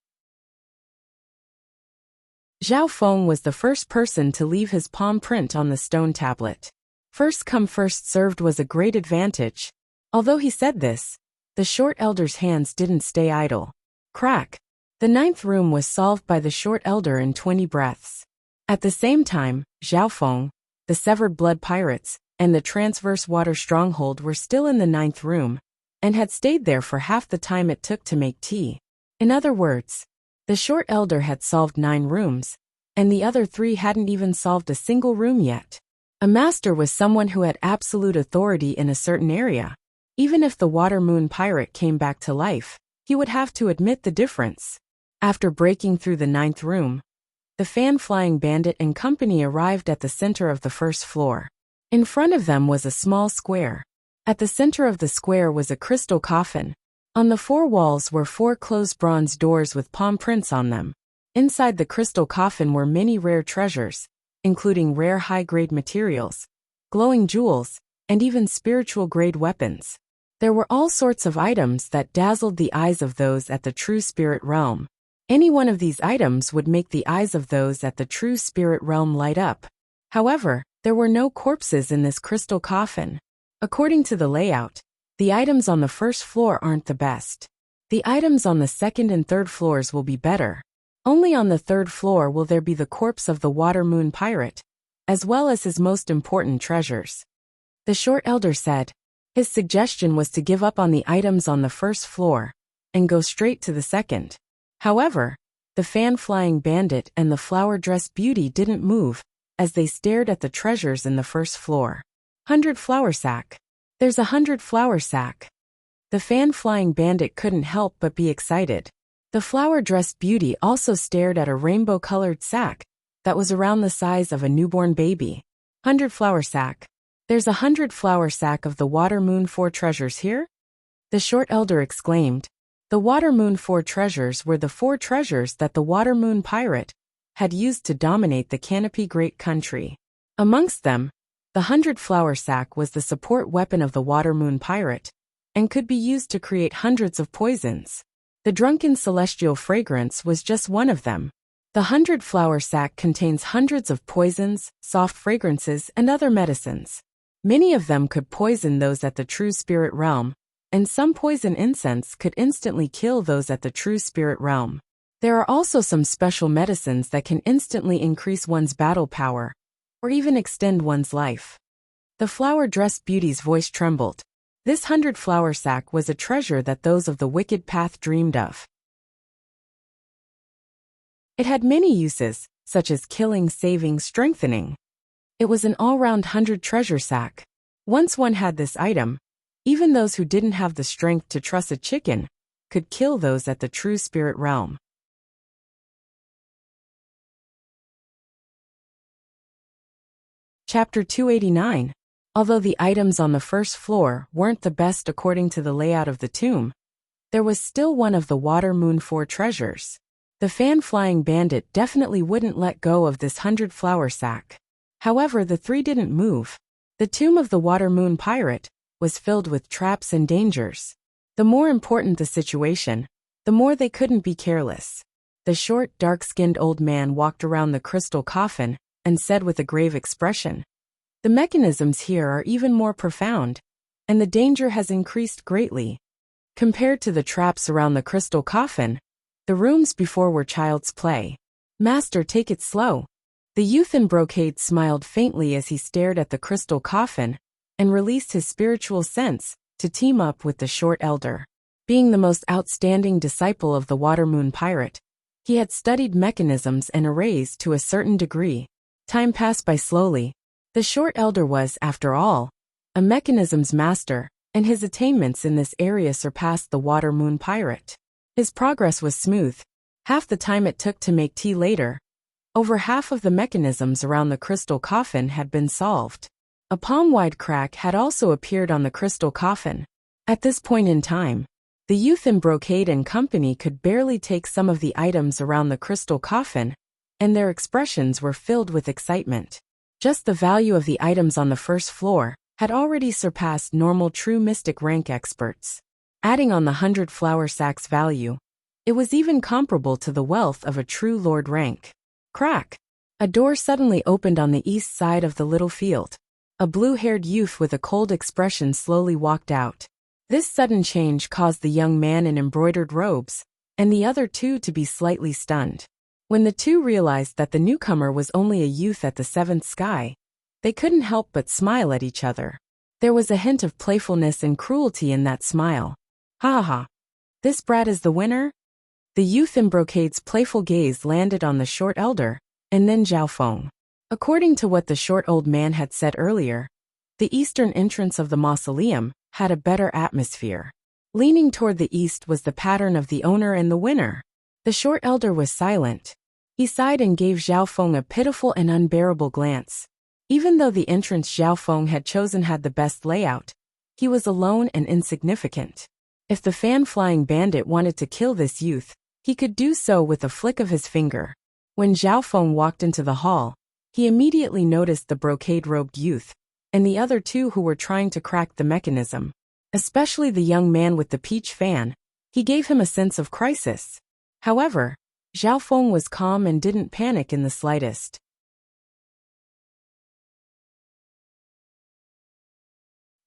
Zhao Feng was the first person to leave his palm print on the stone tablet. First come first served was a great advantage. Although he said this, the short elder's hands didn't stay idle. Crack! The 9th room was solved by the short elder in 20 breaths. At the same time, Zhao Feng, the Severed Blood Pirates, and the Transverse Water Stronghold were still in the 9th room, and had stayed there for half the time it took to make tea. In other words, the short elder had solved 9 rooms, and the other 3 hadn't even solved a single room yet. A master was someone who had absolute authority in a certain area. Even if the Water Moon Pirate came back to life, he would have to admit the difference. After breaking through the 9th room, the fan-flying bandit and company arrived at the center of the first floor. In front of them was a small square. At the center of the square was a crystal coffin. On the 4 walls were 4 closed bronze doors with palm prints on them. Inside the crystal coffin were many rare treasures, including rare high-grade materials, glowing jewels, and even spiritual-grade weapons. There were all sorts of items that dazzled the eyes of those at the true spirit realm. Any one of these items would make the eyes of those at the true spirit realm light up. However, there were no corpses in this crystal coffin. According to the layout, the items on the first floor aren't the best. The items on the 2nd and 3rd floors will be better. Only on the 3rd floor will there be the corpse of the Water Moon Pirate, as well as his most important treasures. The short elder said. His suggestion was to give up on the items on the 1st floor, and go straight to the 2nd. However, the fan-flying bandit and the flower-dressed beauty didn't move, as they stared at the treasures in the 1st floor. 100 flour sack. There's 100 flour sack. The fan-flying bandit couldn't help but be excited. The flower-dressed beauty also stared at a rainbow-colored sack that was around the size of a newborn baby. 100 flour sack. There's 100 flour sack of the Water Moon 4 treasures here? The short elder exclaimed. The Water Moon 4 treasures were the 4 treasures that the Water Moon Pirate had used to dominate the Canopy Great Country. Amongst them, the 100 flour sack was the support weapon of the Water Moon Pirate, and could be used to create hundreds of poisons. The drunken celestial fragrance was just one of them. The 100 flour sack contains hundreds of poisons, soft fragrances, and other medicines. Many of them could poison those at the true spirit realm, and some poison incense could instantly kill those at the true spirit realm. There are also some special medicines that can instantly increase one's battle power, or even extend one's life. The flower-dressed beauty's voice trembled. This 100 flour sack was a treasure that those of the wicked path dreamed of. It had many uses, such as killing, saving, strengthening. It was an all-round 100 treasure sack. Once one had this item, even those who didn't have the strength to truss a chicken could kill those at the true spirit realm. Chapter 289. Although the items on the first floor weren't the best according to the layout of the tomb, there was still one of the Water Moon 4 treasures. The fan-flying bandit definitely wouldn't let go of this 100-flower sack. However, the three didn't move. The tomb of the Water Moon pirate was filled with traps and dangers. The more important the situation, the more they couldn't be careless. The short, dark-skinned old man walked around the crystal coffin and said with a grave expression, "The mechanisms here are even more profound, and the danger has increased greatly. Compared to the traps around the crystal coffin, the rooms before were child's play. Master, take it slow." The youth in brocade smiled faintly as he stared at the crystal coffin and released his spiritual sense to team up with the short elder. Being the most outstanding disciple of the Water Moon pirate, he had studied mechanisms and arrays to a certain degree. Time passed by slowly. The short elder was, after all, a mechanisms master, and his attainments in this area surpassed the Water Moon pirate. His progress was smooth. Half the time it took to make tea later, over half of the mechanisms around the crystal coffin had been solved. A palm-wide crack had also appeared on the crystal coffin. At this point in time, the youth in brocade and company could barely take some of the items around the crystal coffin, and their expressions were filled with excitement. Just the value of the items on the first floor had already surpassed normal true mystic rank experts. Adding on the 100-flower sack's value, it was even comparable to the wealth of a true lord rank. Crack! A door suddenly opened on the east side of the little field. A blue-haired youth with a cold expression slowly walked out. This sudden change caused the young man in embroidered robes and the other two to be slightly stunned. When the two realized that the newcomer was only a youth at the seventh sky, they couldn't help but smile at each other. There was a hint of playfulness and cruelty in that smile. "Ha ha! This brat is the winner?" The youth in brocade's playful gaze landed on the short elder, and then Zhao Feng. According to what the short old man had said earlier, the eastern entrance of the mausoleum had a better atmosphere. Leaning toward the east was the pattern of the owner and the winner. The short elder was silent. He sighed and gave Zhao Feng a pitiful and unbearable glance. Even though the entrance Zhao Feng had chosen had the best layout, he was alone and insignificant. If the fan-flying bandit wanted to kill this youth, he could do so with a flick of his finger. When Zhao Feng walked into the hall, he immediately noticed the brocade-robed youth and the other two who were trying to crack the mechanism. Especially the young man with the peach fan, he gave him a sense of crisis. However, Zhao Feng was calm and didn't panic in the slightest.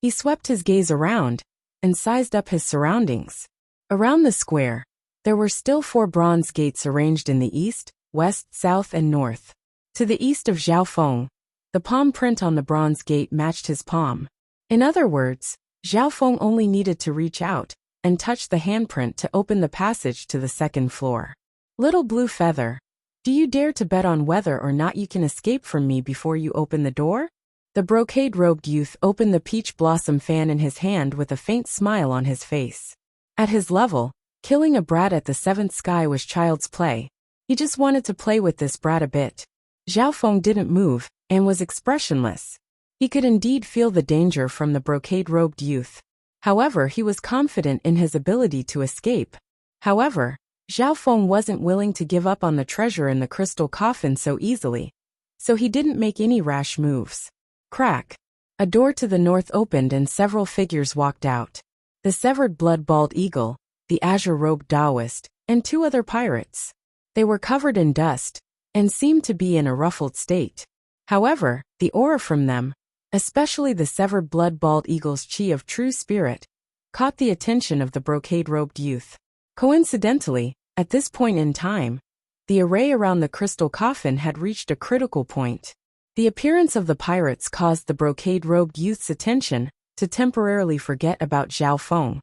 He swept his gaze around and sized up his surroundings. Around the square, there were still 4 bronze gates arranged in the east, west, south, and north. To the east of Zhao Feng, the palm print on the bronze gate matched his palm. In other words, Zhao Feng only needed to reach out and touch the handprint to open the passage to the second floor. "Little blue feather, do you dare to bet on whether or not you can escape from me before you open the door?" The brocade-robed youth opened the peach blossom fan in his hand with a faint smile on his face. At his level, killing a brat at the seventh sky was child's play. He just wanted to play with this brat a bit. Zhao Feng didn't move and was expressionless. He could indeed feel the danger from the brocade-robed youth. However, he was confident in his ability to escape. However, Zhao Feng wasn't willing to give up on the treasure in the crystal coffin so easily, so he didn't make any rash moves. Crack! A door to the north opened and several figures walked out. The severed blood-bald eagle, the azure-robed Taoist, and 2 other pirates. They were covered in dust and seemed to be in a ruffled state. However, the aura from them, especially the severed blood-bald eagle's chi of true spirit, caught the attention of the brocade-robed youth. Coincidentally, at this point in time, the array around the crystal coffin had reached a critical point. The appearance of the pirates caused the brocade-robed youth's attention to temporarily forget about Zhao Feng,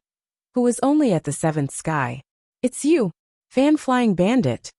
who was only at the seventh sky. "It's you, fan-flying bandit."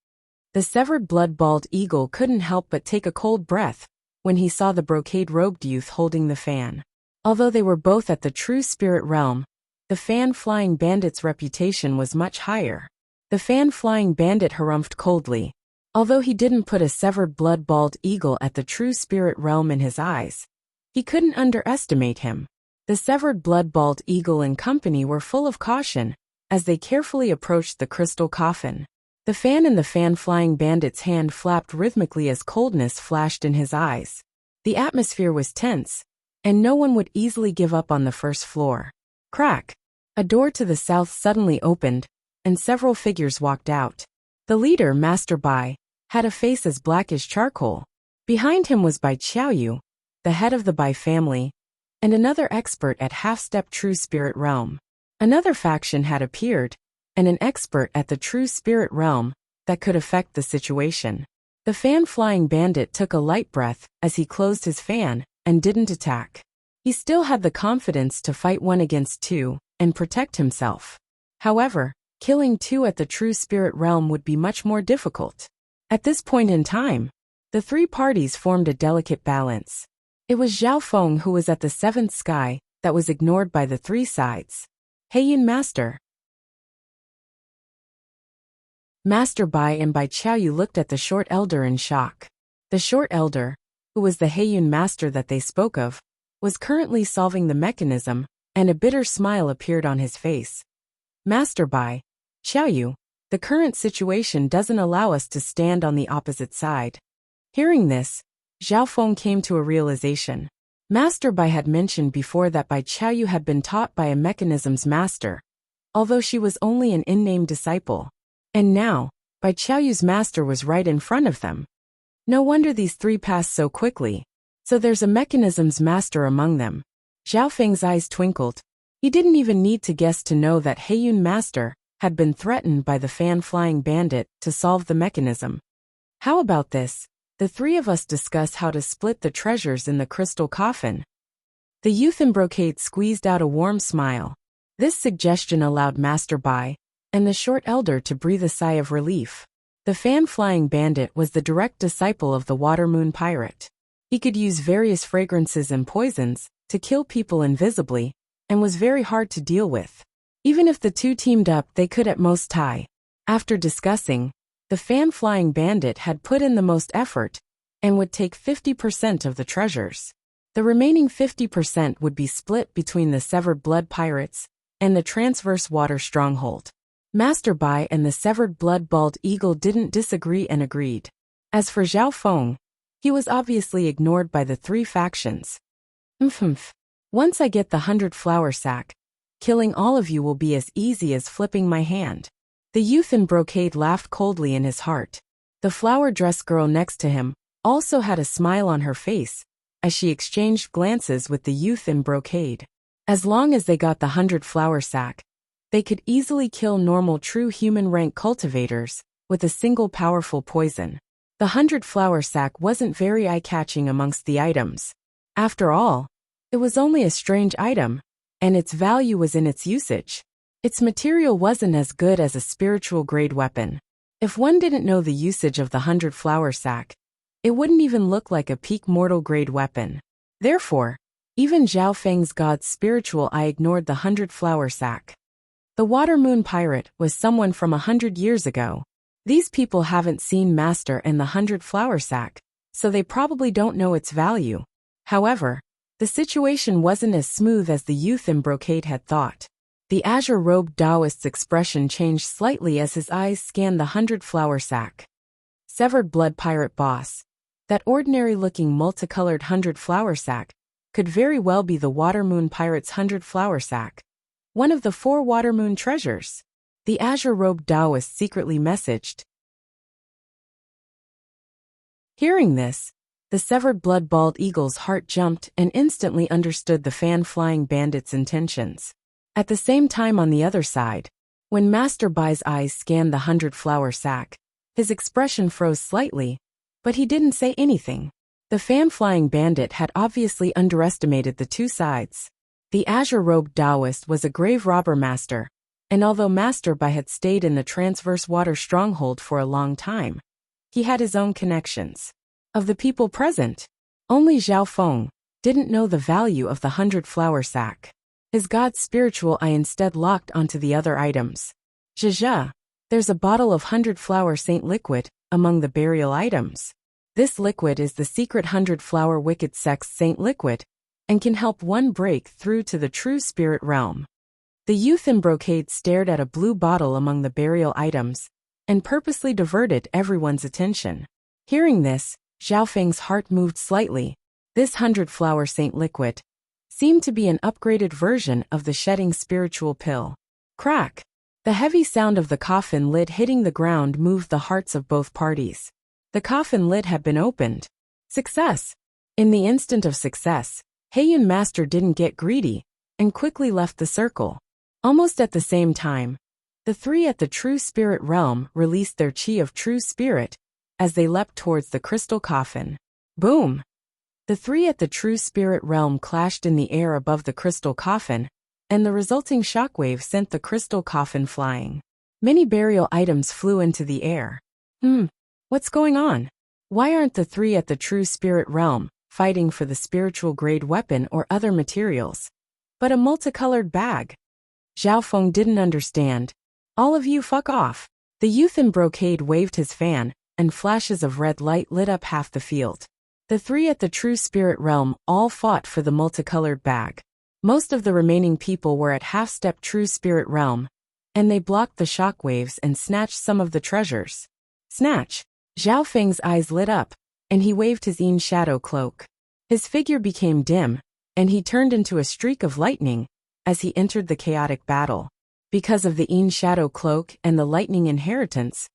The severed blood-bald eagle couldn't help but take a cold breath when he saw the brocade-robed youth holding the fan. Although they were both at the true spirit realm, the fan-flying bandit's reputation was much higher. The fan-flying bandit harumphed coldly. Although he didn't put a severed blood-bald eagle at the true spirit realm in his eyes, he couldn't underestimate him. The severed blood-bald eagle and company were full of caution as they carefully approached the crystal coffin. The fan in the fan-flying bandit's hand flapped rhythmically as coldness flashed in his eyes. The atmosphere was tense, and no one would easily give up on the first floor. Crack! A door to the south suddenly opened, and several figures walked out. The leader, Master Bai, had a face as black as charcoal. Behind him was Bai Qiaoyu, the head of the Bai family, and another expert at half-step true spirit realm. Another faction had appeared, and an expert at the true spirit realm that could affect the situation. The fan-flying bandit took a light breath as he closed his fan and didn't attack. He still had the confidence to fight 1 against 2 and protect himself. However, killing 2 at the true spirit realm would be much more difficult. At this point in time, the 3 parties formed a delicate balance. It was Zhao Feng who was at the 7th sky that was ignored by the 3 sides. Heiyun Master. Master Bai and Bai Qiaoyu looked at the short elder in shock. The short elder, who was the Heiyun Master that they spoke of, was currently solving the mechanism, and a bitter smile appeared on his face. Master Bai, Qiaoyu, the current situation doesn't allow us to stand on the opposite side. Hearing this, Zhao Feng came to a realization. Master Bai had mentioned before that Bai Qiaoyu had been taught by a mechanism's master, although she was only an in-name disciple. And now, Bai Qiaoyu's master was right in front of them. No wonder these 3 passed so quickly. So there's a mechanism's master among them. Zhao Feng's eyes twinkled. He didn't even need to guess to know that Heiyun Master had been threatened by the fan-flying bandit to solve the mechanism. How about this? The 3 of us discuss how to split the treasures in the crystal coffin. The youth in brocade squeezed out a warm smile. This suggestion allowed Master Bai and the short elder to breathe a sigh of relief. The fan-flying bandit was the direct disciple of the water moon pirate. He could use various fragrances and poisons to kill people invisibly, and was very hard to deal with. Even if the 2 teamed up, they could at most tie. After discussing, the fan-flying bandit had put in the most effort and would take 50% of the treasures. The remaining 50% would be split between the severed blood pirates and the transverse water stronghold. Master Bai and the severed blood-bald eagle didn't disagree and agreed. As for Zhao Feng, he was obviously ignored by the 3 factions. Once I get the 100-flower sack, killing all of you will be as easy as flipping my hand. The youth in brocade laughed coldly in his heart. The flower dress girl next to him also had a smile on her face as she exchanged glances with the youth in brocade. As long as they got the 100-flower sack, they could easily kill normal true human rank cultivators with a single powerful poison. The 100-flower sack wasn't very eye-catching amongst the items. After all, it was only a strange item, and its value was in its usage. Its material wasn't as good as a spiritual-grade weapon. If one didn't know the usage of the 100-flower sack, it wouldn't even look like a peak mortal-grade weapon. Therefore, even Zhao Feng's god's spiritual eye ignored the 100-flower sack. The water moon pirate was someone from 100 years ago. These people haven't seen Master and the 100-flower sack, so they probably don't know its value. However, the situation wasn't as smooth as the youth in brocade had thought. The azure-robed Taoist's expression changed slightly as his eyes scanned the 100-flower sack. Severed blood pirate boss. That ordinary-looking multicolored 100-flower sack could very well be the water moon pirate's 100-flower sack. One of the 4 water moon treasures. The azure-robed Taoist secretly messaged. Hearing this, the severed blood-bald eagle's heart jumped and instantly understood the fan-flying bandit's intentions. At the same time on the other side, when Master Bai's eyes scanned the 100-flower sack, his expression froze slightly, but he didn't say anything. The fan-flying bandit had obviously underestimated the 2 sides. The azure-robed Taoist was a grave robber master, and although Master Bai had stayed in the transverse water stronghold for a long time, He had his own connections. Of the people present, only Zhao Feng didn't know the value of the 100-flower sack. His god's spiritual eye instead locked onto the other items. Zhezhe, there's a bottle of 100-flower saint liquid among the burial items. This liquid is the secret 100-flower wicked sex saint liquid and can help one break through to the true spirit realm. The youth in brocade stared at a blue bottle among the burial items and purposely diverted everyone's attention. Hearing this, Zhao Feng's heart moved slightly. This 100-flower saint liquid seemed to be an upgraded version of the shedding spiritual pill. Crack! The heavy sound of the coffin lid hitting the ground moved the hearts of both parties. The coffin lid had been opened. Success! In the instant of success, Heiyun Master didn't get greedy and quickly left the circle. Almost at the same time, the three at the true spirit realm released their chi of true spirit as they leapt towards the crystal coffin. Boom! The three at the true spirit realm clashed in the air above the crystal coffin, and the resulting shockwave sent the crystal coffin flying. Many burial items flew into the air. What's going on? Why aren't the three at the true spirit realm fighting for the spiritual grade weapon or other materials, but a multicolored bag? Zhao Feng didn't understand. All of you fuck off. The youth in brocade waved his fan, and flashes of red light lit up half the field. The three at the true spirit realm all fought for the multicolored bag. Most of the remaining people were at half-step true spirit realm, and they blocked the shockwaves and snatched some of the treasures. Snatch! Zhao Feng's eyes lit up, and he waved his Yin shadow cloak. His figure became dim, and he turned into a streak of lightning as he entered the chaotic battle. Because of the Yin shadow cloak and the lightning inheritance,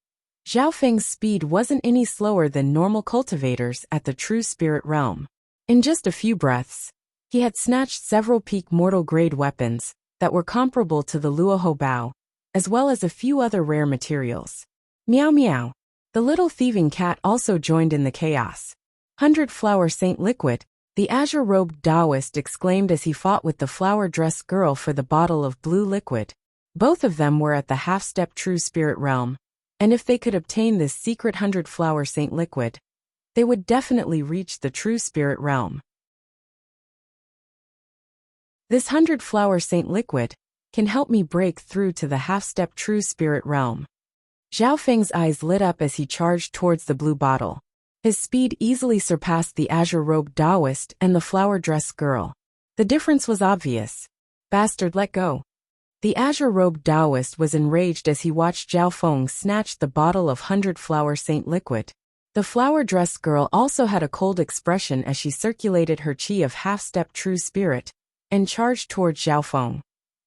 Zhao Feng's speed wasn't any slower than normal cultivators at the true spirit realm. In just a few breaths, he had snatched several peak mortal grade weapons that were comparable to the Luoho Bao, as well as a few other rare materials. Meow meow. The little thieving cat also joined in the chaos. 100-flower saint liquid, the azure-robed Taoist exclaimed as he fought with the flower-dressed girl for the bottle of blue liquid. Both of them were at the half-step true spirit realm, and if they could obtain this secret 100-flower saint liquid, they would definitely reach the true spirit realm. This 100-flower saint liquid can help me break through to the half-step true spirit realm. Zhao Feng's eyes lit up as he charged towards the blue bottle. His speed easily surpassed the azure-robed Taoist and the flower-dressed girl. The difference was obvious. Bastard, let go. The azure-robed Taoist was enraged as he watched Zhao Feng snatch the bottle of 100-flower saint liquid. The flower-dressed girl also had a cold expression as she circulated her chi of half-step true spirit and charged towards Zhao Feng.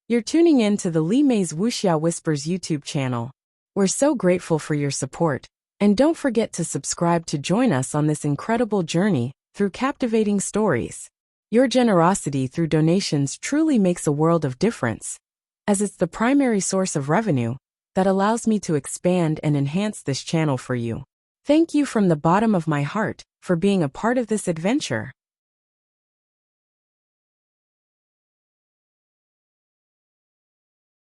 You're tuning in to the Li Mei's Wuxia Whispers YouTube channel. We're so grateful for your support, and don't forget to subscribe to join us on this incredible journey through captivating stories. Your generosity through donations truly makes a world of difference, as it's the primary source of revenue that allows me to expand and enhance this channel for you. Thank you from the bottom of my heart for being a part of this adventure.